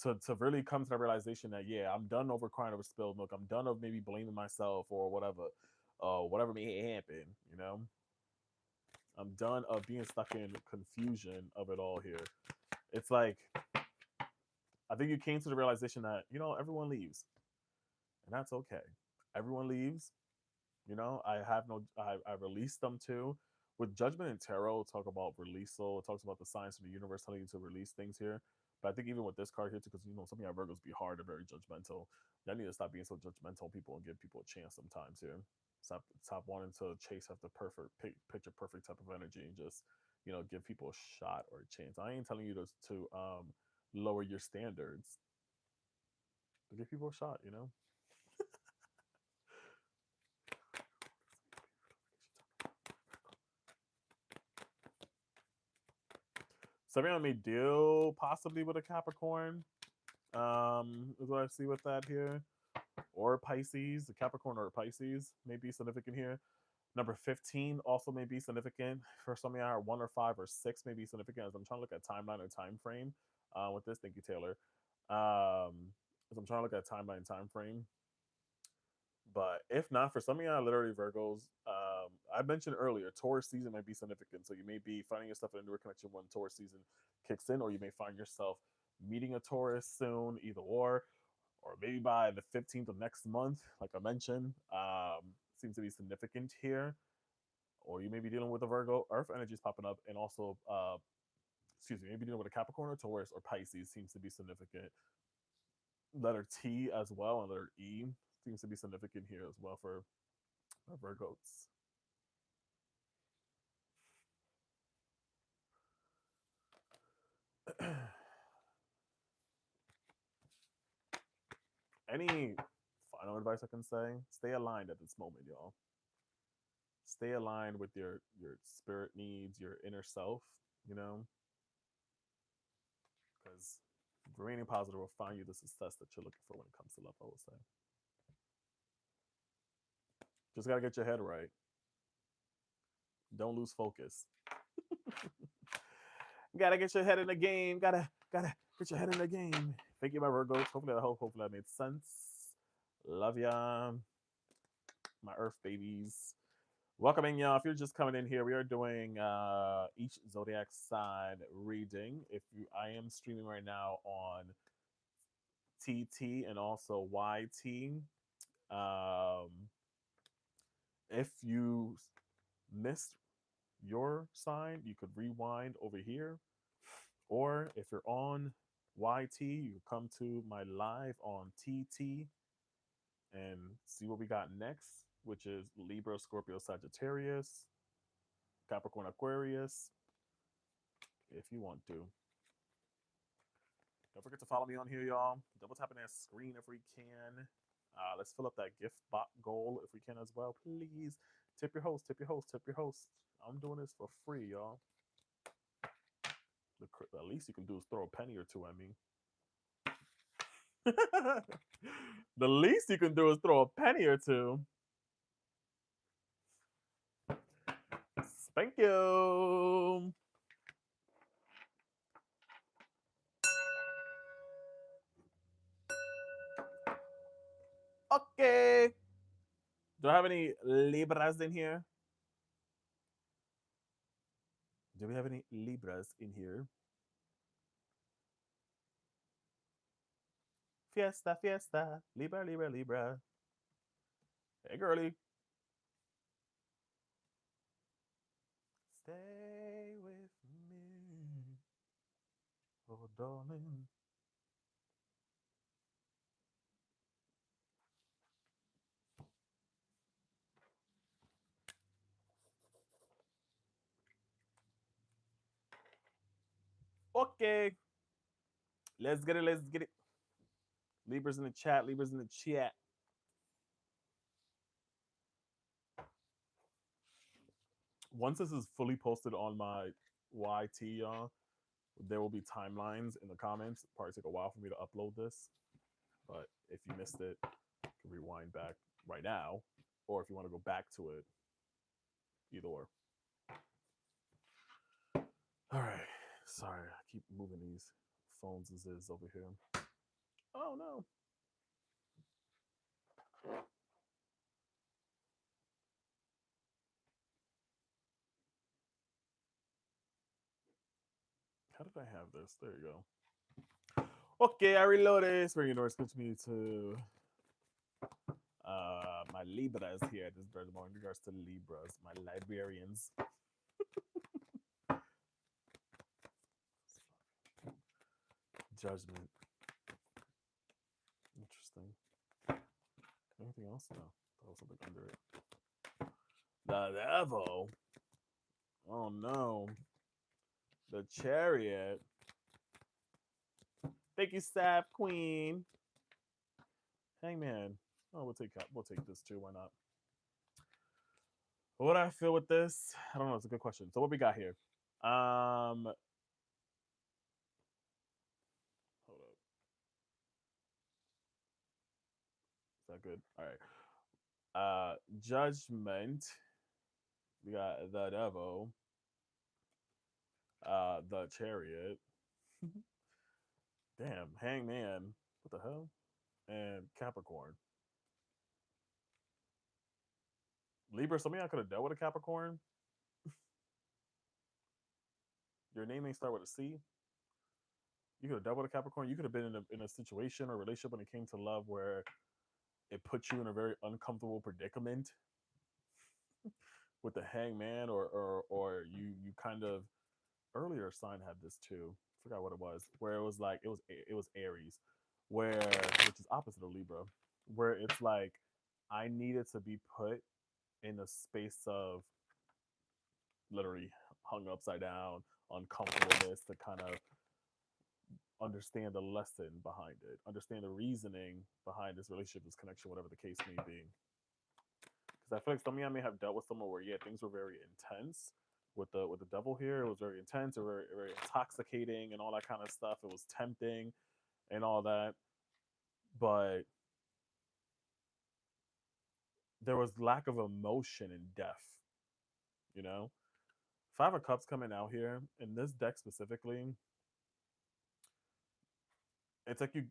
To really come to the realization that yeah, I'm done over crying over spilled milk. I'm done of maybe blaming myself or whatever may happen. I'm done of being stuck in confusion of it all here. It's like I think you came to the realization that everyone leaves, and that's okay. Everyone leaves. I have no. I released them too. With Judgment and Tarot, talk about releasal. It talks about the science of the universe telling you to release things here. But I think even with this card here, too, because some of your Virgos be hard and very judgmental. I need to stop being so judgmental on people and give people a chance sometimes here. Stop wanting to chase after picture perfect type of energy and just give people a shot or a chance. I ain't telling you to lower your standards, but give people a shot. Some of y'all may deal possibly with a Capricorn. Is what I see with that here. Or Pisces, the Capricorn or Pisces may be significant here. Number 15 also may be significant for some of y'all. 1 or 5 or 6 may be significant as I'm trying to look at timeline and time frame with this. Thank you, Taylor. As I'm trying to look at timeline and time frame. But if not, for some of y'all, literally Virgos, I mentioned earlier, Taurus season might be significant. So you may be finding yourself in a newer connection when Taurus season kicks in, or you may find yourself meeting a Taurus soon, either or maybe by the 15th of next month, like I mentioned, seems to be significant here. Or you may be dealing with a Virgo, Earth energies popping up, and also, excuse me, maybe dealing with a Capricorn or Taurus or Pisces seems to be significant. Letter T as well, and letter E seems to be significant here as well for Virgos. Any final advice I can say? Stay aligned at this moment, y'all. Stay aligned with your spirit needs, your inner self, you know, because remaining positive will find you the success that you're looking for when it comes to love, I will say. Just gotta get your head right. Don't lose focus. Gotta get your head in the game. Gotta get your head in the game. Thank you, my Virgos. Hopefully that made sense. Love ya, my Earth babies. Welcome in, y'all. If you're just coming in here, we are doing each zodiac sign reading. I am streaming right now on TT and also YT. If you missed your sign, you could rewind over here, or if you're on YT, you come to my live on TT and see what we got next, which is Libra, Scorpio, Sagittarius, Capricorn, Aquarius, if you want to. Don't forget to follow me on here, y'all. Double tapping that screen if we can. Let's fill up that gift bot goal if we can as well, please. Tip your host, tip your host, tip your host. I'm doing this for free, y'all. The least you can do is throw a penny or two at me. The least you can do is throw a penny or two. Thank you. Okay. Do I have any Libras in here? Do we have any Libras in here? Fiesta, fiesta. Libra, Libra, Libra. Hey, girly. Stay with me. Oh, darling. Okay. Let's get it. Let's get it. Libras in the chat. Libras in the chat. Once this is fully posted on my YT, y'all, there will be timelines in the comments. It'll probably take a while for me to upload this. But if you missed it, you can rewind back right now. Or if you want to go back to it, either or. All right. Sorry, I keep moving these phones as is over here. Oh, no. How did I have this? There you go. Okay, I reloaded. Bring your doors to me to my Libras here at this very moment in regards to Libras, my librarians. Judgment. Interesting. Anything else? No. That was something under it. The Devil. Oh no. The Chariot. Thank you, Sap Queen. Hangman. Oh, we'll take this too. Why not? What do I feel with this? I don't know. It's a good question. So what we got here? Hold up. Is that good? All right. Judgment. We got the Devil, the Chariot. Damn, Hangman. What the hell? And Capricorn. Libra, some of y'all could have dealt with a Capricorn. Your name ain't start with a C. You could have dealt with a Capricorn. You could have been in a situation or relationship when it came to love where it put you in a very uncomfortable predicament with the Hangman, or you kind of earlier sign had this too. Forgot what it was. Where it was like it was Aries, where which is opposite of Libra, where it's like I needed to be put in a space of literally hung upside down, uncomfortableness to kind of understand the lesson behind it, understand the reasoning behind this relationship, this connection, whatever the case may be. Because I feel like some of y'all may have dealt with someone where yeah, things were very intense. With the devil here, it was very intense, or very, very intoxicating, and all that kind of stuff. It was tempting, and all that, but there was lack of emotion and depth. You know, Five of Cups coming out here in this deck specifically, it's like you,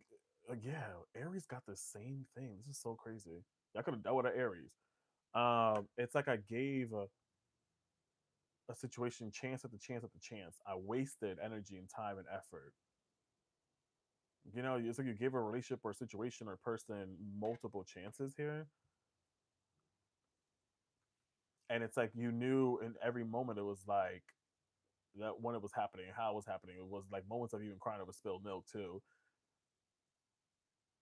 yeah, Aries got the same thing. This is so crazy. I could have dealt with an Aries. It's like I gave a situation chance after chance after chance. I wasted energy and time and effort. You know, it's like you gave a relationship or a situation or person multiple chances here. And it's like you knew in every moment it was like that when it was happening, how it was happening. It was like moments of even crying over spilled milk too.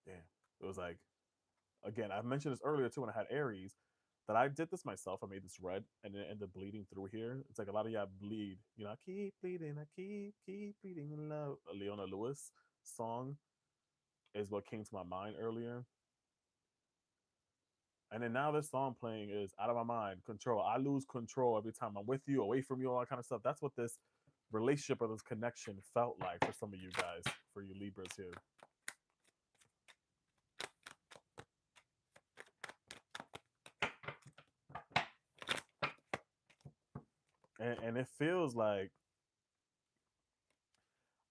Yeah. It was like again, I mentioned this earlier too when I had Aries, that I did this myself. I made this red and it ended up bleeding through here. It's like a lot of y'all bleed. You know, I keep bleeding, I keep bleeding in love. A Leona Lewis song is what came to my mind earlier. And then now this song playing is out of my mind. Control. I lose control every time I'm with you, away from you, all that kind of stuff. That's what this relationship or this connection felt like for some of you guys, for you Libras here. And it feels like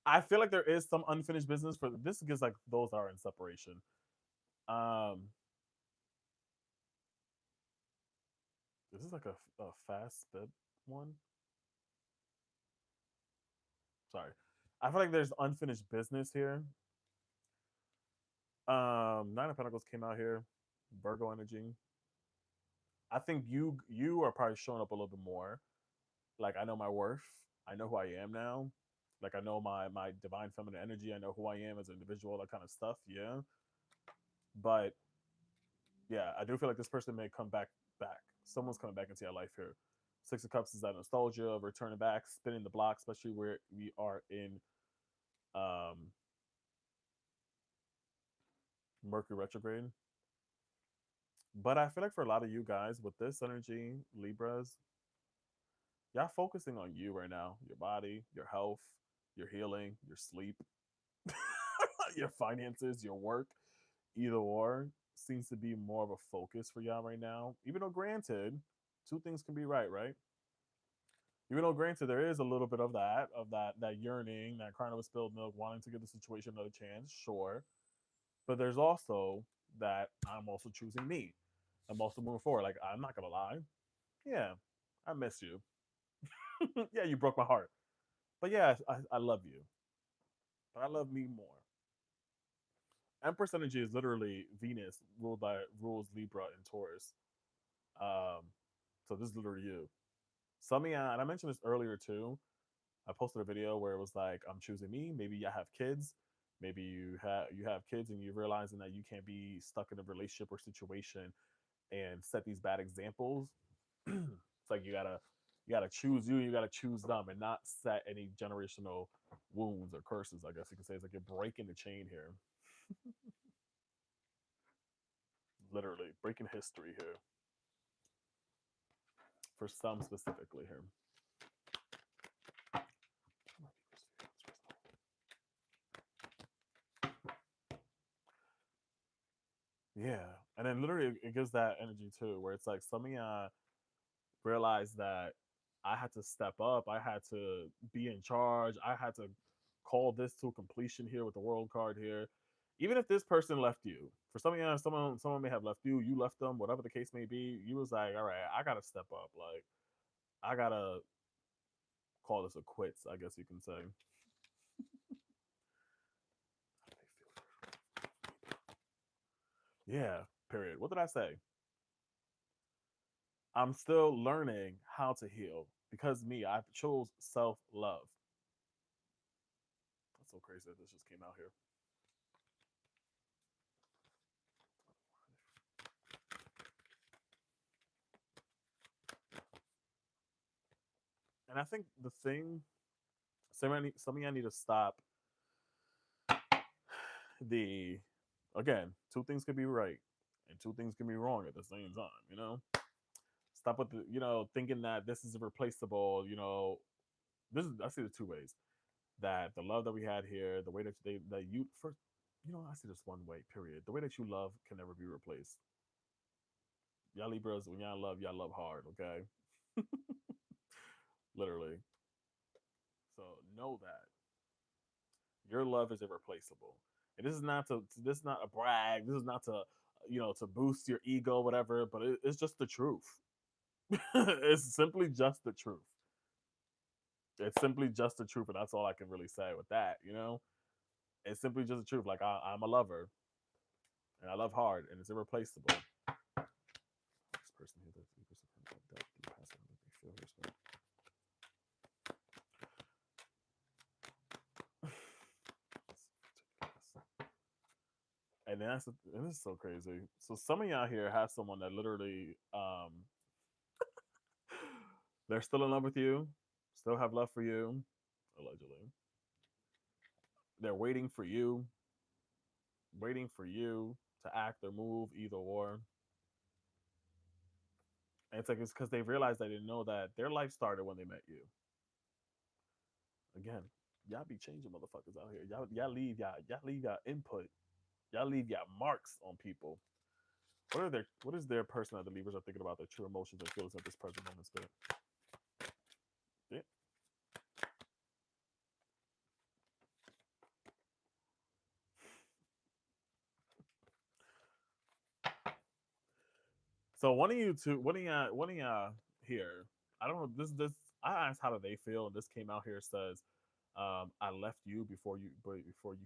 I feel like there is some unfinished business for this because like those are in separation. Um this is like a fast sped one. Sorry. I feel like there's unfinished business here. Nine of Pentacles came out here. Virgo energy. I think you are probably showing up a little bit more. Like I know my worth. I know who I am now. Like I know my divine feminine energy. I know who I am as an individual. That kind of stuff. Yeah. But yeah, I do feel like this person may come back. Someone's coming back into your life here. Six of Cups is that nostalgia of returning back, spinning the block, especially where we are in um Mercury retrograde. But I feel like for a lot of you guys with this energy, Libras, y'all focusing on you right now. Your body, your health, your healing, your sleep, your finances, your work, either or seems to be more of a focus for y'all right now. Even though granted, two things can be right, right? Even though granted there is a little bit of that yearning, that crying over spilled milk, wanting to give the situation another chance, sure. But there's also that I'm also choosing me. I'm also moving forward. Like I'm not gonna lie. Yeah, I miss you. Yeah, you broke my heart. But yeah, I love you. But I love me more. Empress energy is literally Venus rules Libra and Taurus. Um, so this is literally you. Some of y'all, and I mentioned this earlier too. I posted a video where it was like, I'm choosing me. Maybe you have kids. Maybe you have kids and you're realizing that you can't be stuck in a relationship or situation and set these bad examples. It's like you gotta choose you, you gotta choose them and not set any generational wounds or curses, I guess you could say. It's like you're breaking the chain here. Literally breaking history here. For some specifically here. Yeah. And then literally it gives that energy too, where it's like some of y'all realized that I had to step up. I had to be in charge. I had to call this to completion here with the world card here. Even if this person left you, for some of you, someone may have left you, you left them, whatever the case may be, you was like, all right, I gotta step up. Like, I gotta call this a quits, I guess you can say. Yeah, period. What did I say? I'm still learning how to heal because me, I chose self love. That's so crazy that this just came out here. And I think the thing, some of y'all need to stop the, again, two things can be right and two things can be wrong at the same time, you know? Stop with the, thinking that this is irreplaceable, this is, I see the two ways. That the love that we had here, the way that that you first, I see this one way, period. The way that you love can never be replaced. Y'all Libras, when y'all love hard, okay? Literally. So know that your love is irreplaceable. And this is not a brag. This is not to to boost your ego, whatever. But it's just the truth. It's simply just the truth. It's simply just the truth, and that's all I can really say with that. It's simply just the truth. Like I'm a lover, and I love hard, and it's irreplaceable. This person here, that feel here. And and this is so crazy. So some of y'all here have someone that literally they're still in love with you, still have love for you, allegedly. They're waiting for you to act or move, either or. And it's because they realized they didn't know that their life started when they met you. Again, y'all be changing motherfuckers out here. Y'all leave y'all input. Y'all leave y'all marks on people. What is their person that the Libras are thinking about their true emotions and feelings at this present moment, spirit? Yeah. So one of y'all here. I don't know. This. I asked how do they feel, and this came out here says, "I left you before you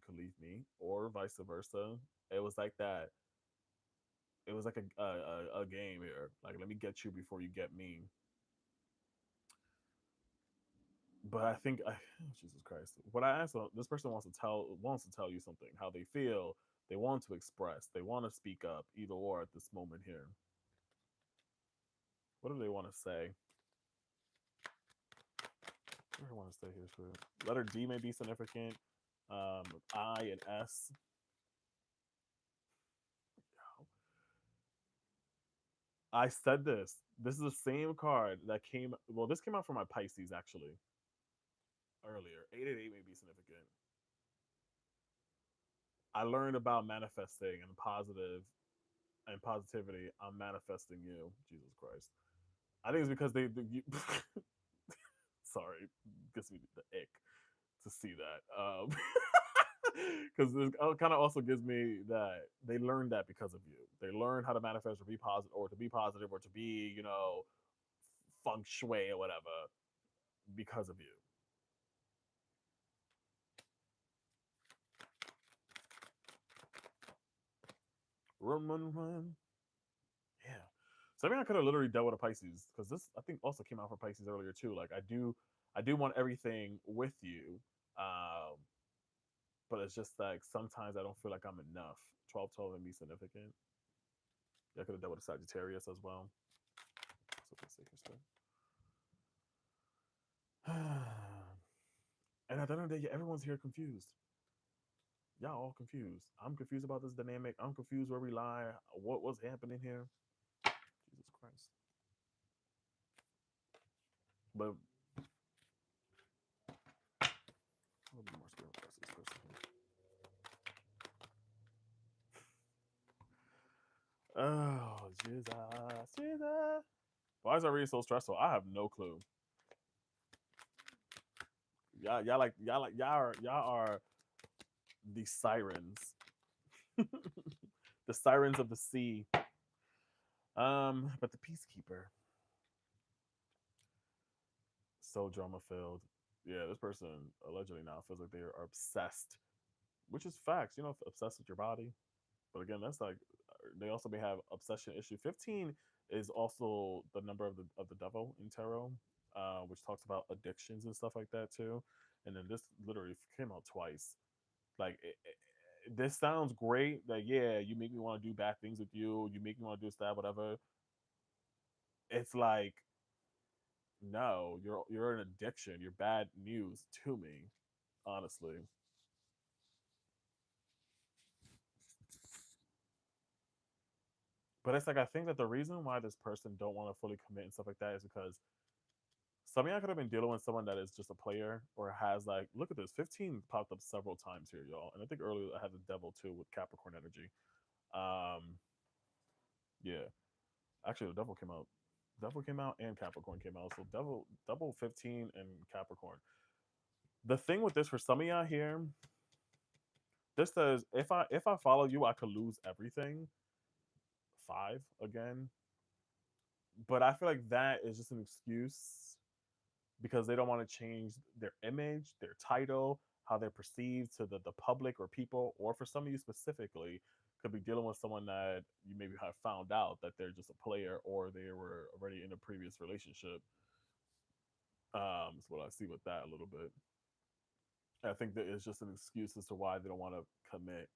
could leave me," or vice versa. It was like that. It was like a game here. Like, let me get you before you get me. But I think, Jesus Christ, what I asked, this person wants to tell you something, how they feel. They want to express. They want to speak up, either or at this moment here. What do they want to say? Where do I want to stay here? For letter D may be significant. I and S. I said this. This is the same card that came. Well, this came out from my Pisces actually earlier. 888 may be significant. I learned about manifesting and positivity. I'm manifesting you, Jesus Christ. I think it's because sorry, gives me the ick to see that. Because it kind of also gives me that they learned that because of you. They learned how to manifest or be positive, or to be, feng shui or whatever, because of you. Run. Yeah. So I mean, I could have literally dealt with a Pisces because this I think also came out for Pisces earlier too. Like I do want everything with you, um, but it's just like sometimes I don't feel like I'm enough. 12 and be significant. Yeah, I could have dealt with a Sagittarius as well. So let's see here. And at the end of the day, everyone's here confused. Y'all all confused. I'm confused about this dynamic. I'm confused where we lie. What was happening here? Jesus Christ. But a little bit more spirit for this person. Oh, Jesus. Why is that reading so stressful? I have no clue. Y'all are the sirens, the sirens of the sea. But the peacekeeper, so drama filled. Yeah, this person allegedly now feels like they are obsessed, which is facts. Obsessed with your body. But again, that's like they also may have obsession issue. 15 is also the number of the devil in tarot, which talks about addictions and stuff like that too. And then this literally came out twice. Like this sounds great. Like yeah, you make me want to do bad things with you. You make me want to do that, whatever. It's like no, you're an addiction. You're bad news to me, honestly. But it's like I think that the reason why this person don't want to fully commit and stuff like that is because some of y'all could have been dealing with someone that is just a player or has like look at this 15 popped up several times here, y'all. And I think earlier I had the devil too with Capricorn energy. Um, yeah, actually the devil came out. Devil came out and Capricorn came out. So devil double 15 and Capricorn. The thing with this for some of y'all here, this says if I follow you, I could lose everything. Five again. But I feel like that is just an excuse because they don't want to change their image, their title, how they're perceived to the public or people, or for some of you specifically, could be dealing with someone that you maybe have found out that they're just a player or they were already in a previous relationship. So what I see with that a little bit. I think that it's just an excuse as to why they don't want to commit.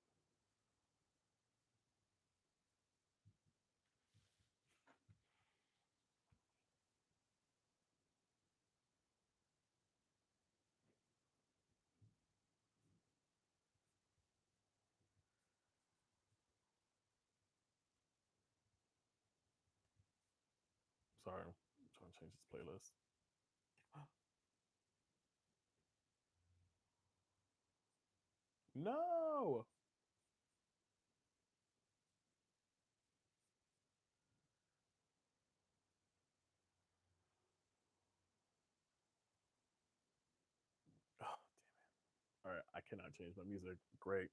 Sorry, I'm trying to change this playlist. No. Oh, all right, I cannot change my music. Great.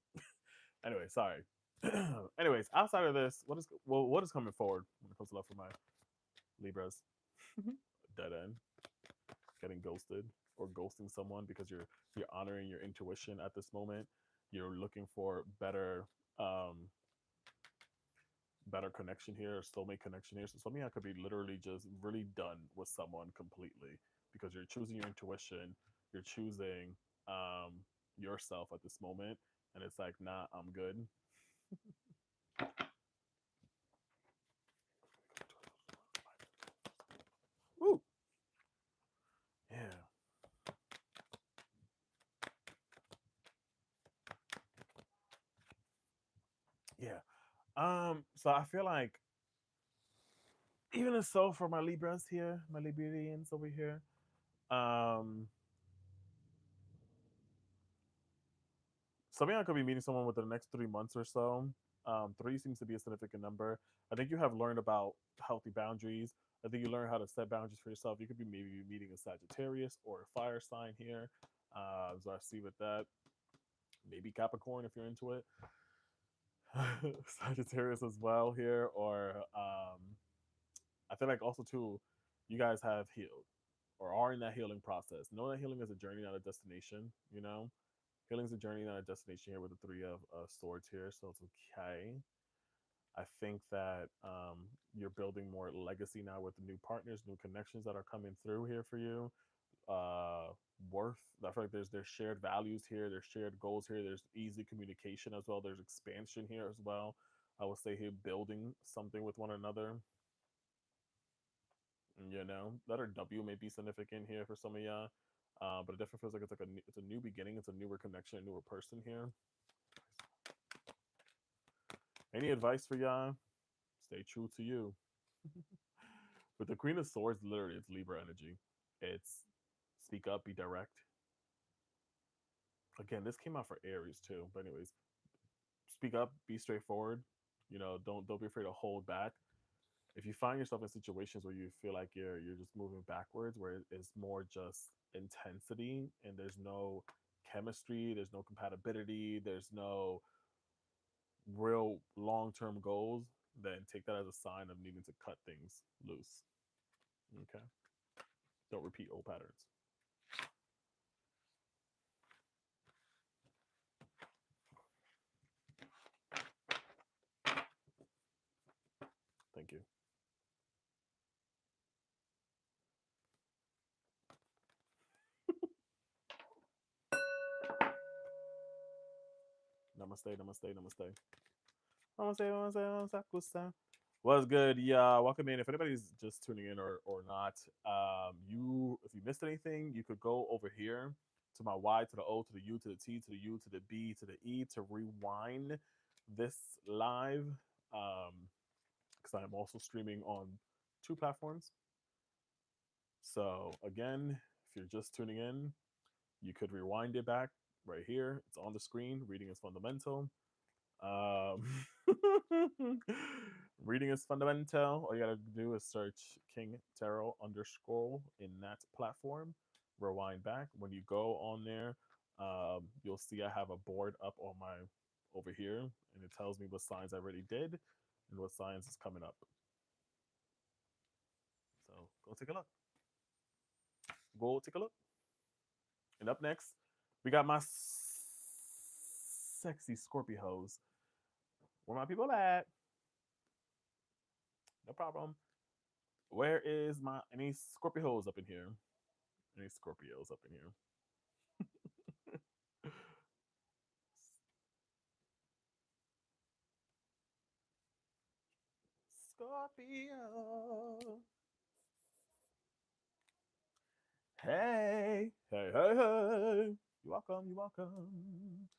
Anyway, sorry. Anyways, outside of this, what is coming forward when it comes to love for my Libras? Dead end, getting ghosted, or ghosting someone because you're honoring your intuition at this moment. You're looking for better connection here, soulmate connection here. So something that could be literally just really done with someone completely because you're choosing your intuition, you're choosing yourself at this moment, and it's like, nah, I'm good. Woo! Yeah, yeah. So I feel like even so for my Libras here, my Librians over here, um, some of y'all could be meeting someone within the next 3 months or so. Three seems to be a significant number. I think you have learned about healthy boundaries. I think you learn how to set boundaries for yourself. You could be maybe meeting a Sagittarius or a fire sign here. So I see with that. Maybe Capricorn if you're into it. Sagittarius as well here. Or I feel like also too, you guys have healed or are in that healing process. Know that healing is a journey, not a destination. Healing's a journey, not a destination here with the three of swords here, so it's okay. I think that you're building more legacy now with the new partners, new connections that are coming through here for you. Uh, Worth. I feel like there's shared values here, there's shared goals here, there's easy communication as well, there's expansion here as well. I would say here building something with one another. Letter W may be significant here for some of y'all, but it definitely feels like it's a new beginning, it's a newer connection, a newer person here. Any advice for y'all? Stay true to you. With the Queen of Swords, literally, it's Libra energy. It's speak up, be direct. Again, this came out for Aries too. But anyways, speak up, be straightforward. Don't be afraid to hold back. If you find yourself in situations where you feel like you're just moving backwards, where it's more just intensity and there's no chemistry, there's no compatibility, there's no real long-term goals, then take that as a sign of needing to cut things loose. Okay. Don't repeat old patterns. Thank you. Namaste, namaste, namaste. Namaste, namaste, namaste. What's good? Yeah, welcome in. If anybody's just tuning in or not, if you missed anything, you could go over here to my Y, to the O, to the U, to the T, to the U, to the B, to the E to rewind this live. Because I'm also streaming on 2 platforms. So again, if you're just tuning in, you could rewind it back right here. It's on the screen. Reading is fundamental. Reading is fundamental. All you gotta do is search King Tarot _ in that platform. Rewind back. When you go on there, you'll see I have a board up on my over here, and it tells me what signs I already did and what signs is coming up. So go take a look. Go take a look. And up next, we got my sexy Scorpios. Where my people at? No problem. Where is my any Scorpios up in here? Any Scorpios up in here? Scorpio. Hey, hey, hey, hey. You're welcome, you're welcome.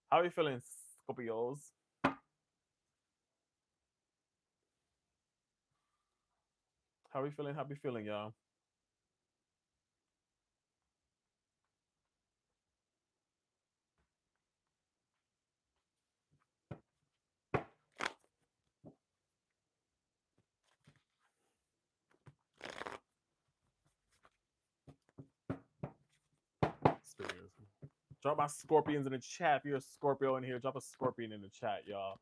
How are you feeling, Scorpios? How are you feeling? How are you feeling, y'all? Scorpios. Drop my scorpions in the chat. If you're a Scorpio in here, drop a scorpion in the chat, y'all.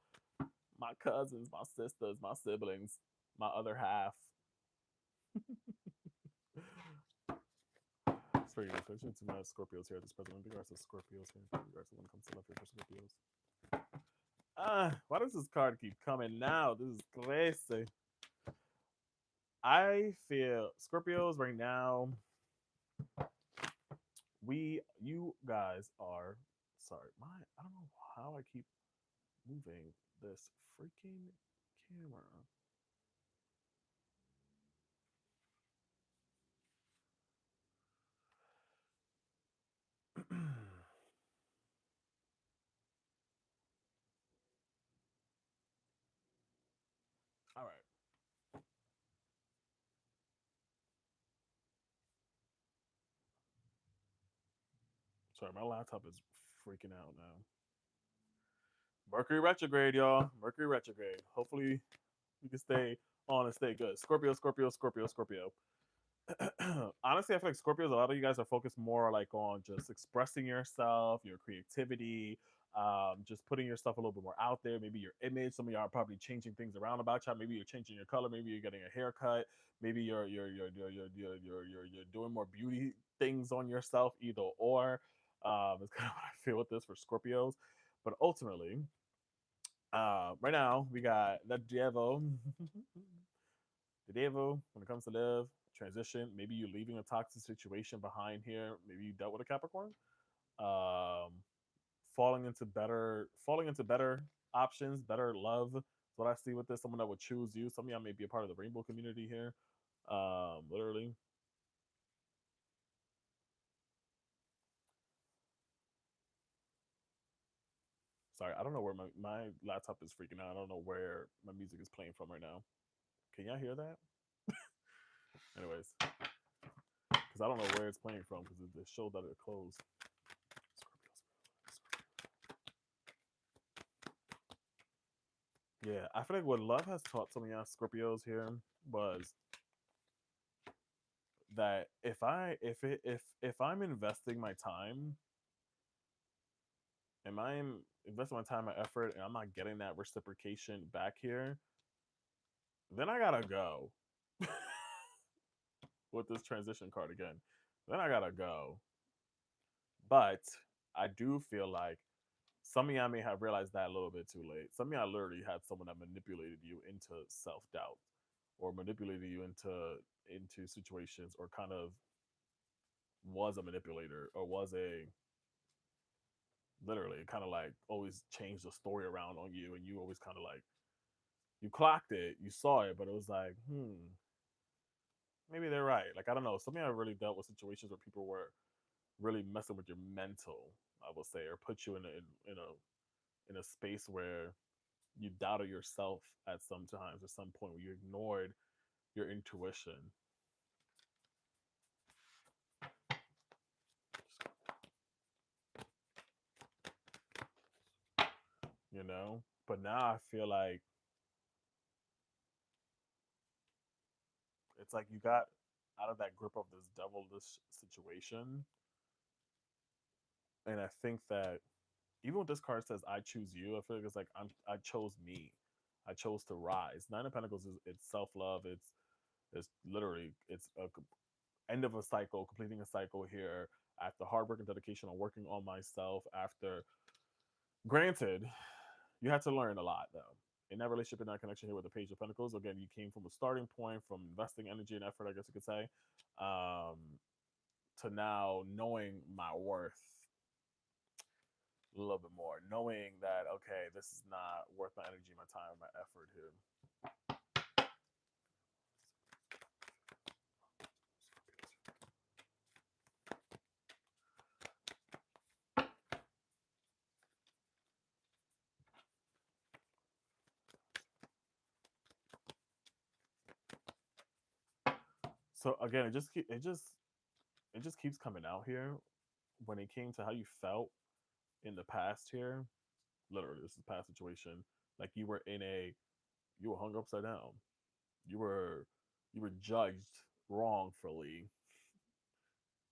My cousins, my sisters, my siblings, my other half. Sorry, attention to my Scorpios here at this present. In regards to Scorpios here, in regards to when it comes to love here for Scorpios. Why does this card keep coming now? This is crazy. I feel Scorpios right now. You guys are sorry. I don't know how I keep moving this freaking camera. All right. Sorry, my laptop is freaking out now. Mercury retrograde, y'all. Mercury retrograde. Hopefully, we can stay on and stay good. Scorpio, Scorpio, Scorpio, Scorpio. Honestly, I feel like Scorpios, a lot of you guys are focused more like on just expressing yourself, your creativity, just putting yourself a little bit more out there. Maybe your image. Some of y'all are probably changing things around about you. Maybe you're changing your color. Maybe you're getting a haircut. Maybe you're doing more beauty things on yourself. Either or. It's kind of what I feel with this for Scorpios. But ultimately, right now we got the devil. The devil, when it comes to love, transition, maybe you're leaving a toxic situation behind here. Maybe you dealt with a Capricorn. Um, falling into better options, better love. That's what I see with this. Someone that would choose you. Some of y'all may be a part of the rainbow community here. Literally. Sorry, I don't know where my laptop is freaking out. I don't know where my music is playing from right now. Can y'all hear that? Anyways, because I don't know where it's playing from because it showed that it closed. Yeah, I feel like what love has taught some of y'all Scorpios here was that if I'm investing my time, and I'm investing my time, my effort, and I'm not getting that reciprocation back here, then I gotta go. With this transition card again, then I gotta go. But I do feel like some of y'all may have realized that a little bit too late. Some of y'all literally had someone that manipulated you into self doubt, or manipulated you into situations, or kind of was a manipulator, or was a literally kind of like always changed the story around on you, and you always kind of like you clocked it, you saw it, but it was like, maybe they're right. Like I don't know. Some of y'all really dealt with situations where people were really messing with your mental, I will say, or put you in a space where you doubted yourself at some times, or some point where you ignored your intuition. You know. But now I feel like it's like you got out of that grip of this devilish situation, and I think that even with this card says "I choose you," I feel like it's like I chose me. I chose to rise. Nine of Pentacles is it's self love. It's literally it's a end of a cycle, completing a cycle here after hard work and dedication on working on myself. After, granted, you had to learn a lot though. In that relationship, in that connection here with the Page of Pentacles, again, you came from a starting point, from investing energy and effort, I guess you could say, um, to now knowing my worth a little bit more, knowing that okay, this is not worth my energy, my time, my effort here. So again, it just keeps coming out here when it came to how you felt in the past here. Literally, this is past situation. Like you were hung upside down. You were you were judged wrongfully.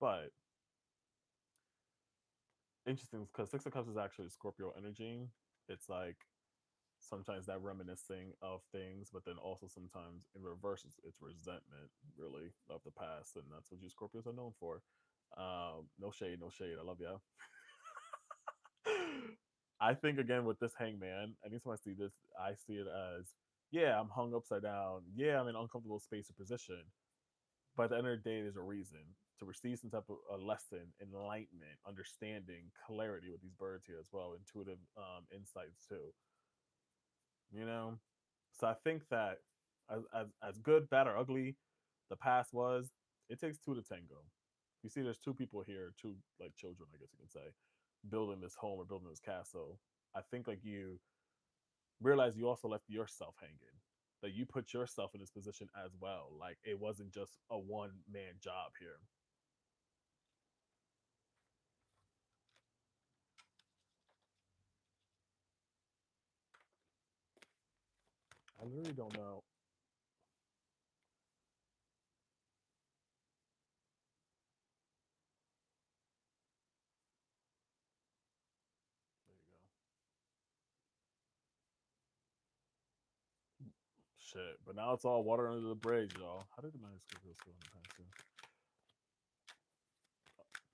But interesting because Six of Cups is actually Scorpio energy. It's like sometimes that reminiscing of things, but then also sometimes in reverse, it's resentment really of the past, and that's what you Scorpios are known for. No shade, no shade. I love ya. I think again with this hangman, anytime I see this, I see it as yeah, I'm hung upside down. Yeah, I'm in an uncomfortable space or position. But at the end of the day, there's a reason to receive some type of a lesson, enlightenment, understanding, clarity with these birds here as well, intuitive insights too. You know, so I think that as good, bad, or ugly the past was, it takes two to tango. You see, there's two people here, two like children, I guess you can say, building this home or building this castle. I think like you realize you also left yourself hanging. That you put yourself in this position as well. Like it wasn't just a one man job here. I literally don't know. There you go. Shit, but now it's all water under the bridge, y'all. How did my Scorpios feel in the past? Too?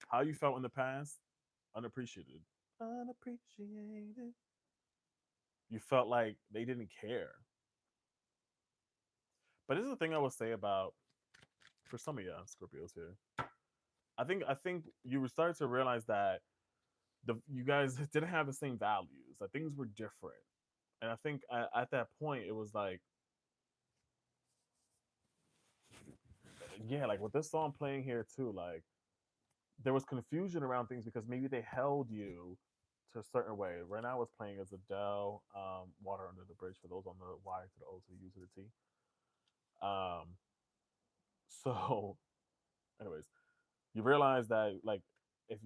How you felt in the past? Unappreciated. Unappreciated. You felt like they didn't care. But this is the thing I would say about for some of you Scorpios here. I think you were starting to realize that you guys didn't have the same values. That things were different. And I think at that point it was like, yeah, like with this song playing here too, like there was confusion around things because maybe they held you to a certain way. Right now, it's playing as Adele, "Water Under the Bridge" for those on the Y to the O to the U to the T. So, anyways, you realize that like if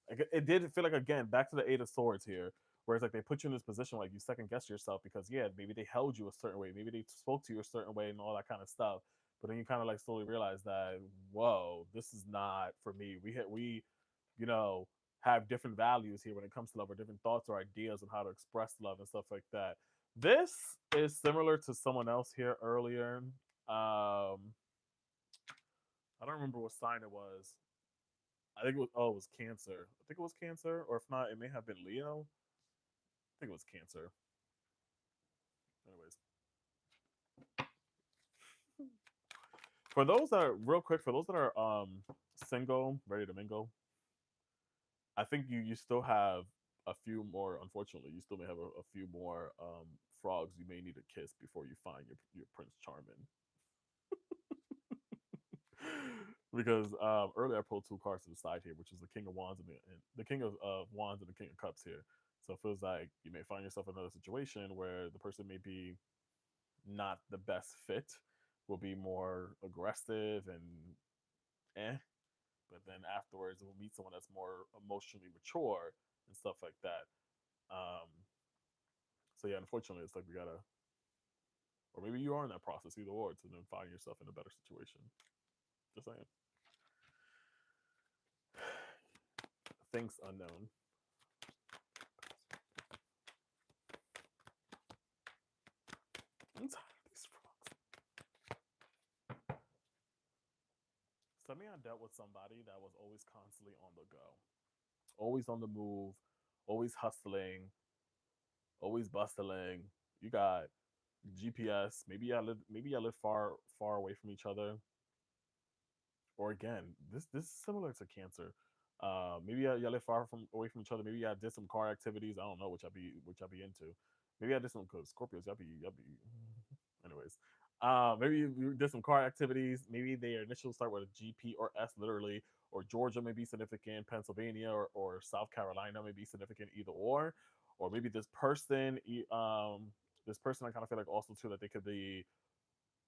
like, it did feel like again back to the Eight of Swords here, Whereas like they put you in this position like you second guess yourself because yeah, maybe they held you a certain way, maybe they spoke to you a certain way and all that kind of stuff. But then you kind of like slowly realize that, whoa, this is not for me. We, you know, have different values here when it comes to love, or different thoughts or ideas on how to express love and stuff like that. This is similar to someone else here earlier. I don't remember what sign it was. I think it was, oh, it was Cancer. I think it was Cancer, or if not, it may have been Leo. I think it was Cancer. Anyways, for those that are real quick, for those that are single, ready to mingle, I think you still have a few more. Unfortunately, you still may have a few more frogs you may need to kiss before you find your Prince Charming. Because earlier I pulled two cards to the side here, which is the King of Wands and the King of Wands and the King of Cups here. So it feels like you may find yourself in another situation where the person may be not the best fit, will be more aggressive and eh, but then afterwards we'll meet someone that's more emotionally mature and stuff like that. Um, so yeah, unfortunately, it's like we gotta, or maybe you are in that process, either or, to then find yourself in a better situation. Just saying. Things unknown. I'm tired of these frogs. I dealt with somebody that was always constantly on the go, always on the move, always hustling, always bustling. You got GPS. Maybe I live far away from each other. Or again, this is similar to Cancer. Maybe y'all live far from away from each other. Maybe I did some car activities. I don't know which I be into. Maybe I did some cause Scorpios. Y'all be. Anyways, maybe you did some car activities. Maybe their initials start with a GP or S, literally, or Georgia may be significant. Pennsylvania or South Carolina may be significant. Either or maybe this person I kind of feel like also too that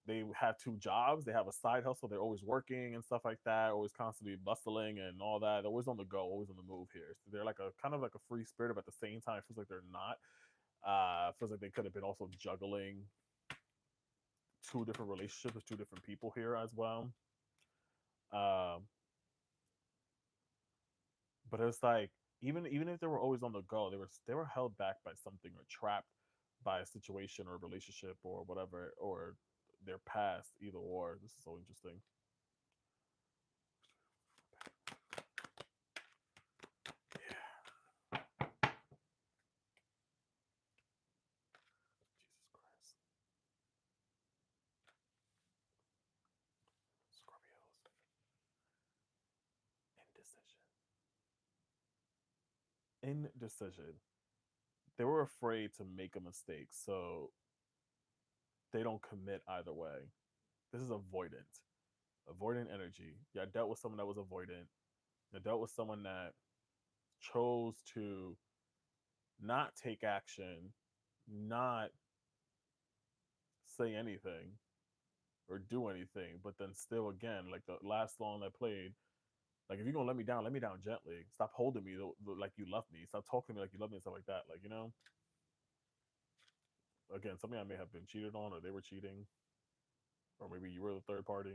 they have two jobs. They have a side hustle. They're always working and stuff like that. Always constantly bustling and all that. Always on the go. Always on the move here. So they're like a kind of like a free spirit, but at the same time, it feels like they're not. Feels like they could have been also juggling two different relationships with two different people here as well. Um, but it's like even if they were always on the go, they were held back by something or trapped by a situation or a relationship or whatever or their past. Either or. This is so interesting. Jesus Christ. Scorpios. Indecision. Indecision. They were afraid to make a mistake, so they don't commit either way. This is avoidant. Avoidant energy. Yeah, I dealt with someone that was avoidant. I dealt with someone that chose to not take action, not say anything or do anything, but then still again, like the last song I played, like if you're gonna let me down gently. Stop holding me like you love me. Stop talking to me like you love me and stuff like that. Like, you know, again, something I may have been cheated on or they were cheating. Or maybe you were the third party.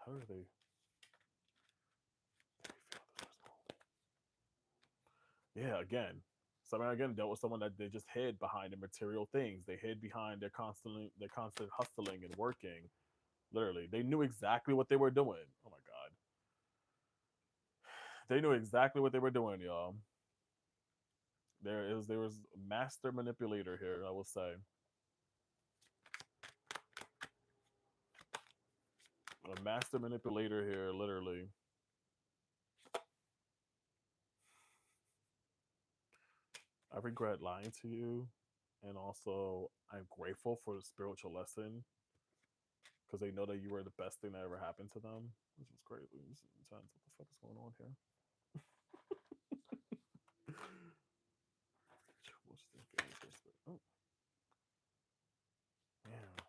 How do they yeah, again. Someone again dealt with someone that they just hid behind the material things. They hid behind their constant hustling and working. Literally, they knew exactly what they were doing. Oh my god, they knew exactly what they were doing, y'all. There was a master manipulator here. I will say a master manipulator here. Literally, I regret lying to you, and also I'm grateful for the spiritual lesson because they know that you were the best thing that ever happened to them. This is crazy. This is intense. What the fuck is going on here? Oh, yeah.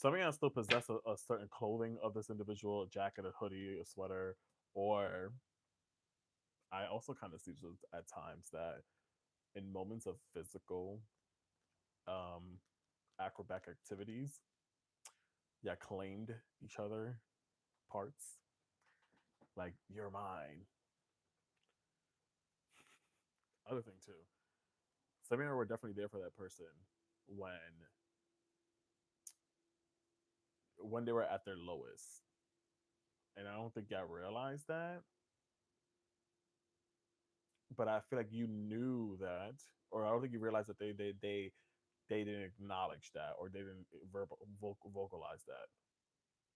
Some of y'all still possess a certain clothing of this individual, a jacket, a hoodie, a sweater, or I also kind of see at times that in moments of physical um, acrobatic activities, yeah, claimed each other parts. Like, you're mine. Other thing too, some of you were definitely there for that person when they were at their lowest, and I don't think y'all realized that. But I feel like you knew that, or I don't think you realized that they didn't acknowledge that, or they didn't vocalize that.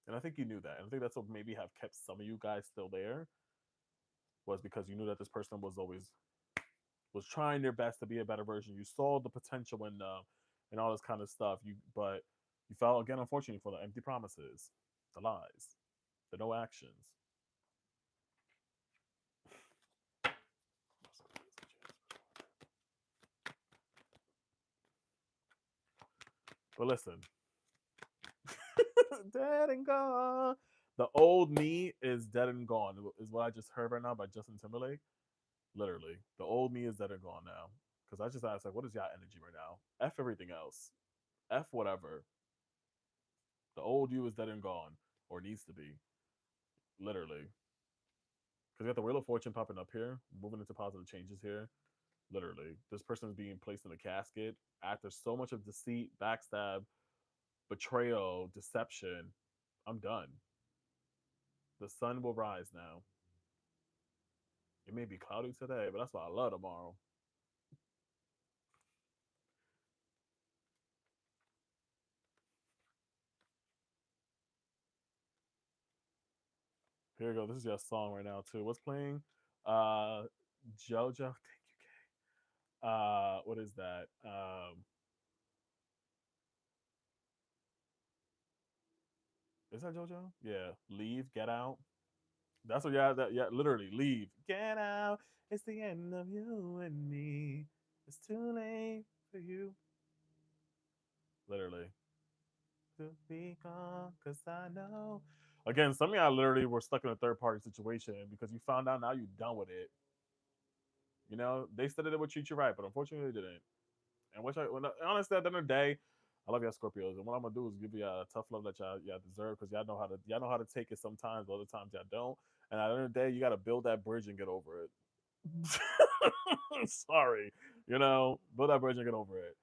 And I think you knew that. And I think that's what maybe have kept some of you guys still there, was because you knew that this person was trying their best to be a better version. You saw the potential and all this kind of stuff. But you fell again, unfortunately, for the empty promises, the lies, the no actions. But listen, dead and gone. The old me is dead and gone. Is what I just heard right now by Justin Timberlake. Literally, the old me is dead and gone now. Because I just asked, like, what is your energy right now? F everything else. F whatever. The old you is dead and gone, or needs to be. Literally. Because you got the Wheel of Fortune popping up here, moving into positive changes here. Literally. This person is being placed in a casket after so much of deceit, backstab, betrayal, deception. I'm done. The sun will rise now. It may be cloudy today, but that's what I love tomorrow. Here we go. This is your song right now too. What's playing? Jojo. Thank you, Kay. What is that? Is that JoJo? Yeah. Leave, get out. That's what yeah, that yeah, literally leave. Get out. It's the end of you and me. It's too late for you. Literally. To be gone, cause I know. Again, some of y'all literally were stuck in a third party situation because you found out now you're done with it. You know, they said that they would treat you right, but unfortunately they didn't. And honestly, at the end of the day, I love y'all Scorpios, and what I'm gonna do is give you a tough love that y'all deserve because y'all know how to take it sometimes, but other times y'all don't. And at the end of the day, you got to build that bridge and get over it. Sorry, build that bridge and get over it.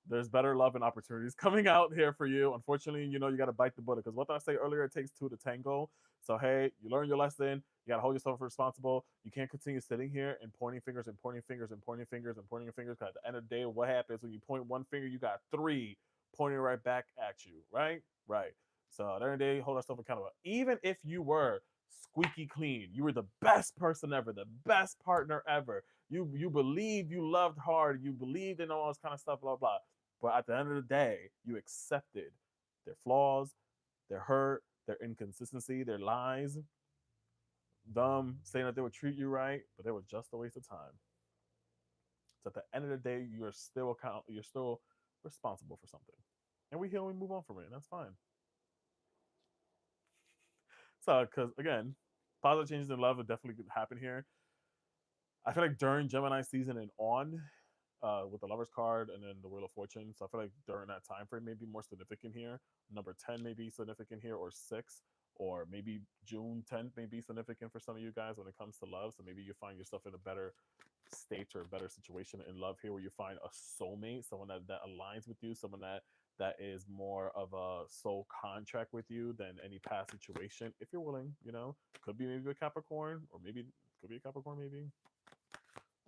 There's better love and opportunities coming out here for you. Unfortunately, you got to bite the bullet because what did I say earlier? It takes two to tango. So hey, you learn your lesson. You got to hold yourself responsible. You can't continue sitting here and pointing fingers and pointing fingers and pointing fingers and pointing fingers. Because at the end of the day, what happens when you point one finger, you got three pointing right back at you. Right? Right. So at the end of the day, hold yourself accountable. Even if you were squeaky clean, you were the best person ever, the best partner ever. You believed, you loved hard, you believed in all this kind of stuff, blah blah. But at the end of the day, you accepted their flaws, their hurt, their inconsistency, their lies, them saying that they would treat you right, but they were just a waste of time. So at the end of the day, you're still responsible for something. And we heal and we move on from it, and that's fine. So, because again, positive changes in love will definitely happen here. I feel like during Gemini season and on, with the Lovers card and then the Wheel of Fortune. So I feel like during that time frame may be more significant here. Number 10 may be significant here, or 6, or maybe June 10th may be significant for some of you guys when it comes to love. So maybe you find yourself in a better state or a better situation in love here, where you find a soulmate, someone that aligns with you, someone that is more of a soul contract with you than any past situation. If you're willing, could be maybe a Capricorn, or maybe could be a Capricorn, maybe.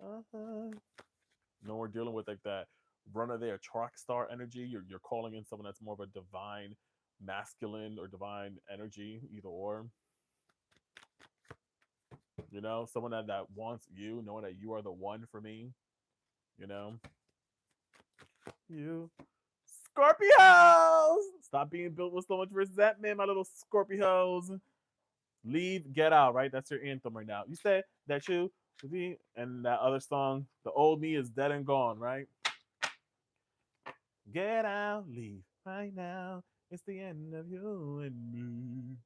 Uh-huh. No, we're dealing with like that runner there, track star energy. You're calling in someone that's more of a divine masculine or divine energy, either or. Someone that wants you, knowing that you are the one for me. You know, you Scorpios, stop being built with so much resentment, my little Scorpios. Leave, get out. Right, that's your anthem right now. You said that you, and that other song, the old me is dead and gone. Right. Get out, leave right now. It's the end of you and me.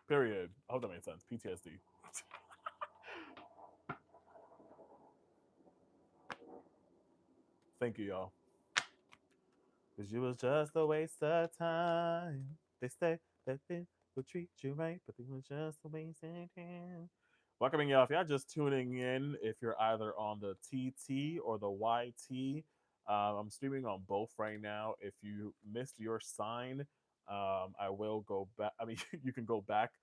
Period. I hope that made sense. PTSD. Thank you, y'all. Because you was just a waste of time. They say that they will treat you right, but they was just a waste of time. Welcoming y'all. If y'all just tuning in, if you're either on the TT or the YT, I'm streaming on both right now. If you missed your sign, I will go back. I mean, you can go back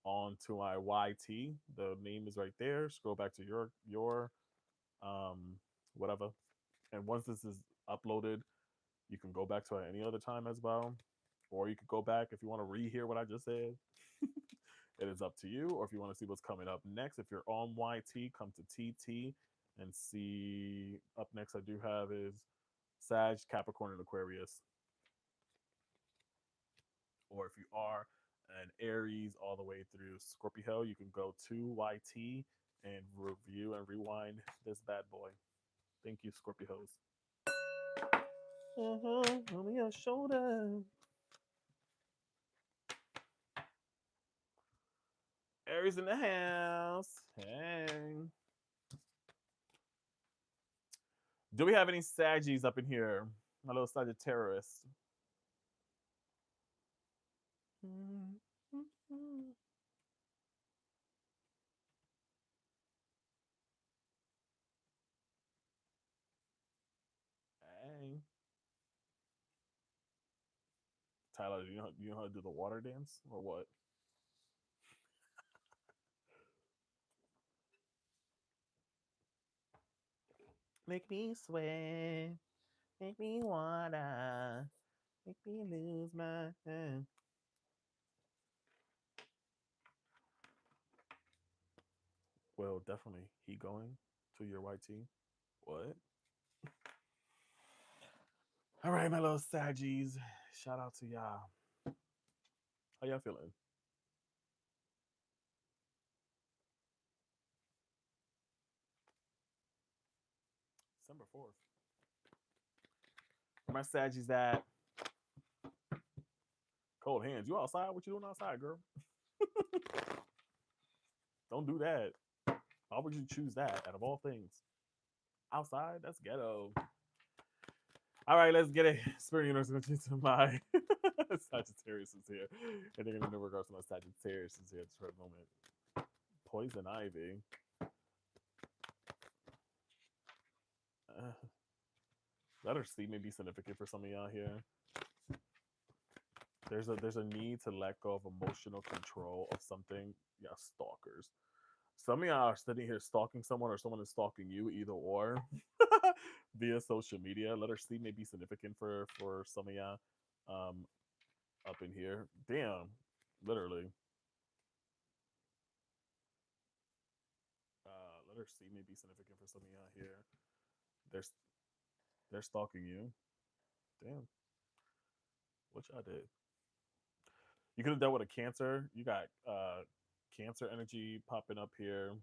onto my YT. The name is right there. Scroll back to your um, whatever. And once this is uploaded, you can go back to it any other time as well. Or you could go back if you want to rehear what I just said. It is up to you. Or if you want to see what's coming up next, if you're on YT, come to TT and see. Up next, I do have is Sag, Capricorn, and Aquarius. Or if you are an Aries all the way through Scorpio, you can go to YT and review and rewind this bad boy. Thank you, Scorpios. On your shoulder. Aries in the house. Hey. Do we have any Saggies up in here? My little Sagittarius. Hey. Tyler, you know how to do the water dance or what? Make me sweat. Make me wanna. Make me lose my mind. Well, definitely. He going to your YT. What? All right, my little Saggies. Shout out to y'all. How y'all feeling? December 4th. Where my Saggies at? Cold hands. You outside? What you doing outside, girl? Don't do that. Why would you choose that out of all things? Outside? That's ghetto. All right, let's get it. Spirit Universe going to my Sagittarius is here. And they're going to know regards to my Sagittarius is here just for a moment. Poison Ivy. Letter C may be significant for some of y'all here. There's a need to let go of emotional control of something. Yeah, stalkers. Some of y'all are sitting here stalking someone, or someone is stalking you, either or, via social media. Letter C may be significant for some of y'all up in here. Damn, literally. Letter C may be significant for some of y'all here. They're they're stalking you. Damn, what y'all did? You could have dealt with a Cancer. You got Cancer energy popping up here.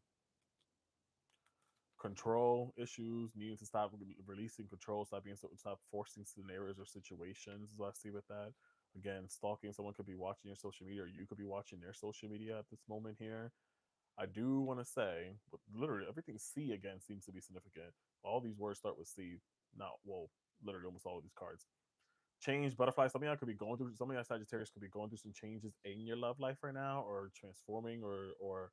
Control issues, needing to stop releasing control, stop forcing scenarios or situations. Is what I see with that. Again, stalking. Someone could be watching your social media, or you could be watching their social media at this moment here. I do want to say, but literally everything C again seems to be significant. All these words start with C. Not well, literally almost all of these cards. Change, butterfly. Some of y'all could be going through. Some of y'all Sagittarius could be going through some changes in your love life right now, or transforming, or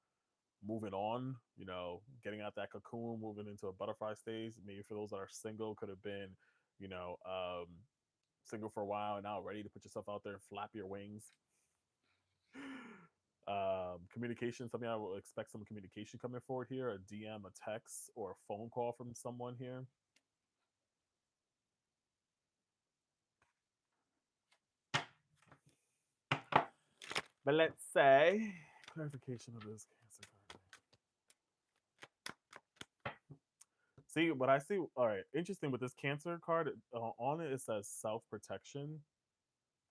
moving on. You know, getting out that cocoon, moving into a butterfly stage. Maybe for those that are single, could have been, you know, single for a while and now ready to put yourself out there and flap your wings. Communication. Some of y'all will expect some communication coming forward here. A DM, a text, or a phone call from someone here. But let's say clarification of this Cancer card. See what I see. All right, interesting with this Cancer card. On it, it says self protection,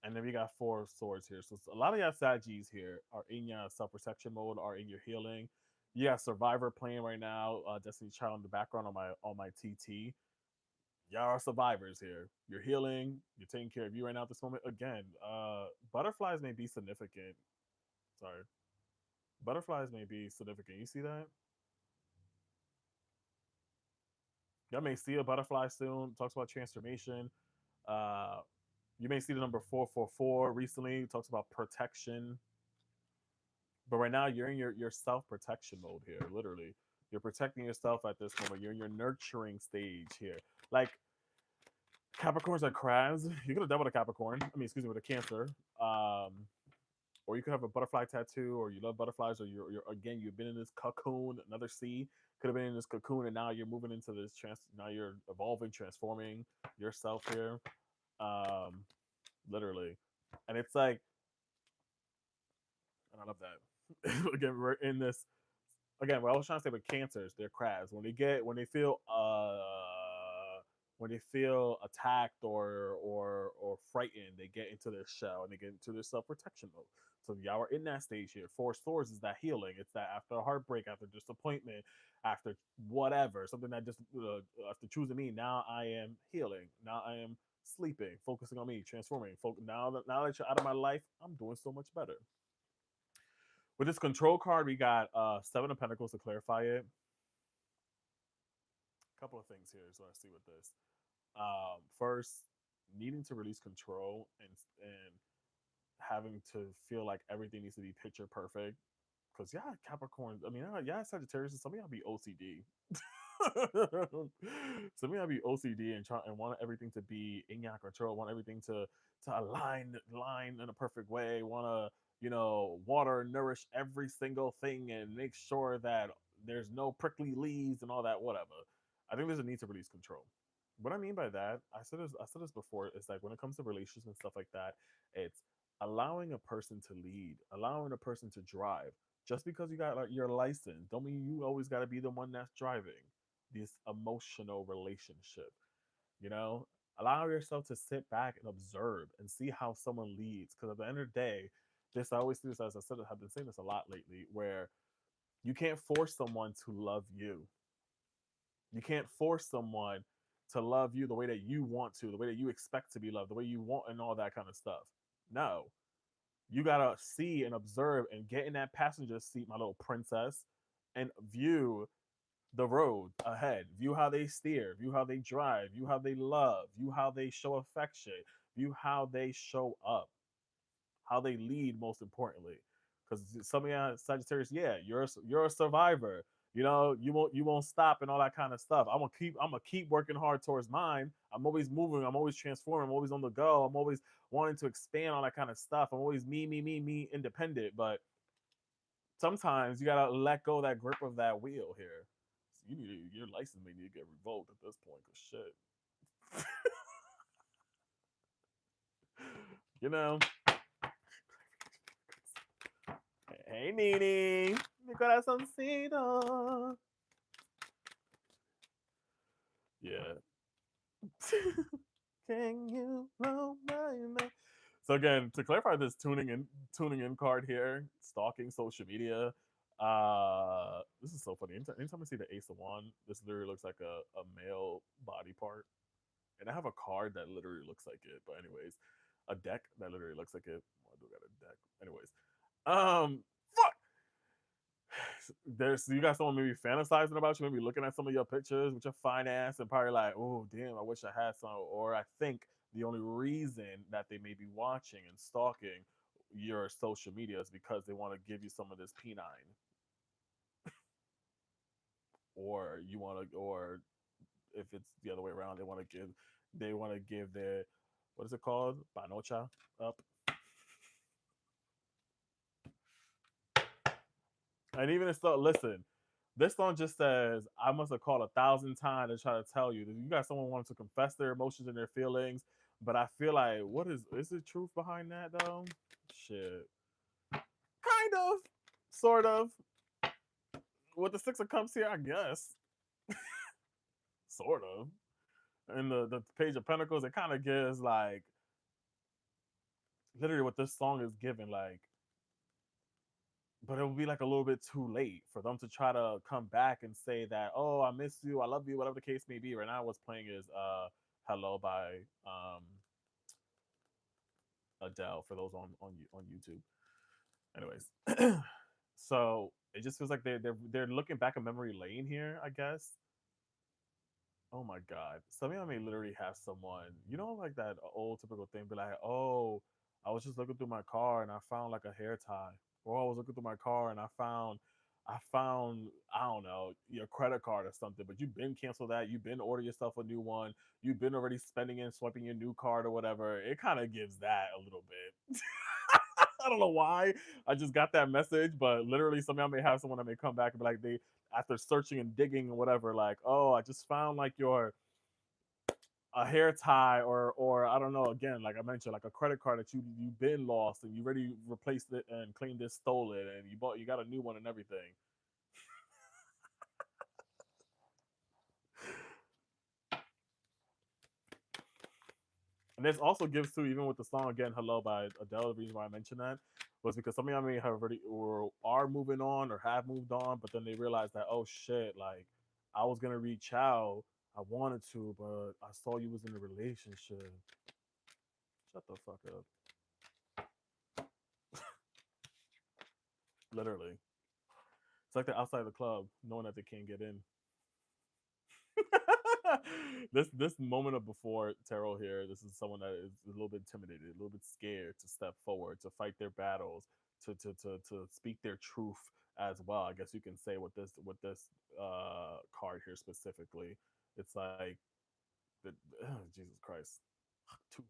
and then we got 4 of Swords here. So a lot of y'all Saggies here are in your self protection mode, are in your healing. You got Survivor playing right now. Destiny Child in the background on my TT. Y'all are survivors here. You're healing. You're taking care of you right now at this moment. Again, butterflies may be significant. Sorry. Butterflies may be significant. You see that? Y'all may see a butterfly soon. Talks about transformation. Uh, you may see the number 444 recently. Talks about protection. But right now, you're in your self protection mode here. Literally, you're protecting yourself at this moment. You're in your nurturing stage here. Like Capricorns are crabs. You could have done with a Capricorn. I mean, excuse me, with a Cancer. Um, or you could have a butterfly tattoo, or you love butterflies, or you're again, you've been in this cocoon. Another C could have been in this cocoon, and now you're moving into this Now you're evolving, transforming yourself here. Um, literally, and it's like, and I love that. Again, we're in this. Again, what I was trying to say with cancers, they're crabs. When they feel attacked or frightened, they get into their shell and they get into their self protection mode. So y'all are in that stage here. Four Swords is that healing. It's that after a heartbreak, after disappointment, after whatever, something that just after choosing me. Now I am healing. Now I am sleeping, focusing on me, transforming. Now that you're out of my life, I'm doing so much better. With this control card, we got Seven of Pentacles to clarify it. A couple of things here. So I see with this. First, needing to release control and having to feel like everything needs to be picture perfect. Because yeah, Capricorn. I mean, yeah, Sagittarius. Some of y'all be OCD. Some of y'all be OCD and try and want everything to be in your control. Want everything to align in a perfect way. Want to water nourish every single thing and make sure that there's no prickly leaves and all that. Whatever. I think there's a need to release control. What I mean by that, I said this before. It's like when it comes to relationships and stuff like that, it's allowing a person to lead, allowing a person to drive. Just because you got like your license, don't mean you always got to be the one that's driving. This emotional relationship, you know, allow yourself to sit back and observe and see how someone leads. Because at the end of the day, this I always do this, as I said, I've been saying this a lot lately, where you can't force someone to love you. You can't force someone to love you the way that you want to, the way that you expect to be loved, the way you want, and all that kind of stuff. No, you gotta see and observe and get in that passenger seat, my little princess, and view the road ahead. View how they steer, view how they drive, view how they love, view how they show affection, view how they show up, how they lead, most importantly. Because some of you Sagittarius, yeah, you're a survivor. You won't stop and all that kind of stuff. I'm gonna keep working hard towards mine. I'm always moving. I'm always transforming. I'm always on the go. I'm always wanting to expand all that kind of stuff. I'm always me, independent. But sometimes you gotta let go of that grip of that wheel here. So your license may need to get revoked at this point. Cause shit, you know. Hey, Nini, mi corazoncito. Yeah. Can you blow my mind? So again, to clarify this tuning in card here, stalking social media. This is so funny. Anytime I see the Ace of Wand, this literally looks like a male body part. And I have a card that literally looks like it. But anyways, a deck that literally looks like it. Well, I do got a deck. Anyways. Fuck. There's you got someone maybe fantasizing about you, maybe looking at some of your pictures with your fine ass and probably like, oh damn, I wish I had some. Or I think the only reason that they may be watching and stalking your social media is because they want to give you some of this P9. Or you want to, or if it's the other way around, they want to give their, what is it called? Panocha up. And even if so, listen, this song just says, I must have called 1,000 times to try to tell you that you got someone wanting to confess their emotions and their feelings. But I feel like, is the truth behind that though? Shit. Kind of. Sort of. With the Six of Cups here, I guess. Sort of. And the Page of Pentacles, it kind of gives like, literally what this song is giving, like, but it will be like a little bit too late for them to try to come back and say that, oh, I miss you, I love you, whatever the case may be. Right now what's playing is Hello by Adele, for those on YouTube. Anyways, so it just feels like they're looking back at memory lane here, I guess. Oh my god, some of y'all may literally have someone, like that old typical thing, be like, oh, I was just looking through my car and I found like a hair tie, or I was looking through my car and I found, I don't know, your credit card or something, but you've been canceled that, you've been order yourself a new one, you've been already spending and swiping your new card or whatever. It kind of gives that a little bit. I don't know why. I just got that message, but literally, some of y'all may have someone that may come back and be like, they after searching and digging and whatever, like, oh, I just found like your a hair tie, or I don't know. Again, like I mentioned, like a credit card that you've been lost and you already replaced it and claimed it, stole it, and you got a new one and everything. And this also gives too, even with the song again, "Hello" by Adele. The reason why I mentioned that was because some of y'all may have already or are moving on or have moved on, but then they realize that, oh shit, like I was gonna reach out, I wanted to, but I saw you was in a relationship. Shut the fuck up. Literally, it's like they're outside the club, knowing that they can't get in. This moment of before tarot here, this is someone that is a little bit intimidated, a little bit scared to step forward, to fight their battles, to speak their truth as well. I guess you can say with this card here specifically, it's like the Jesus Christ, too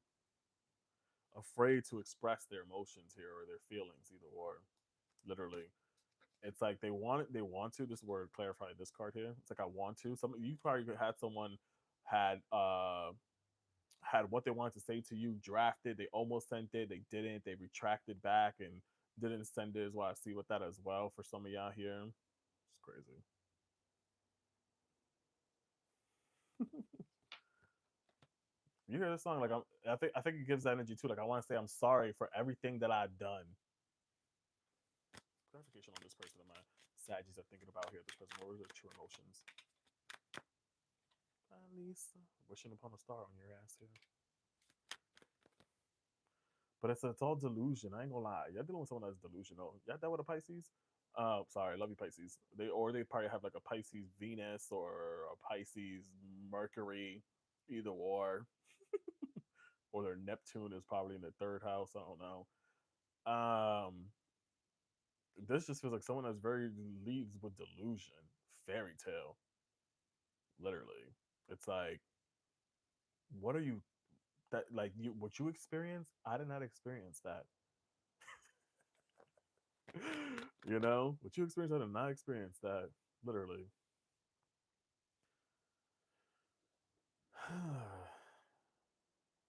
afraid to express their emotions here or their feelings, either or. Literally, it's like they want to. This word clarify this card here. It's like I want to. Some you probably had someone had had what they wanted to say to you drafted. They almost sent it. They didn't. They retracted back and didn't send it. Is why I see with that as well for some of y'all here. It's crazy. You hear this song, like I think it gives that energy too. Like I want to say I'm sorry for everything that I've done. Clarification on this person that my Saggies are thinking about here. This person, what were their true emotions? At least wishing upon a star on your ass here. But it's all delusion. I ain't gonna lie. Y'all dealing with someone that's delusional. Y'all dealt with a Pisces? Sorry, love you Pisces. They probably have like a Pisces Venus or a Pisces Mercury, either or their Neptune is probably in the third house. I don't know. This just feels like someone that's very leads with delusion, fairy tale, literally. It's like, what are you that like you what you experience? I did not experience that. What you experience, I did not experience that. Literally.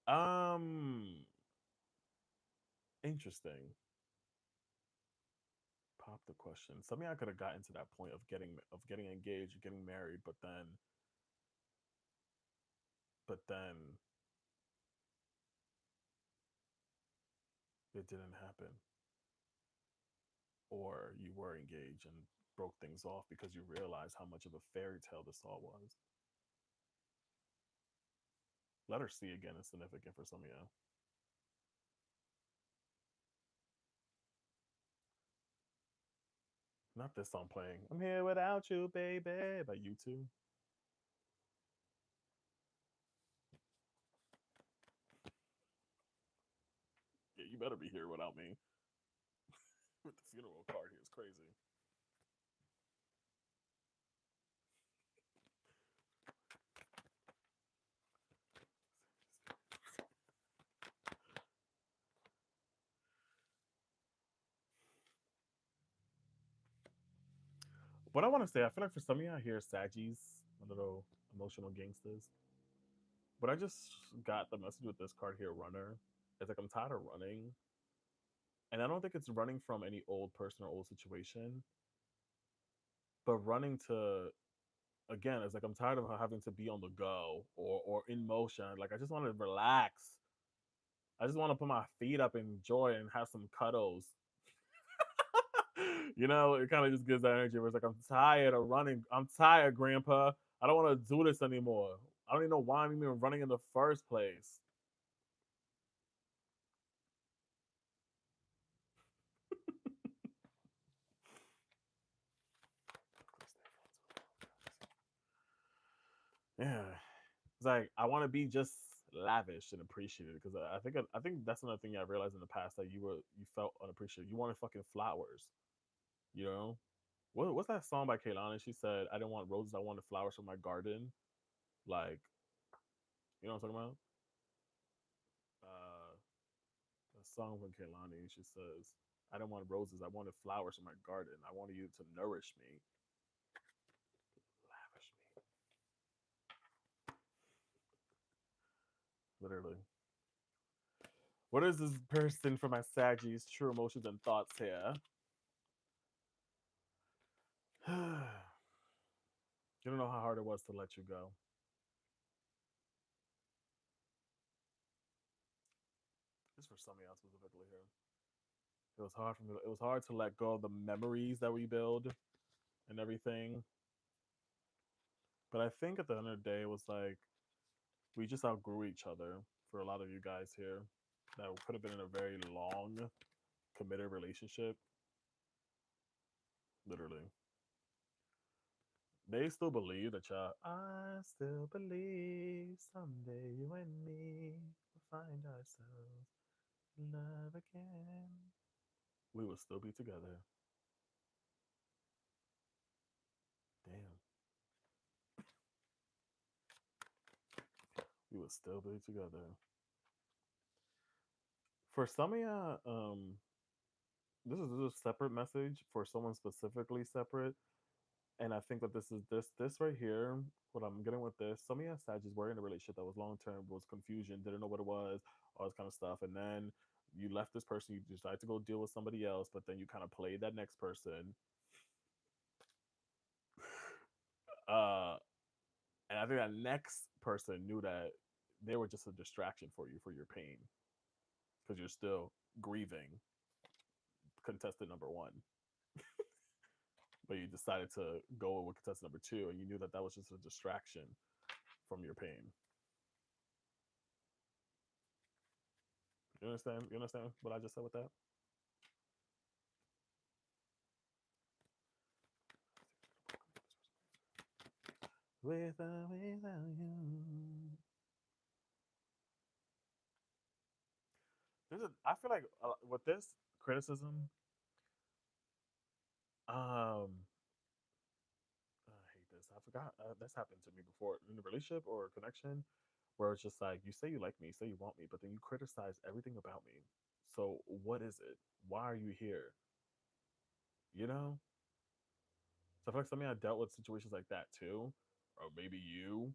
um, Interesting. Pop the question. Something I could have gotten to that point of getting engaged, getting married, but then it didn't happen, or you were engaged and broke things off because you realized how much of a fairy tale this all was. Letter C again is significant for some of you. Not this song playing. I'm here without you, baby, by you two. Yeah, you better be here without me. With the funeral card here is crazy. What I want to say, I feel like for some of y'all here, Saggies, a little emotional gangsters. But I just got the message with this card here, Runner. It's like I'm tired of running. And I don't think it's running from any old person or old situation, but running to again, it's like I'm tired of having to be on the go or in motion. Like I just want to relax. I just want to put my feet up, and enjoy, and have some cuddles. You know, it kind of just gives that energy where it's like, I'm tired of running. I'm tired, Grandpa. I don't want to do this anymore. I don't even know why I'm even running in the first place. Yeah, it's like I want to be just lavish and appreciated because I think that's another thing I realized in the past that you felt unappreciated. You wanted fucking flowers, you know. What's that song by Kaylani? She said, "I didn't want roses, I wanted flowers for my garden." Like, you know what I'm talking about? Uh, a song from Kaylani. She says, "I didn't want roses, I wanted flowers for my garden. I wanted you to nourish me, lavish me." Literally. What is this person for my Saggies? True emotions and thoughts here. You don't know how hard it was to let you go. This for some of y'all specifically here. It was hard for me. It was hard to let go of the memories that we build and everything. But I think at the end of the day, it was like we just outgrew each other for a lot of you guys here. That could have been in a very long, committed relationship. Literally, they still believe that y'all. I still believe someday you and me will find ourselves in love again. We will still be together. Damn, we will still be together. For some of y'all, this is a separate message for someone specifically separate, and I think that this right here. What I'm getting with this, some of y'all Sagittarius were in a relationship that was long term, was confusion, didn't know what it was, all this kind of stuff, and then you left this person, you decided to go deal with somebody else, but then you kind of played that next person, uh, and I think that next person knew that they were just a distraction for you for your pain because you're still grieving contestant number one, but you decided to go with contestant number two, and you knew that that was just a distraction from your pain. You understand? You understand what I just said with that? With or without you. I feel like with this criticism, I hate this. I forgot this happened to me before in a relationship or a connection where it's just like you say you like me, you say you want me, but then you criticize everything about me. So what is it? Why are you here? You know? So I feel like something I dealt with situations like that too, or maybe you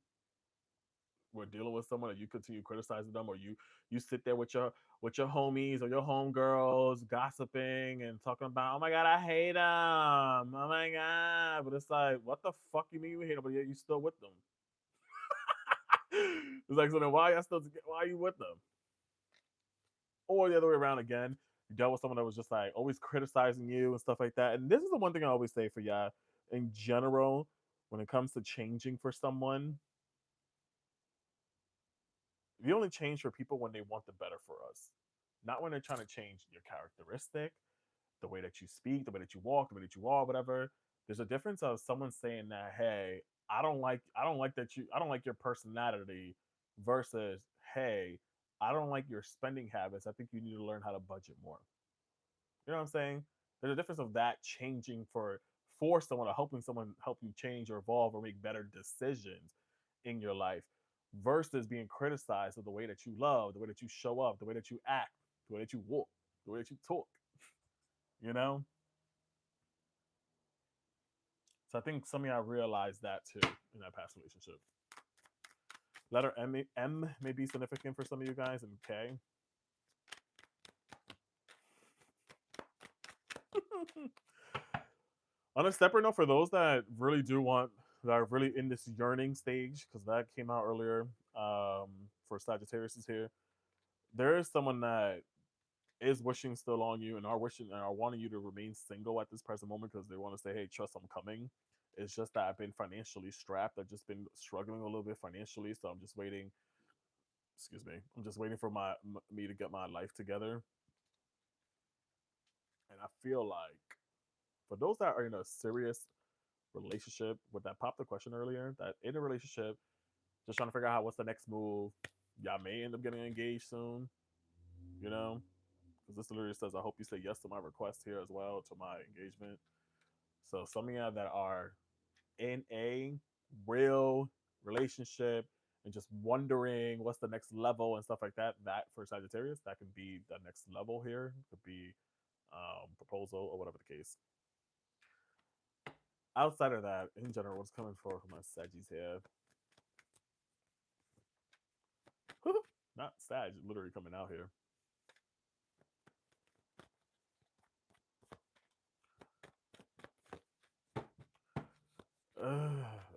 were dealing with someone and you continue criticizing them, or you sit there with your homies or your homegirls gossiping and talking about, oh my god, I hate them, oh my god, but it's like, what the fuck you mean you hate them, but yet you still with them? It's like, so then why are you with them? Or the other way around again, you dealt with someone that was just like always criticizing you and stuff like that. And this is the one thing I always say for y'all in general when it comes to changing for someone. We only change for people when they want the better for us, not when they're trying to change your characteristic, the way that you speak, the way that you walk, the way that you are, whatever. There's a difference of someone saying that, hey, I don't like your personality, versus, hey, I don't like your spending habits. I think you need to learn how to budget more. You know what I'm saying? There's a difference of that changing for someone, or helping someone help you change or evolve or make better decisions in your life, versus being criticized of the way that you love, the way that you show up, the way that you act, the way that you walk, the way that you talk. You know? So I think some of y'all realized that too in that past relationship. Letter M may be significant for some of you guys, and K. On a separate note, for those that really do want, that are really in this yearning stage, because that came out earlier, for Sagittarius is here. There is someone that is wishing still on you and are wishing and are wanting you to remain single at this present moment because they want to say, hey, trust, I'm coming. It's just that I've been financially strapped. I've just been struggling a little bit financially, so I'm just waiting. Excuse me. I'm just waiting for me to get my life together. And I feel like for those that are in a serious relationship, with that popped the question earlier, that in a relationship, just trying to figure out what's the next move. Y'all may end up getting engaged soon, you know, because this literally says, I hope you say yes to my request here as well, to my engagement. So some of y'all that are in a real relationship and just wondering what's the next level and stuff like that, that for Sagittarius, that could be the next level here. It could be proposal or whatever the case. Outside of that, in general, what's coming for my Saggies here? Not Sag, literally coming out here.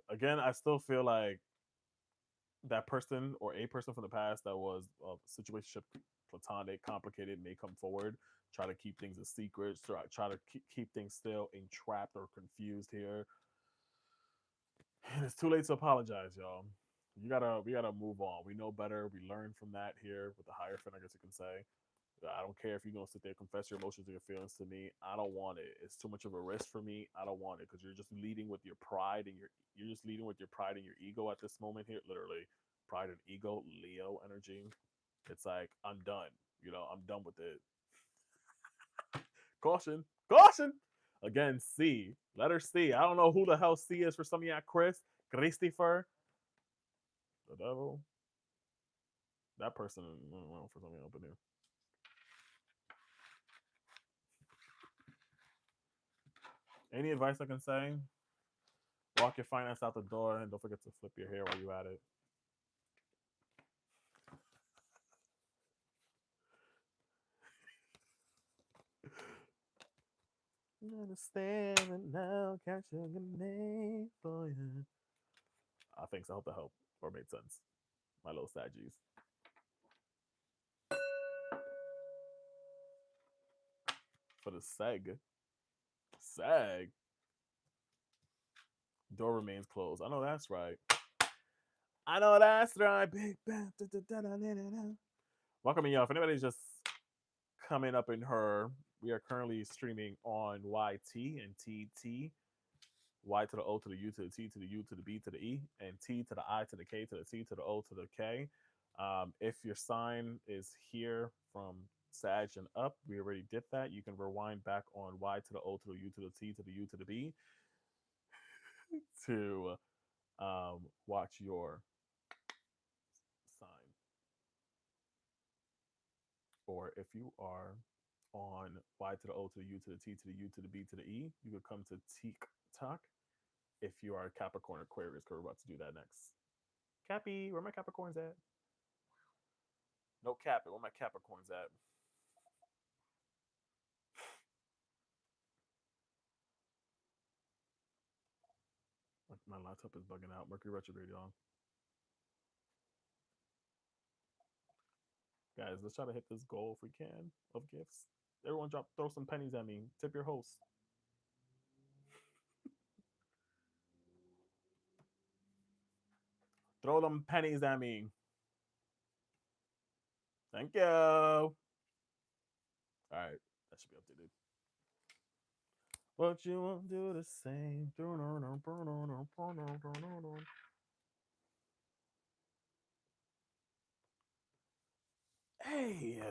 Again, I still feel like that person or a person from the past that was a situationship, platonic, complicated, may come forward, try to keep things a secret, try to keep things still entrapped or confused here. And it's too late to apologize, y'all. We gotta move on. We know better. We learn from that here with the Hierophant, I guess you can say. I don't care if you're gonna sit there and confess your emotions and your feelings to me. I don't want it. It's too much of a risk for me. I don't want it because you're just leading with your pride and you're just leading with your pride and your ego at this moment here. Literally, pride and ego, Leo energy. It's like I'm done. You know, I'm done with it. Caution, caution. Again, C. Letter C. I don't know who the hell C is for some of y'all. Christopher, the devil. That person for some of y'all up in here. Any advice I can say? Walk your finance out the door and don't forget to flip your hair while you at it. Understand now, catching a name for you. Thanks. I hope that helped or made sense. My little Saggies. For the Sag. Door remains closed. I know that's right. I know that's right. Big bang. Welcome y'all. If anybody's just coming up in her, we are currently streaming on YT and TT. Y to the O to the U to the T to the U to the B to the E, and T to the I to the K to the T to the O to the K. If your sign is here from Sag and up, we already did that. You can rewind back on Y to the O to the U to the T to the U to the B to watch your sign. Or if you are on Y to the O to the U to the T to the U to the B to the E, you could come to TikTok if you are Capricorn Aquarius, because we're about to do that next. Cappy, where my Capricorns at? No Cappy, where my Capricorns at? My laptop is bugging out. Mercury retrograde, y'all. Guys, let's try to hit this goal if we can of gifts. Everyone throw some pennies at me. Tip your host. Throw them pennies at me. Thank you. All right, that should be updated. But you won't do the same. Hey,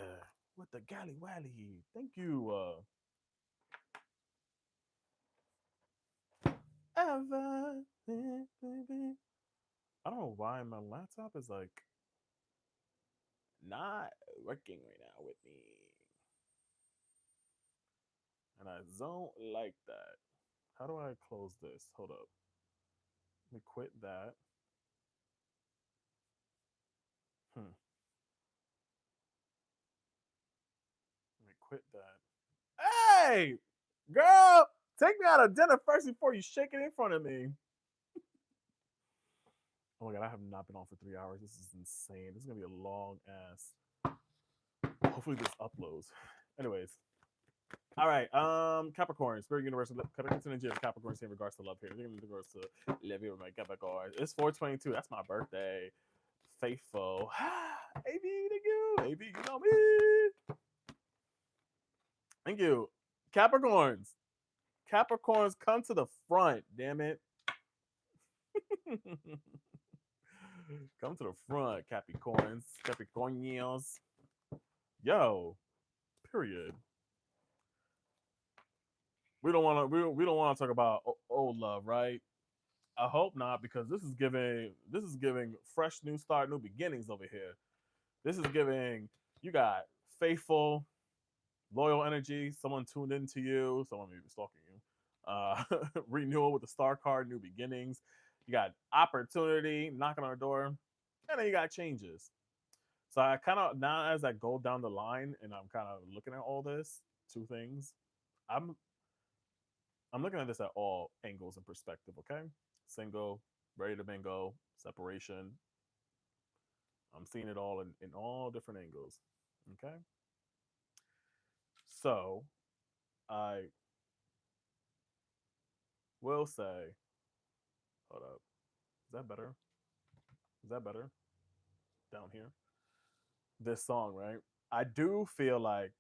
with the galley wally. Thank you. Ever, baby. I don't know why my laptop is like not working right now with me. And I don't like that. How do I close this? Hold up. Let me quit that. Let me quit that. Hey, girl, take me out of dinner first before you shake it in front of me. Oh my god, I have not been on for 3 hours. This is insane. This is gonna be a long ass. Hopefully this uploads. Anyways, all right. Capricorn, Spirit Universe, Capricorn's energy of Capricorn in regards to love here. In regards to live here with my Capricorn. It's 422. That's my birthday. Faithful. AB, thank you. AB, you know me. Thank you. Capricorns. Capricorns, come to the front, damn it. Come to the front, Capricorns. Capricornians. Yo, period. We don't want to. We don't want to talk about old love, right? I hope not, because this is giving fresh new start, new beginnings over here. This is giving you got faithful, loyal energy. Someone tuned into you. Someone maybe stalking you. Renewal with the star card, new beginnings. You got opportunity knocking on our door, and then you got changes. So I kind of now as I go down the line and I'm kind of looking at all this, two things. I'm I'm looking at this at all angles and perspective. Okay, single, ready to mingle, separation. I'm seeing it all in all different angles. Okay, so I will say, hold up, is that better? Is that better down here? This song, right? I do feel like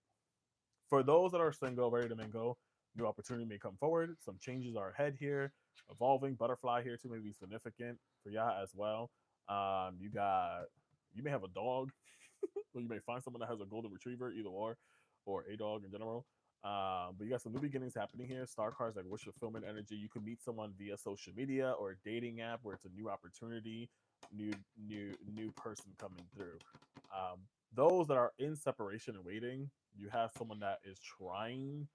for those that are single, ready to mingle, new opportunity may come forward. Some changes are ahead here, evolving. Butterfly here too may be significant for y'all as well. You may have a dog, or you may find someone that has a golden retriever, either or a dog in general. But you got some new beginnings happening here. Star cards like wish fulfillment energy. You could meet someone via social media or a dating app where it's a new opportunity, new person coming through. Um, those that are in separation and waiting, you have someone that is trying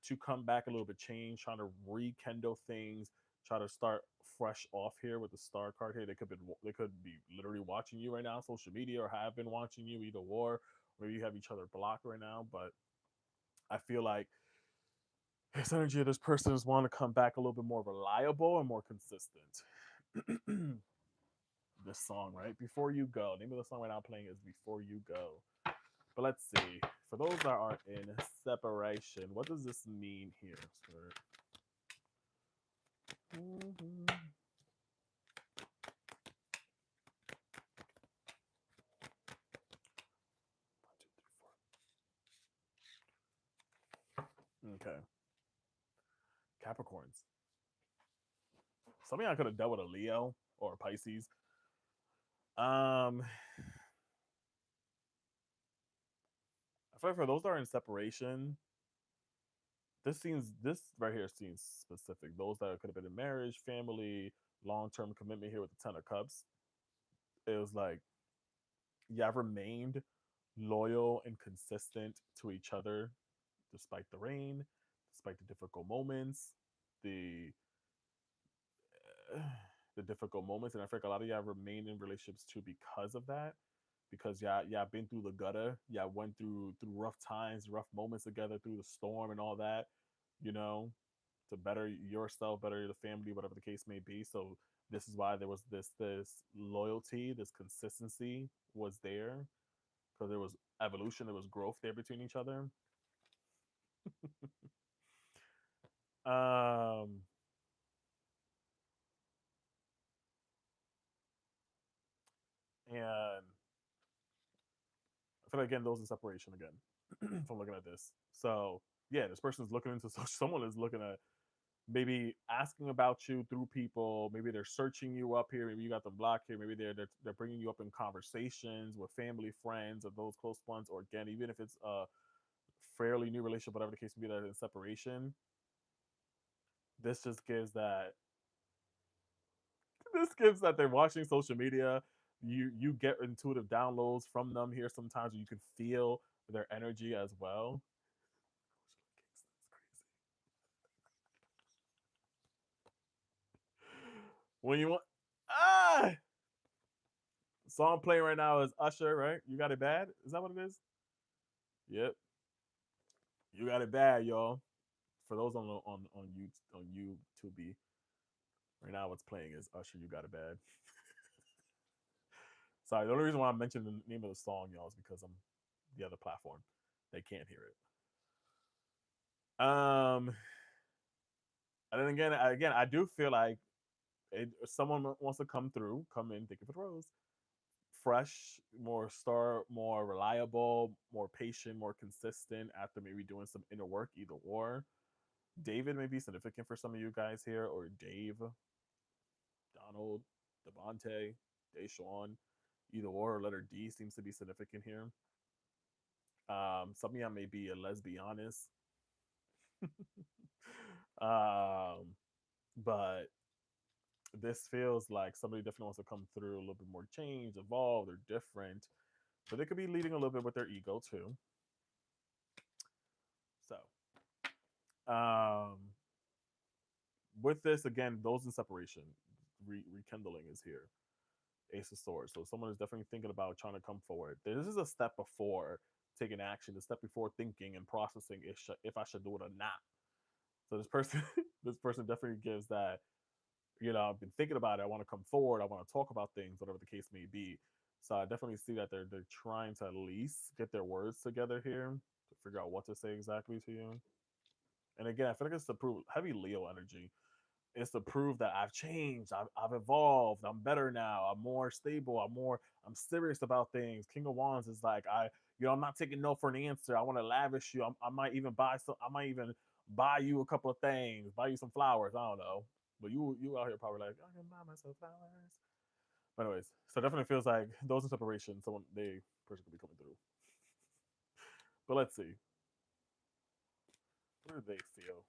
to come back a little bit, change, trying to rekindle things, try to start fresh off here with the star card here. They could be literally watching you right now on social media or have been watching you either or maybe you have each other blocked right now. But I feel like this energy of this person is want to come back a little bit more reliable and more consistent. This song, right? Before You Go. The name of the song right now I'm playing is Before You Go. But let's see. For those that are in separation, what does this mean here? Mm-hmm. Okay. Capricorns. Some of y'all could have dealt with a Leo or a Pisces. Um, I feel like for those that are in separation, this right here seems specific. Those that could have been in marriage, family, long term commitment here with the Ten of Cups. It was like you have remained loyal and consistent to each other despite the rain, despite the difficult moments, the the difficult moments. And I feel like a lot of y'all remain in relationships too because of that. Because y'all been through the gutter, y'all went through rough times, rough moments together, through the storm and all that, you know, to better yourself, better the family, whatever the case may be. So this is why there was this loyalty, this consistency was there because there was evolution, there was growth there between each other. Um, and I feel like again, those in separation again. From looking at this, so yeah, this person's looking into so someone is looking at maybe asking about you through people. Maybe they're searching you up here. Maybe you got them blocked here. Maybe they're bringing you up in conversations with family, friends, or those close ones. Or again, even if it's a fairly new relationship, whatever the case may be, that in separation. This just gives that. This gives that they're watching social media. You get intuitive downloads from them here sometimes. Where you can feel their energy as well. When you want ah song playing right now is Usher, right? You got it bad? Is that what it is? Yep. You got it bad, y'all. For those on YouTube, right now what's playing is Usher. You got it bad. Sorry, the only reason why I mentioned the name of the song, y'all, is because I'm the other platform. They can't hear it. Um, and then again, I do feel like someone wants to come through, come in, thank you for the rose, fresh, more reliable, more patient, more consistent after maybe doing some inner work, either or. David may be significant for some of you guys here, or Dave, Donald, Devontae, Deshawn, either or letter D seems to be significant here. Some of y'all may be a lesbianist. um, but this feels like somebody definitely wants to come through a little bit more change, evolved, or different. But they could be leading a little bit with their ego too. So, with this again, those in separation, rekindling is here. Ace of Swords. So someone is definitely thinking about trying to come forward. This is a step before taking action. The step before thinking and processing if I should do it or not. So this person, this person definitely gives that. I've been thinking about it. I want to come forward. I want to talk about things, whatever the case may be. So I definitely see that they're trying to at least get their words together here to figure out what to say exactly to you. And again, I feel like it's the proof heavy Leo energy. It's to prove that I've changed, I've evolved, I'm better now, I'm more stable, I'm serious about things. King of Wands is like I'm not taking no for an answer. I want to lavish you. I might even buy you a couple of things, buy you some flowers. I don't know, but you out here probably like I can buy myself flowers. But anyways, so it definitely feels like those in separation, person could be coming through. But let's see, what do they feel?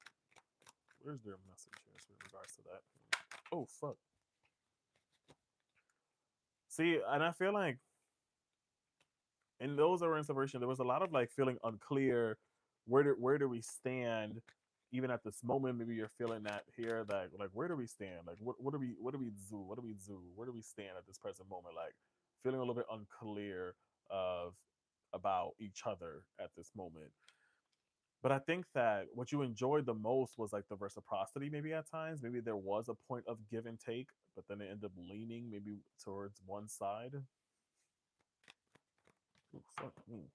Where's their message here in regards to that? Oh fuck. See, and I feel like in those that were in separation, there was a lot of like feeling unclear. Where do we stand? Even at this moment, maybe you're feeling that here, that like where do we stand? Like what do we do? Where do we stand at this present moment? Like feeling a little bit unclear of about each other at this moment. But I think that what you enjoyed the most was like the reciprocity, maybe at times. Maybe there was a point of give and take, but then it ended up leaning maybe towards one side. Ooh, fuck me.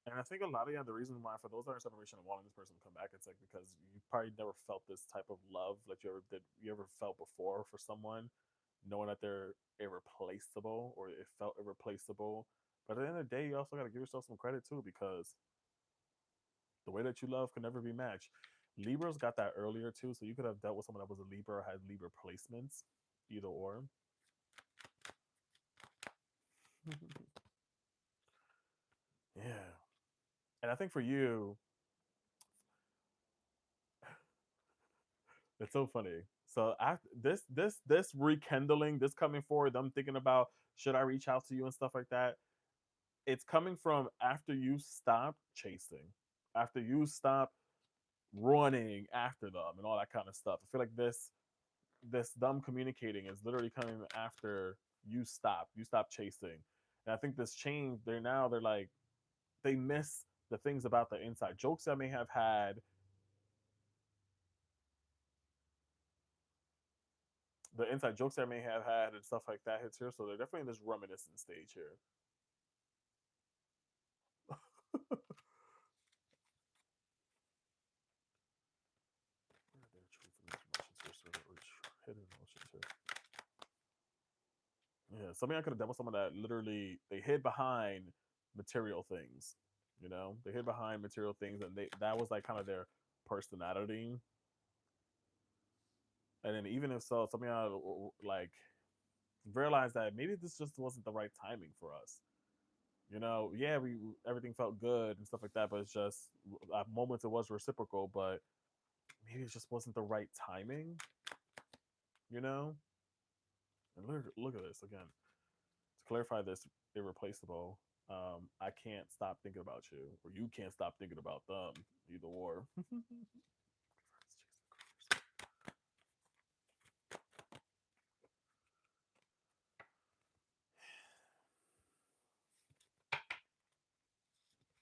And I think a lot of the reason why for those that are in separation and wanting this person to come back, it's like because you probably never felt this type of love that you ever felt before for someone, knowing that they're irreplaceable or it felt irreplaceable. But at the end of the day, you also got to give yourself some credit too, because the way that you love can never be matched. Libra's got that earlier too, so you could have dealt with someone that was a Libra or had Libra placements, either or. Yeah, and I think for you, it's so funny. So after this rekindling, this coming forward, them thinking about should I reach out to you and stuff like that. It's coming from after you stop chasing, after you stop running after them and all that kind of stuff. I feel like this them communicating is literally coming after you stop chasing. And I think this change, they're like they miss the things about the inside jokes I may have had, the inside jokes I may have had and stuff like that hits here. So they're definitely in this reminiscent stage here. Where are their truth and emotions here? Hidden emotions here. Yeah, something I could have done with someone that literally they hid behind material things. They hid behind material things, and that was like kind of their personality. And then even if so, something I like realized that maybe this just wasn't the right timing for us. Yeah, we everything felt good and stuff like that, but it's just at moments it was reciprocal, but maybe it just wasn't the right timing. You know, and look at this again. To clarify this irreplaceable, I can't stop thinking about you, or you can't stop thinking about them, either or.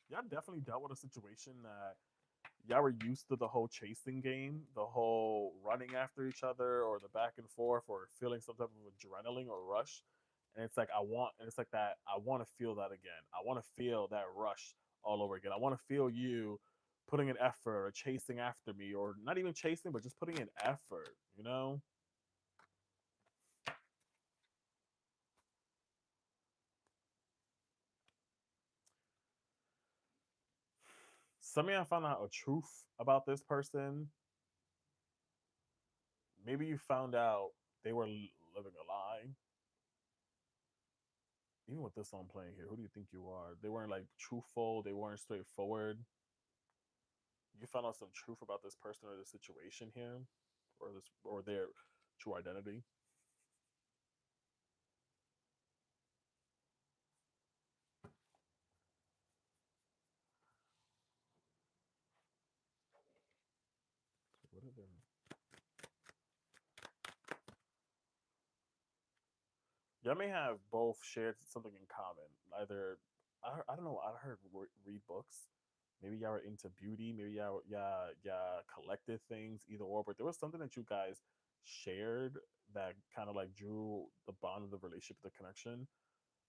Y'all definitely dealt with a situation that y'all were used to the whole chasing game, the whole running after each other, or the back and forth, or feeling some type of adrenaline or rush. And it's like and it's like that. I want to feel that again. I want to feel that rush all over again. I want to feel you putting an effort or chasing after me, or not even chasing, but just putting an effort, you know? Some of y'all found out a truth about this person. Maybe you found out they were living a lie. Even with this song playing here, who do you think you are? They weren't like truthful, they weren't straightforward. You found out some truth about this person or the situation here, or their true identity. What are they? Y'all may have both shared something in common. Either I don't know. I heard read books. Maybe y'all were into beauty. Maybe y'all collected things. Either or, but there was something that you guys shared that kind of like drew the bond of the relationship, the connection.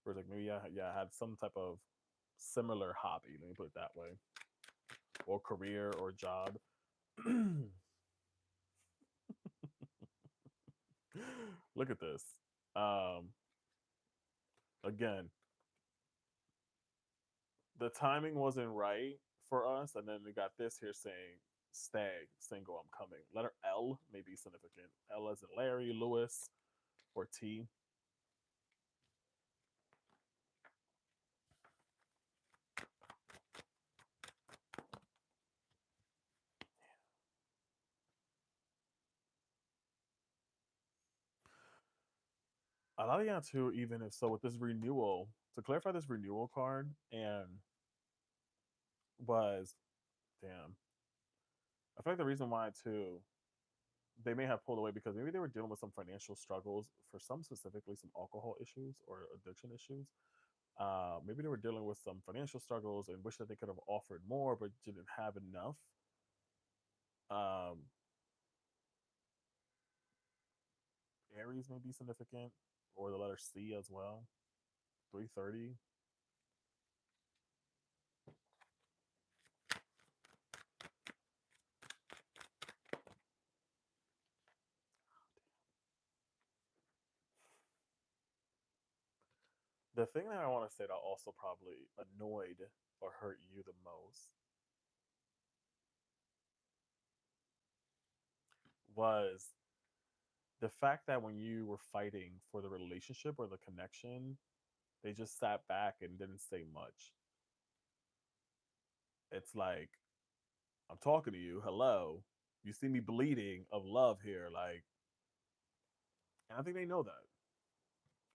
Where it's like maybe y'all had some type of similar hobby. Let me put it that way, or career or job. Look at this. Um, Again, the timing wasn't right for us, and then we got this here saying stay, single, I'm coming. Letter L may be significant. L as in Larry, Lewis, or T. A lot of y'all too, even if so, with this renewal, to clarify this renewal card, and was damn. I feel like the reason why too, they may have pulled away because maybe they were dealing with some financial struggles, for some specifically some alcohol issues or addiction issues. Maybe they were dealing with some financial struggles and wish that they could have offered more but didn't have enough. um, Aries may be significant, or the letter C as well. 330. The thing that I want to say that also probably annoyed or hurt you the most was the fact that when you were fighting for the relationship or the connection, they just sat back and didn't say much. It's like, I'm talking to you. Hello. You see me bleeding of love here. Like, and I think they know that.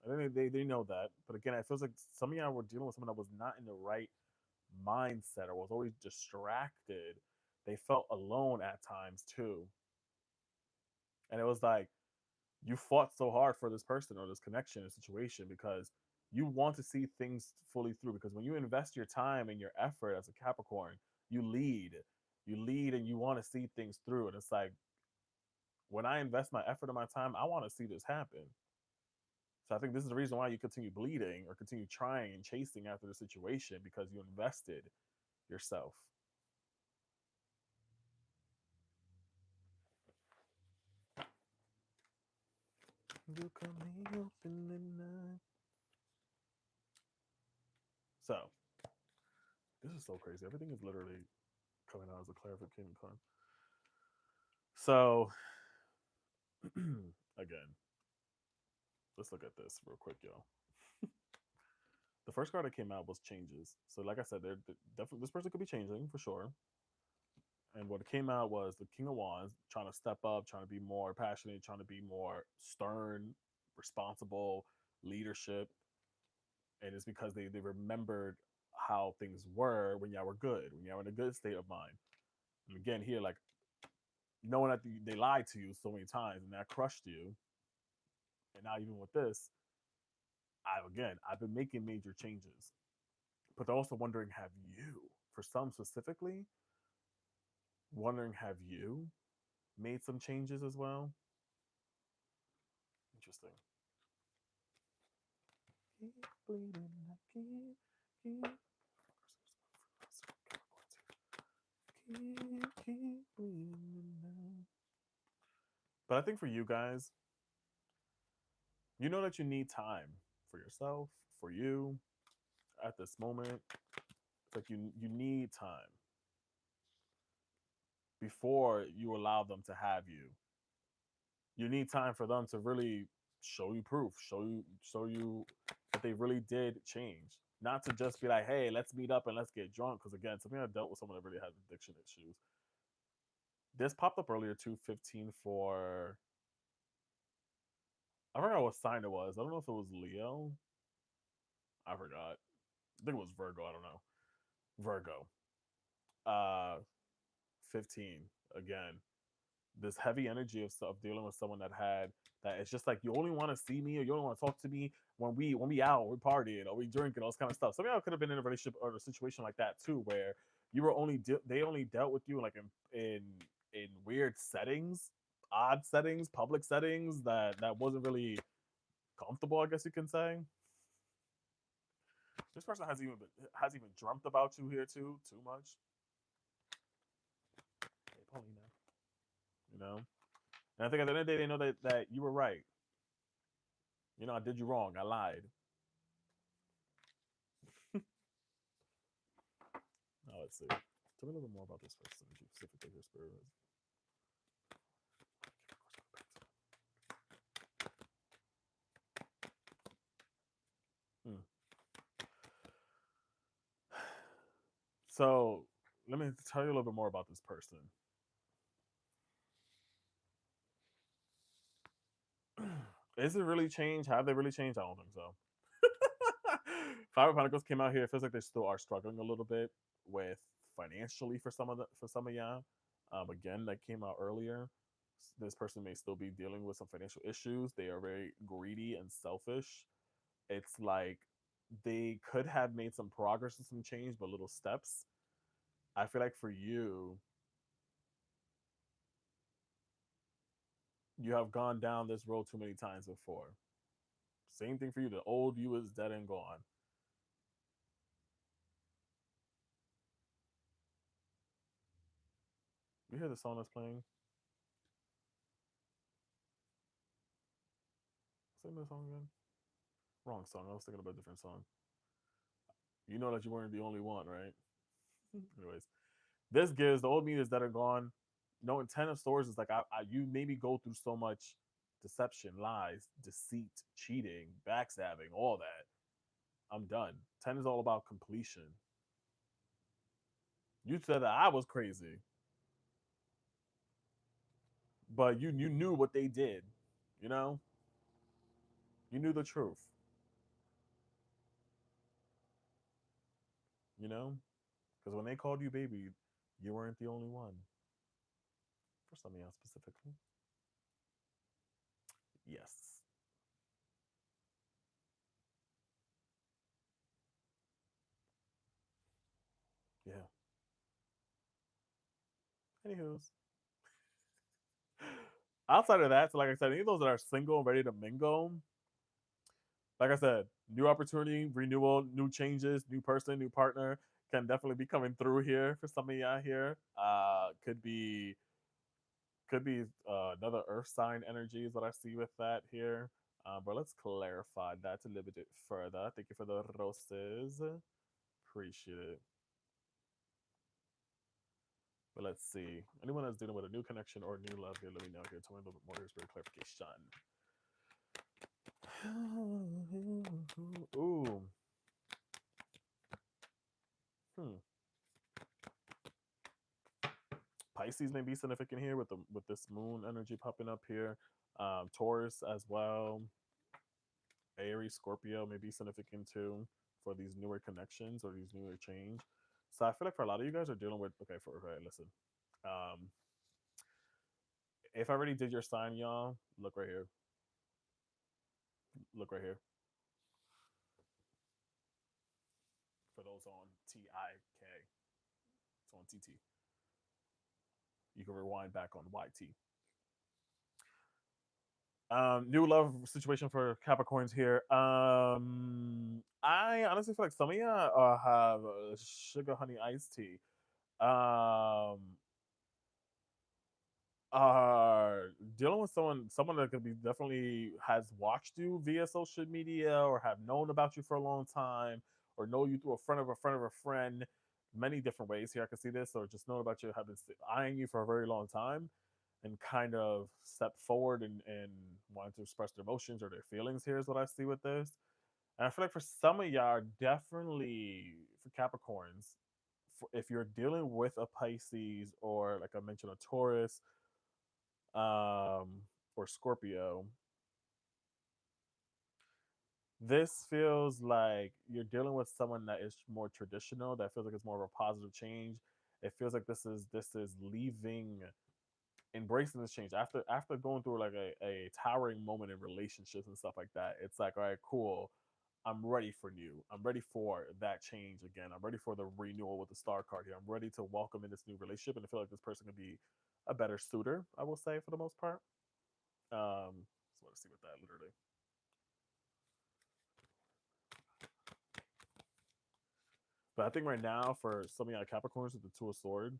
I think they know that. But again, it feels like some of y'all were dealing with someone that was not in the right mindset or was always distracted. They felt alone at times too. And it was like, you fought so hard for this person or this connection or situation because you want to see things fully through. Because when you invest your time and your effort as a Capricorn, you lead. You lead and you want to see things through. And it's like, when I invest my effort and my time, I want to see this happen. So I think this is the reason why you continue bleeding or continue trying and chasing after the situation, because you invested yourself. You come me up in the night. So this is so crazy. Everything is literally coming out as a clarification card. So again, let's look at this real quick, y'all. The first card that came out was changes. So like I said, they're definitely, this person could be changing for sure. And what came out was the King of Wands trying to step up, trying to be more passionate, trying to be more stern, responsible, leadership. And it's because they remembered how things were when y'all were good, when y'all were in a good state of mind. And again, here, like, knowing that they lied to you so many times and that crushed you. And now even with this, I've been making major changes. But they're also wondering, have you, for some specifically, wondering, have you made some changes as well? Interesting. Keep bleeding, I keep. But I think for you guys, you know that you need time for yourself, for you at this moment. It's like you need time before you allow them to have you. You need time for them to really show you proof, show you that they really did change. Not to just be like, hey, let's meet up and let's get drunk. Because again, something I dealt with someone that really had addiction issues. This popped up earlier, 215 for I forgot what sign it was. I don't know if it was Leo. I forgot. I think it was Virgo. I don't know. Virgo. Uh 15 again. This heavy energy of stuff dealing with someone that had that it's just like you only want to see me or you only want to talk to me when we out, we're partying or we drinking, all this kind of stuff. Some of y'all could have been in a relationship or a situation like that too, where you were only they only dealt with you like in weird settings, odd settings, public settings that wasn't really comfortable, I guess you can say. This person has even dreamt about you here too much. Hey, Paulina. You know? And I think at the end of the day, they know that you were right. You know, I did you wrong. I lied. Now let's see. Tell me a little bit more about this person, specifically your spirit. Hmm. So let me tell you a little bit more about this person. Is it really changed? Have they really changed? I don't think so. Five of Pentacles came out here. It feels like they still are struggling a little bit with financially for some of y'all. Again, that came out earlier. This person may still be dealing with some financial issues. They are very greedy and selfish. It's like they could have made some progress and some change, but little steps. I feel like for you, you have gone down this road too many times before. Same thing for you. The old you is dead and gone. You hear the song that's playing? Sing the song again. Wrong song. I was thinking about a different song. You know that you weren't the only one, right? Anyways, this gives the old me is dead and gone. No intent of stores is like you made me go through so much deception, lies, deceit, cheating, backstabbing, all that. I'm done. 10 is all about completion. You said that I was crazy, but you knew what they did. You know, you knew the truth. You know, because when they called you baby, you weren't the only one. For some of y'all specifically, yes, yeah. Anywho's, outside of that, so like I said, any of those that are single and ready to mingle, like I said, new opportunity, renewal, new changes, new person, new partner can definitely be coming through here for some of y'all here. Could be another earth sign energy is what I see with that here. But let's clarify that a little bit further. Thank you for the roses. Appreciate it. But let's see. Anyone that's dealing with a new connection or new love here, let me know here. Tell me a little bit more. Here's for clarification. Ooh. Hmm. Pisces may be significant here with this moon energy popping up here. Taurus as well. Aries, Scorpio may be significant too for these newer connections or these newer change. So I feel like for a lot of you guys are dealing with okay, listen. Um, if I already did your sign, y'all, look right here. Look right here. For those on TIK, it's on TT. You can rewind back on YT. New love situation for Capricorns here. I honestly feel like some of you have sugar honey iced tea. Um, are dealing with someone that could be definitely has watched you via social media or have known about you for a long time or know you through a friend of a friend of a friend. Many different ways here I can see this, or just know about you, have been eyeing you for a very long time and kind of step forward and wanting to express their emotions or their feelings. Here's what I see with this. And I feel like for some of y'all, definitely for Capricorns, if you're dealing with a Pisces or like I mentioned, a Taurus, or Scorpio, this feels like you're dealing with someone that is more traditional. That feels like it's more of a positive change. It feels like this is leaving, embracing this change after going through like a towering moment in relationships and stuff like that. It's like, all right, cool. I'm ready for new. I'm ready for that change again. I'm ready for the renewal with the star card here. I'm ready to welcome in this new relationship, and I feel like this person could be a better suitor. I will say for the most part. So let's see what that literally. But I think right now for some of y'all Capricorns with the Two of Sword,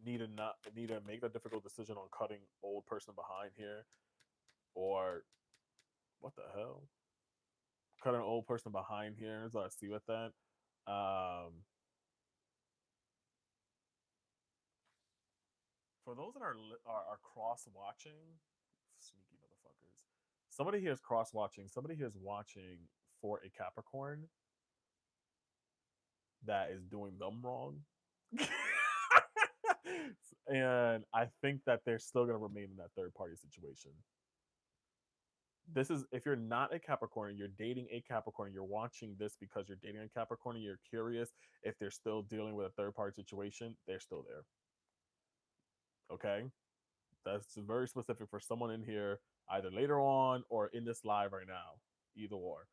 need to make that difficult decision on cutting old person behind here, or what the hell, cut an old person behind here. So I see with that. For those that are cross watching, sneaky motherfuckers. Somebody here is cross watching. Somebody here is watching for a Capricorn that is doing them wrong. And I think that they're still going to remain in that third party situation. This is, if you're not a Capricorn, you're dating a Capricorn, you're watching this because you're dating a Capricorn and you're curious if they're still dealing with a third party situation, they're still there. Okay? That's very specific for someone in here, either later on or in this live right now. Either or.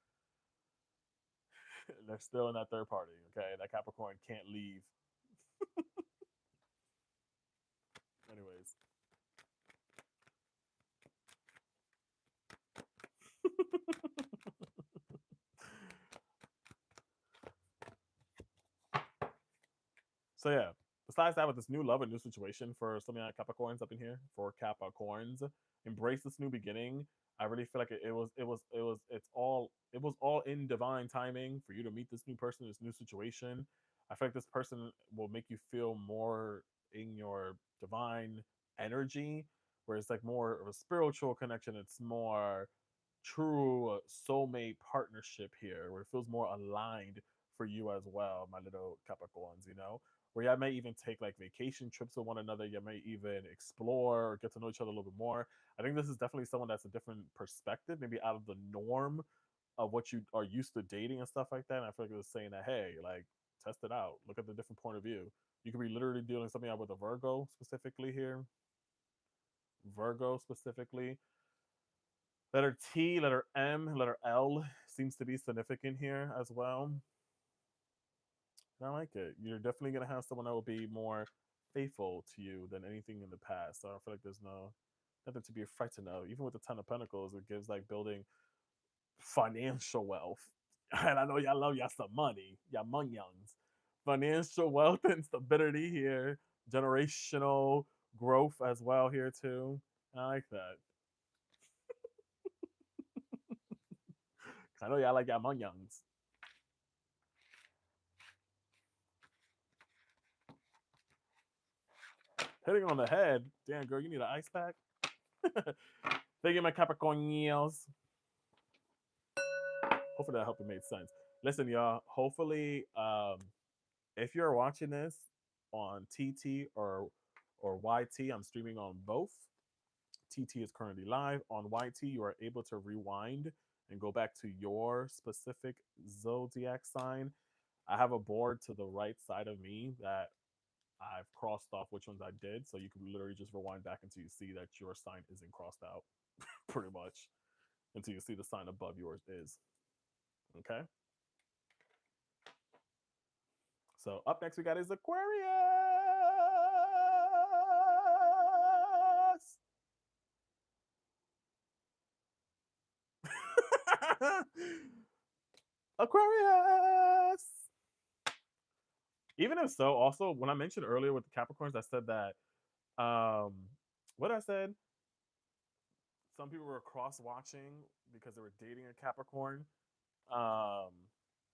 They're still in that third party. Okay? That Capricorn can't leave. Anyways. So yeah, besides that, with this new love and new situation for some of you Capricorns up in here, for Capricorns, embrace this new beginning. I really feel like it was all in divine timing for you to meet this new person, this new situation. I feel like this person will make you feel more in your divine energy, where it's like more of a spiritual connection. It's more true soulmate partnership here, where it feels more aligned for you as well, my little Capricorns, where y'all may even take like vacation trips with one another. You may even explore or get to know each other a little bit more. I think this is definitely someone that's a different perspective, maybe out of the norm of what you are used to dating and stuff like that. And I feel like it was saying that, hey, like, test it out. Look at the different point of view. You could be literally dealing something out with a Virgo specifically here. Virgo specifically. Letter T, letter M, letter L seems to be significant here as well. I like it. You're definitely gonna have someone that will be more faithful to you than anything in the past. So I feel like there's nothing to be frightened of. Even with the Ten of Pentacles, it gives like building financial wealth. And I know y'all love y'all some money, y'all youngs. Financial wealth and stability here, generational growth as well here too. I like that. I know y'all like y'all youngs. Hitting on the head. Damn, girl, you need an ice pack? Thank you, my Capricornials. Hopefully that helped it made sense. Listen, y'all. Hopefully, if you're watching this on TT or YT, I'm streaming on both. TT is currently live. On YT, you are able to rewind and go back to your specific zodiac sign. I have a board to the right side of me that I've crossed off which ones I did. So you can literally just rewind back until you see that your sign isn't crossed out, pretty much, until you see the sign above yours is. Okay. So up next we got is Aquarius. Aquarius. Even if so, also when I mentioned earlier with the Capricorns, I said that what I said, some people were cross watching because they were dating a Capricorn. Um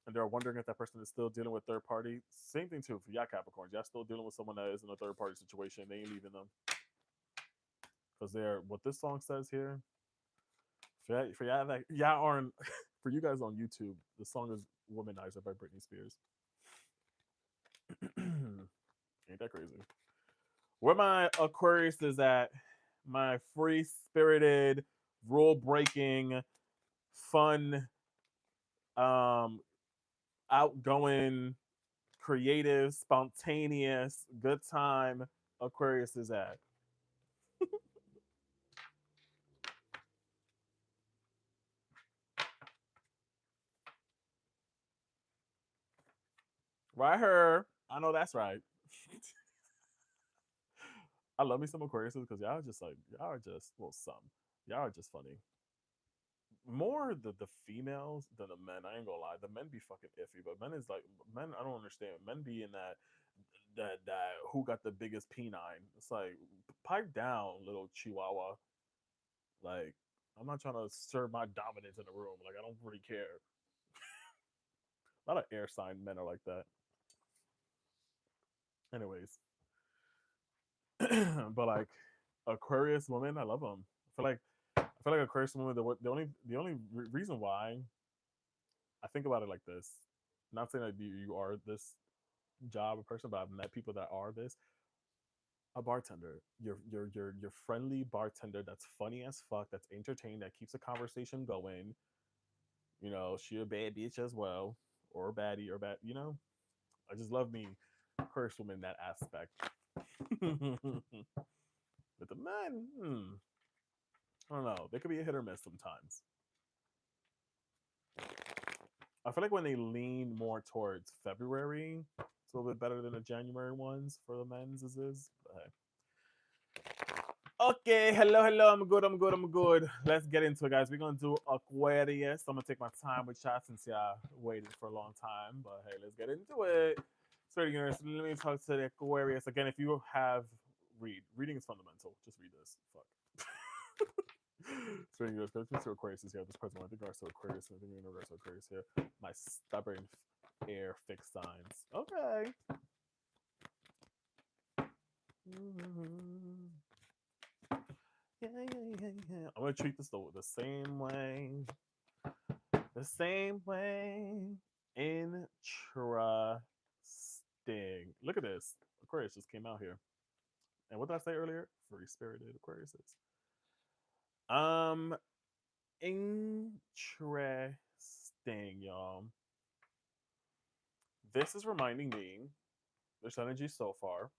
and they're wondering if that person is still dealing with third party. Same thing too for y'all Capricorns. Y'all still dealing with someone that is in a third party situation. They ain't leaving them. Because they're what this song says here. For y'all that y'all aren't for you guys on YouTube, the song is Womanizer by Britney Spears. Ain't that crazy? Where my Aquarius is at, my free spirited, rule breaking, fun, um, outgoing, creative, spontaneous, good time Aquarius is at. Right here. I know that's right. I love me some Aquariuses because y'all are just like y'all are just well some. Y'all are just funny. More the females than the men. I ain't gonna lie. The men be fucking iffy, but men is like men. I don't understand. Men be in that who got the biggest P9. It's like pipe down, little chihuahua. Like I'm not trying to serve my dominance in the room. Like I don't really care. A lot of air sign men are like that. Anyways, but like Aquarius women, I love them. I feel like Aquarius women. The only reason why I think about it like this. Not saying that you are this job or person, but I've met people that are this. A bartender, your friendly bartender that's funny as fuck, that's entertaining, that keeps the conversation going. You know, she a bad bitch as well, or a baddie, or bad. You know, I just love me Aquarius woman in that aspect. But the men, I don't know. They could be a hit or miss sometimes. I feel like when they lean more towards February, it's a little bit better than the January ones for the men's is. But hey. Okay, hello. I'm good. Let's get into it, guys. We're gonna do Aquarius. I'm gonna take my time with chat since y'all waited for a long time. But hey, let's get into it. So, let me talk to the Aquarius again. If you have reading is fundamental. Just read this. Fuck. So, Mr. Aquarius is here. This present, I think regards to Aquarius. I think in regards to Aquarius here. My stubborn air fixed signs. Okay. Yeah. I'm gonna treat this the same way. The same way. Interesting. Look at this. Aquarius just came out here. And what did I say earlier? Free spirited Aquariuses. Um, interesting, y'all. This is reminding me. There's energy so far.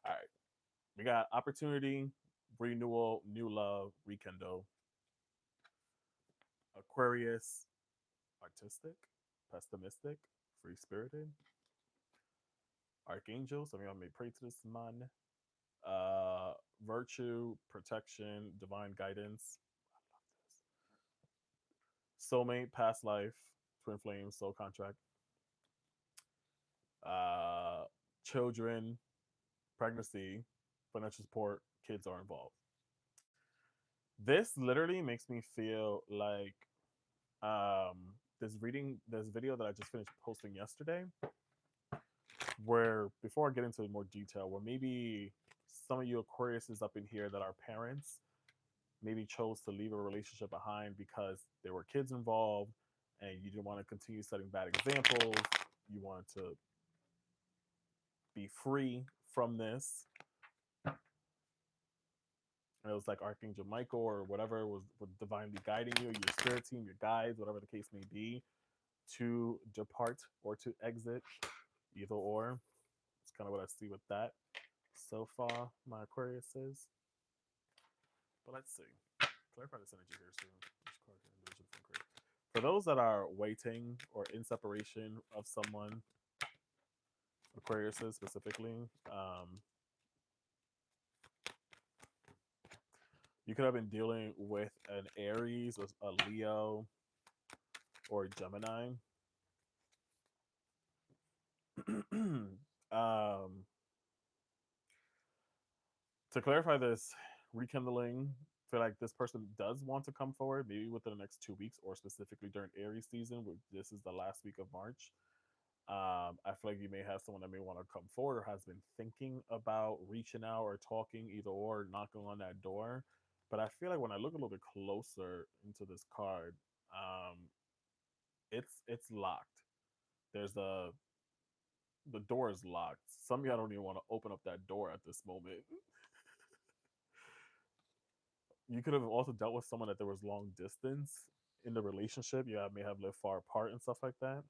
All right, we got opportunity, renewal, new love, rekindle. Aquarius, artistic, pessimistic, free spirited, archangel. Some of y'all may pray to this man. Virtue, protection, divine guidance. Soulmate, past life, twin flames, soul contract. Uh, children, pregnancy, financial support, kids are involved. This literally makes me feel like this video that I just finished posting yesterday, where before I get into more detail, where maybe some of you Aquariuses up in here that are parents maybe chose to leave a relationship behind because there were kids involved and you didn't want to continue setting bad examples. You wanted to be free from this. And it was like Archangel Michael or whatever was divinely guiding you, your spirit team, your guides, whatever the case may be, to depart or to exit, either or. It's kind of what I see with that so far, my Aquarius is. But let's see. Clarify this energy here soon. For those that are waiting or in separation of someone, Aquariuses specifically, you could have been dealing with an Aries, a Leo, or a Gemini. um, to clarify this, rekindling, feel like this person does want to come forward, maybe within the next 2 weeks, or specifically during Aries season. This is the last week of March. I feel like you may have someone that may want to come forward or has been thinking about reaching out or talking, either or knocking on that door. But I feel like when I look a little bit closer into this card, um, it's locked. There's the door is locked. Some of y'all don't even want to open up that door at this moment. You could have also dealt with someone that there was long distance in the relationship. May have lived far apart and stuff like that.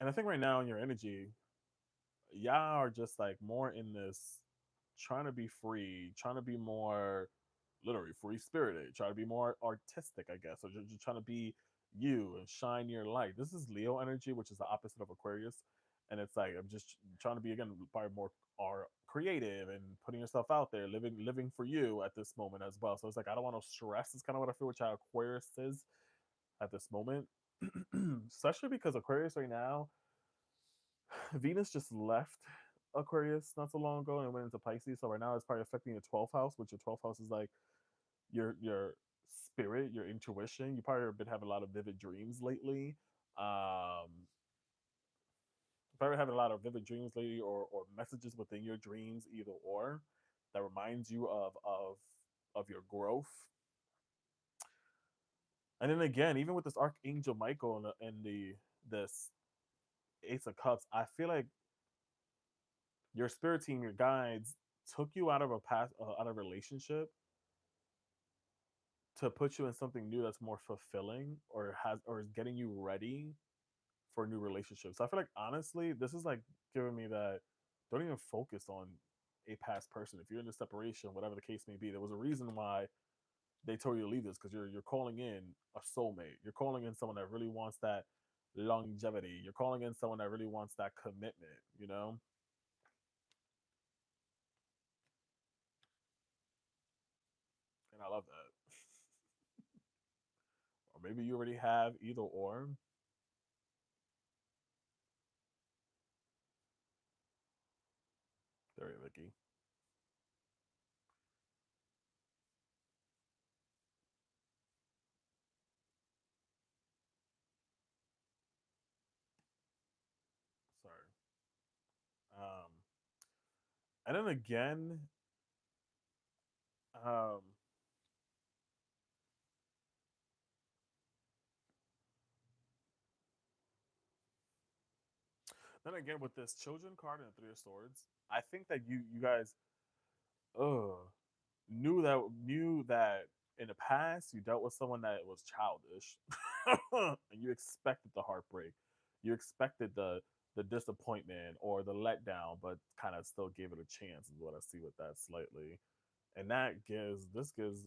And I think right now in your energy, y'all are just like more in this trying to be free, trying to be more literally free spirited, try to be more artistic, I guess, or just trying to be you and shine your light. This is Leo energy, which is the opposite of Aquarius. And it's like I'm just trying to be again probably more are creative and putting yourself out there, living for you at this moment as well. So it's like I don't want no stress. Is kind of what I feel, which how Aquarius is at this moment. Especially because Aquarius right now, Venus just left Aquarius not so long ago and went into Pisces. So right now it's probably affecting your 12th house, which your 12th house is like your spirit, your intuition. You probably have been having a lot of vivid dreams lately. Probably having a lot of vivid dreams lately, or messages within your dreams, either or, that reminds you of your growth. And then again, even with this Archangel Michael and the this Ace of Cups, I feel like your spirit team, your guides, took you out of a past, out of a relationship to put you in something new that's more fulfilling, or is getting you ready for a new relationship. So I feel like honestly, this is like giving me that don't even focus on a past person. If you're in a separation, whatever the case may be, there was a reason why they told you to leave this, because you're calling in a soulmate. You're calling in someone that really wants that longevity. You're calling in someone that really wants that commitment, you know? And I love that. Or maybe you already have either or. Very Vicky. Sorry. Um, and then again, um, then again with this Children card and the Three of Swords, I think that you guys, uh, knew that in the past you dealt with someone that was childish, and you expected the heartbreak, you expected the disappointment or the letdown, but kind of still gave it a chance. Is what I see with that slightly, and this gives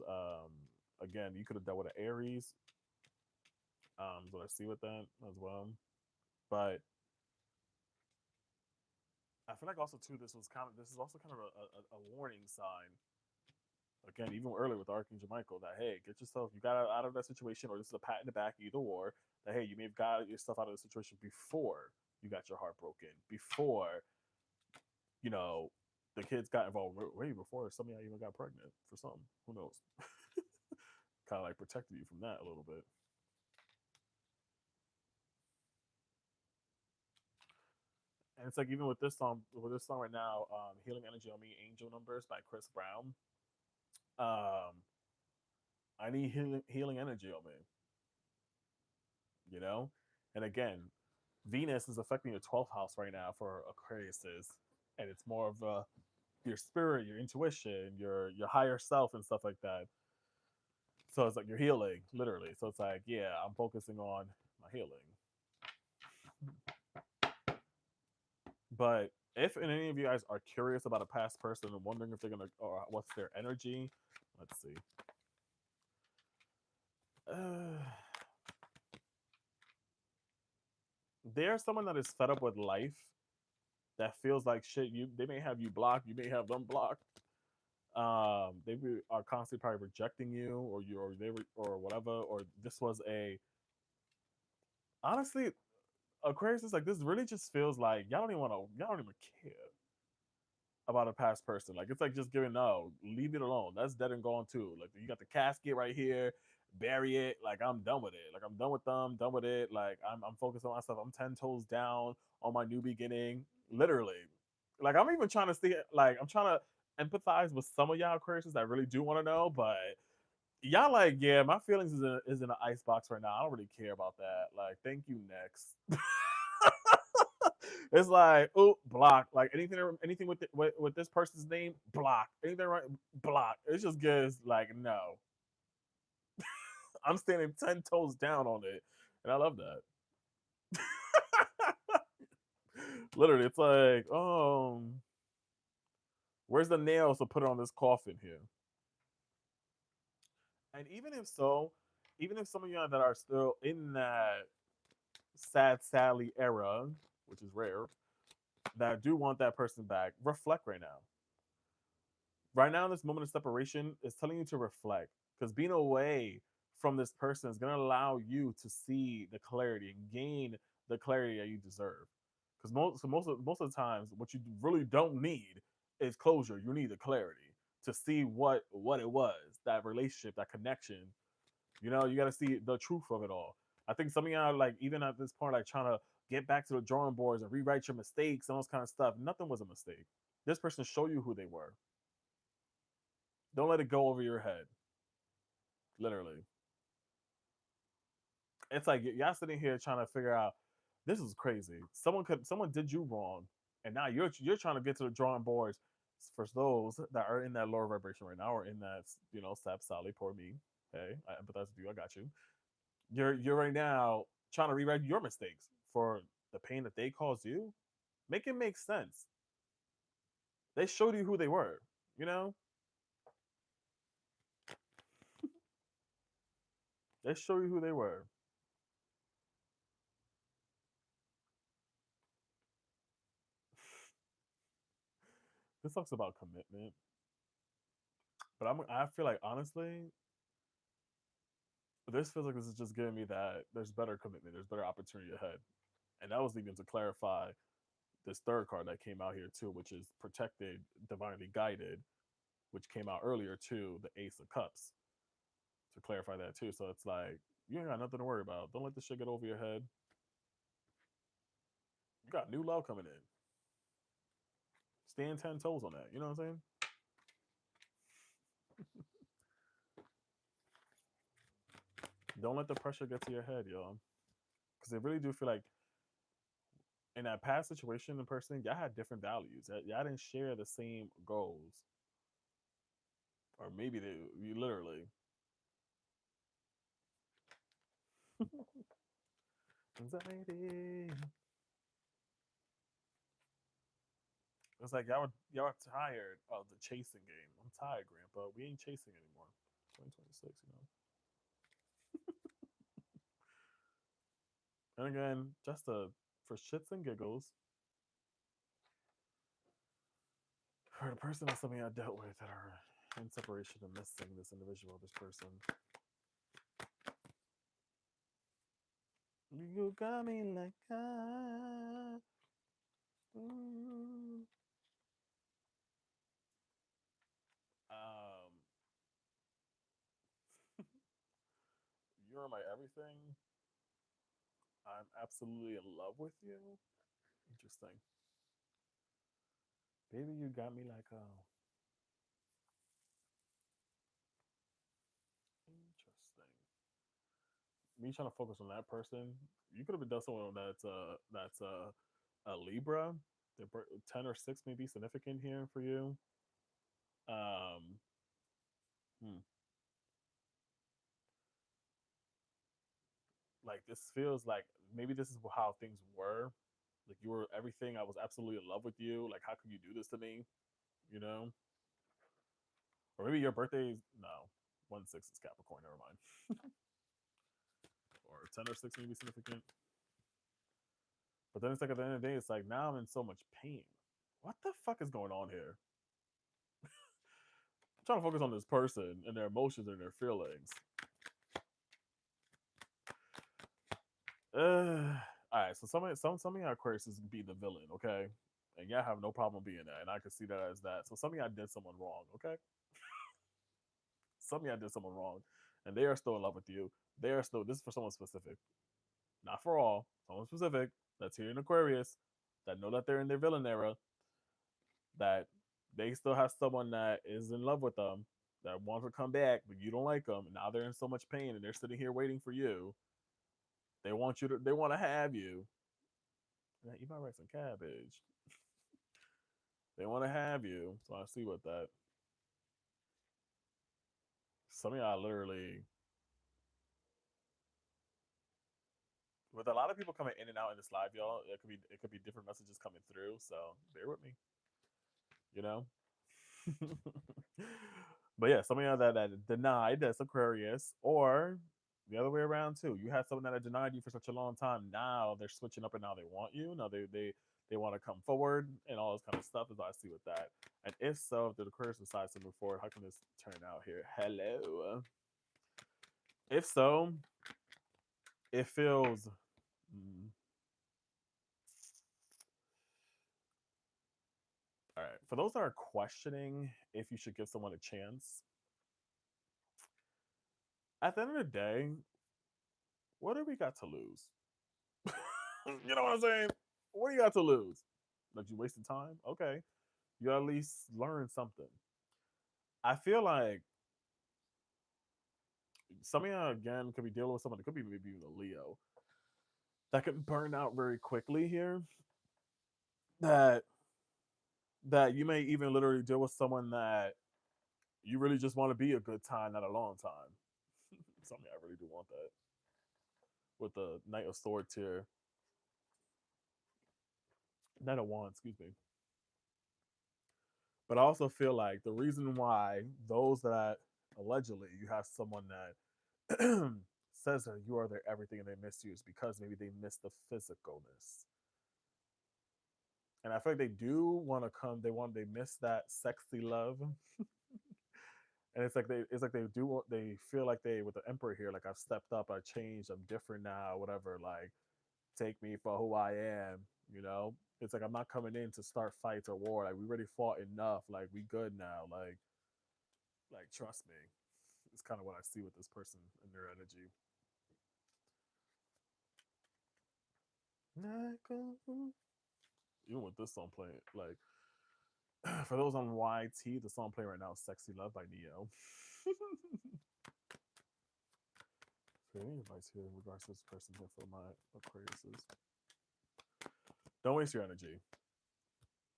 again, you could have dealt with an Aries. Is what I see with that as well, but I feel like also too this is also kind of a warning sign again, even earlier with Archangel Michael, that hey, get yourself, you got out of that situation, or this is a pat in the back, either or, that hey, you may have got yourself out of the situation before you got your heart broken, before you know the kids got involved, way before some of y'all even got pregnant for something. Who knows? Kind of like protected you from that a little bit. And it's like even with this song right now, "Healing Energy on Me," Angel Numbers by Chris Brown. Um, I need healing energy on me, you know. And again, Venus is affecting your 12th house right now for Aquariuses, and it's more of your spirit, your intuition, your higher self, and stuff like that. So it's like you're healing, literally. So it's like, yeah, I'm focusing on my healing. But if any of you guys are curious about a past person and wondering if they're gonna, or what's their energy, let's see. Uh, they're someone that is fed up with life, that feels like shit. They may have you blocked, you may have them blocked. Are constantly probably rejecting you, or you, or they were, or whatever, or this was a honestly Aquarius is like, this really just feels like y'all don't even care about a past person. Like it's like just giving no, leave it alone. That's dead and gone too. Like you got the casket right here, bury it. Like I'm done with it. Like I'm done with them, done with it. Like I'm focused on myself. I'm 10 toes down on my new beginning. Literally. Like I'm even trying to see like I'm trying to empathize with some of y'all Aquarius that really do want to know, but y'all like, yeah, my feelings is in an ice box right now. I don't really care about that. Like, thank you, next. It's like, oh, block. Like anything with this person's name, block. Anything right, block. It just gives like no. I'm standing 10 toes down on it, and I love that. Literally, it's like, where's the nails to put on this coffin here? And even if so, even if some of you that are still in that sad Sally era, which is rare, that do want that person back, reflect right now. Right now, in this moment of separation, is telling you to reflect because being away from this person is going to allow you to see the clarity and gain the clarity that you deserve. Because most of the times, what you really don't need is closure. You need the clarity to see what it was, that relationship, that connection. You know, you got to see the truth of it all. I think some of y'all like even at this point, like trying to get back to the drawing boards and rewrite your mistakes and all this kind of stuff. Nothing was a mistake. This person showed you who they were. Don't let it go over your head. Literally. It's like y'all sitting here trying to figure out this is crazy. Someone did you wrong, and now you're trying to get to the drawing boards for those that are in that lower vibration right now or in that sap Sally, poor me. Hey, I empathize with you. I got you. You're right now trying to rewrite your mistakes for the pain that they caused you. Make it make sense. They showed you who they were. You know, they show you who they were. This talks about commitment, but I feel like honestly, this feels like this is just giving me that there's better commitment, there's better opportunity ahead, and that was even to clarify this third card that came out here too, which is protected, divinely guided, which came out earlier too, the Ace of Cups, to clarify that too. So it's like you ain't got nothing to worry about. Don't let this shit get over your head. You got new love coming in. Stand 10 toes on that. You know what I'm saying? Don't let the pressure get to your head, y'all. Because I really do feel like in that past situation in person, y'all had different values. Y'all didn't share the same goals, or maybe you literally. Anxiety. It's like y'all are tired of the chasing game. I'm tired, Grandpa. We ain't chasing anymore. 2026, you know. And again, just for shits and giggles, for the person that's something I dealt with that are in separation and missing this individual, this person. You got me like mm. um, you're my everything. I'm absolutely in love with you. Interesting. Baby, you got me like interesting. Me trying to focus on that person. You could have been done someone that's a Libra. 10 or 6 may be significant here for you. Um, hmm. Like this feels like maybe this is how things were. Like you were everything. I was absolutely in love with you. Like how could you do this to me? You know? Or maybe your birthday is no. 1/6 is Capricorn, never mind. Or 10 or 6 may be significant. But then it's like at the end of the day, it's like now I'm in so much pain. What the fuck is going on here? I'm trying to focus on this person and their emotions and their feelings. I All right, so some of y'all Aquarius be the villain, okay, and y'all have no problem being that, and I can see that as that. So some of y'all did someone wrong, okay. Some of y'all did someone wrong, and they are still in love with you. They are still. This is for someone specific, not for all. Someone specific that's here in Aquarius that know that they're in their villain era. That they still have someone that is in love with them that wants to come back, but you don't like them. And now they're in so much pain, and they're sitting here waiting for you. They want you to. They want to have you. Yeah, you might write some cabbage. They want to have you. So I see what that. Some of y'all literally, with a lot of people coming in and out in this live, y'all, it could be different messages coming through. So bear with me, you know. But yeah, some of y'all that denied, that's Aquarius, or the other way around too. You had someone that had denied you for such a long time. Now they're switching up and now they want you. Now they want to come forward and all this kind of stuff. Is what I see with that. And if so, if the Aquarius decides to move forward, how can this turn out here? Hello. If so, it feels. All right. For those that are questioning if you should give someone a chance, at the end of the day, what do we got to lose? You know what I'm saying? What do you got to lose? Like you wasted time? Okay. You at least learn something. I feel like some of you again could be dealing with someone that could be maybe even a Leo that could burn out very quickly here. That you may even literally deal with someone that you really just want to be a good time, not a long time. Some of you I really do want that. With the Knight of Swords here. Knight of Wands, excuse me. But I also feel like the reason why those that allegedly you have someone that says that you are their everything and they miss you is because maybe they miss the physicalness. And I feel like they do want to come, they miss that sexy love. And they feel like they with the Emperor here, like I've stepped up, I changed, I'm different now, whatever, like take me for who I am, you know? It's like I'm not coming in to start fights or war. Like we already fought enough. Like we good now. Like trust me. It's kind of what I see with this person and their energy. Even with this song playing, like for those on YT, the song playing right now is "Sexy Love" by Neo. So any advice here in regards to this person here for my Aquariuses? Don't waste your energy.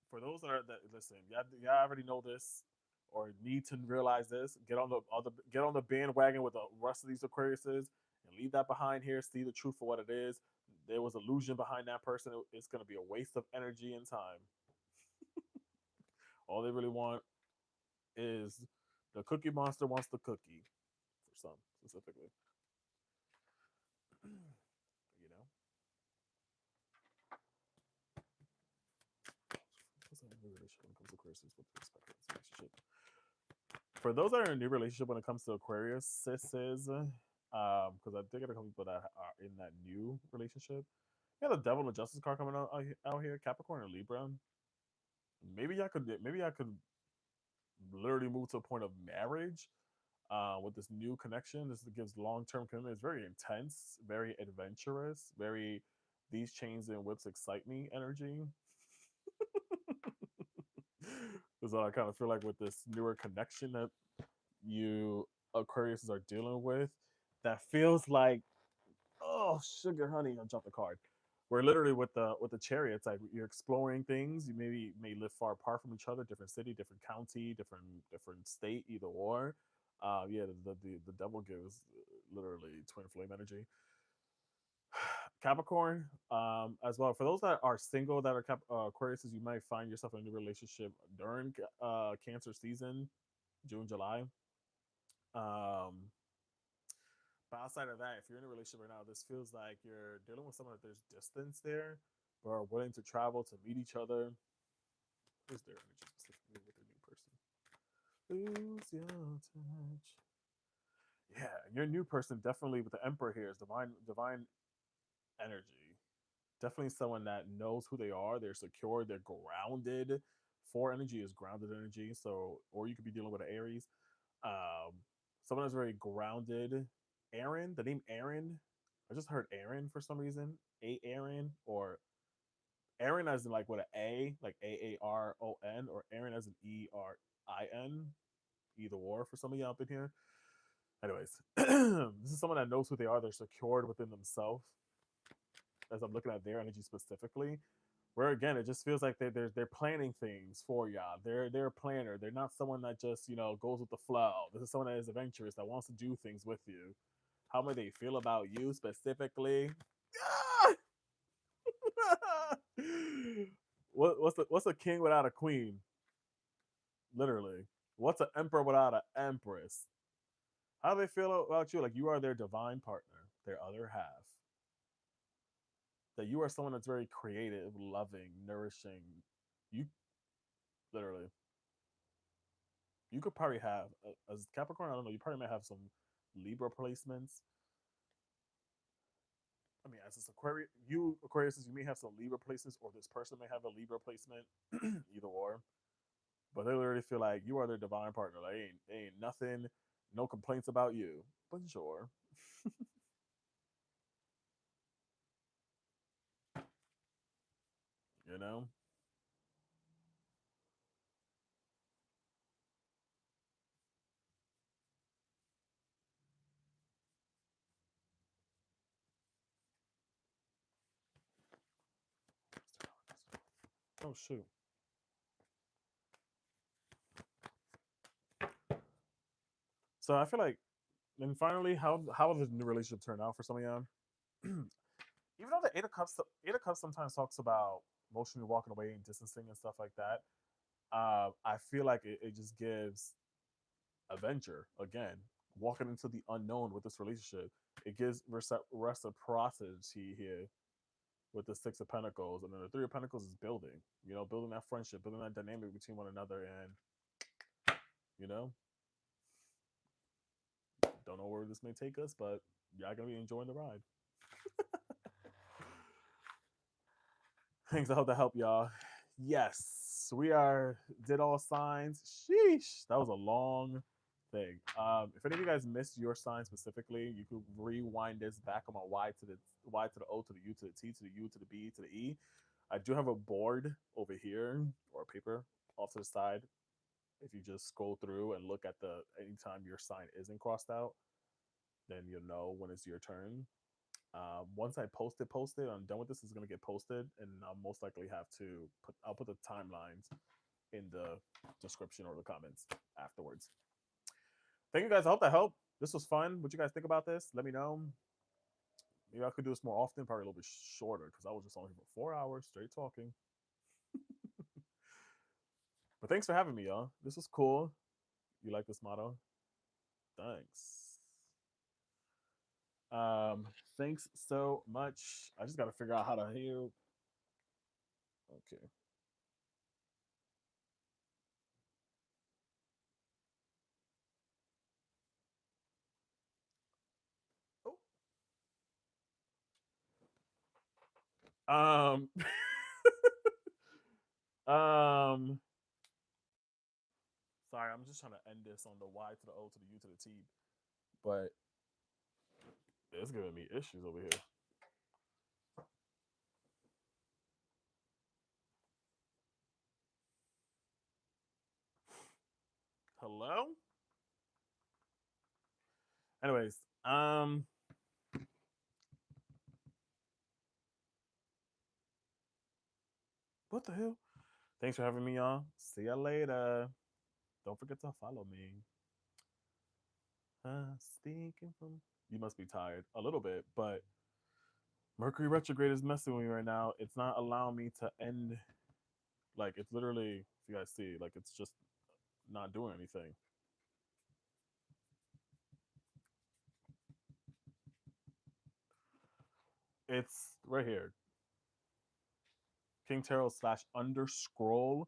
For those that listen, y'all already know this or need to realize this. Get on the bandwagon with the rest of these Aquariuses and leave that behind here. See the truth for what it is. There was illusion behind that person. It's going to be a waste of energy and time. All they really want is the Cookie Monster wants the cookie for some specifically. You know, what's a new relationship when it comes to Aquarius? What to expect in this relationship? For those that are in a new relationship when it comes to Aquarius, sis, because I think there are a couple people that are in that new relationship. Yeah, the Devil and the Justice card coming out here, Capricorn or Libra. Maybe I could literally move to a point of marriage with this new connection. This gives long term commitment. It's very intense, very adventurous, very these chains and whips excite me energy. Is what I kind of feel like with this newer connection that you Aquariuses are dealing with. That feels like, oh sugar honey, I jumped the card. We're literally with the chariots, like you're exploring things. You maybe may live far apart from each other, different city, different county, different state, either or. Yeah, the devil gives literally twin flame energy. Capricorn, as well. For those that are single, that are Aquariuses, you might find yourself in a new relationship during Cancer season, June, July. Um, but outside of that, if you're in a relationship right now, this feels like you're dealing with someone that there's distance there, but are willing to travel to meet each other. Who's their energy specifically with a new person? Lose your touch. Yeah, your new person definitely with the Emperor here is divine energy. Definitely someone that knows who they are. They're secure. They're grounded. Four energy is grounded energy. So, or you could be dealing with an Aries. Um, Someone that's very grounded. Aaron, the name Aaron. I just heard Aaron for some reason. A Aaron or Aaron as in like with an A, like Aaron, or Aaron as an Erin. Either or for some of y'all up in here. Anyways, this is someone that knows who they are. They're secured within themselves. As I'm looking at their energy specifically, where again it just feels like they're planning things for y'all. They're a planner. They're not someone that just goes with the flow. This is someone that is adventurous that wants to do things with you. How may they feel about you specifically? What's a king without a queen? Literally, what's an emperor without an empress? How do they feel about you? Like you are their divine partner, their other half. That you are someone that's very creative, loving, nourishing. You literally, you could probably have as Capricorn. I don't know. You probably might have some Libra placements. I mean, as this Aquarius, you may have some Libra placements, or this person may have a Libra placement, either or. But they literally feel like you are their divine partner. Like ain't nothing, no complaints about you. But sure, you know. Oh shoot. So I feel like, and finally, how does the new relationship turn out for some of y'all? Even though the Eight of Cups sometimes talks about emotionally walking away and distancing and stuff like that, I feel like it just gives adventure again, walking into the unknown with this relationship. It gives reciprocity here with the Six of Pentacles, and then the Three of Pentacles is building. Building that friendship, building that dynamic between one another, and you know, don't know where this may take us, but y'all gonna be enjoying the ride. Thanks. I hope that helped y'all. Yes, we are did all signs. Sheesh, that was a long thing. If any of you guys missed your sign specifically, you could rewind this back on my Y to the O to the U to the T to the U to the B to the E. I do have a board over here or paper off to the side. If you just scroll through and look at the anytime your sign isn't crossed out, then you'll know when it's your turn. Once I post it, I'm done with this. It's gonna get posted, and I'll most likely have to I'll put the timelines in the description or the comments afterwards. Thank you guys. I hope that helped. This was fun. What you guys think about this? Let me know. Maybe I could do this more often, probably a little bit shorter because I was just on here for 4 hours straight talking. But thanks for having me, y'all. This was cool. You like this motto? Thanks. Um, Thanks so much. I just got to figure out how to heal. Okay. Oh. Um. Sorry, I'm just trying to end this on the Y to the O to the U to the T, but it's giving me issues over here. Hello? Anyways, what the hell? Thanks for having me, y'all. See ya later. Don't forget to follow me. Speaking from, you must be tired a little bit, but Mercury retrograde is messing with me right now. It's not allowing me to end. Like it's literally, if you guys see, like it's just not doing anything. It's right here. King Tarot / underscroll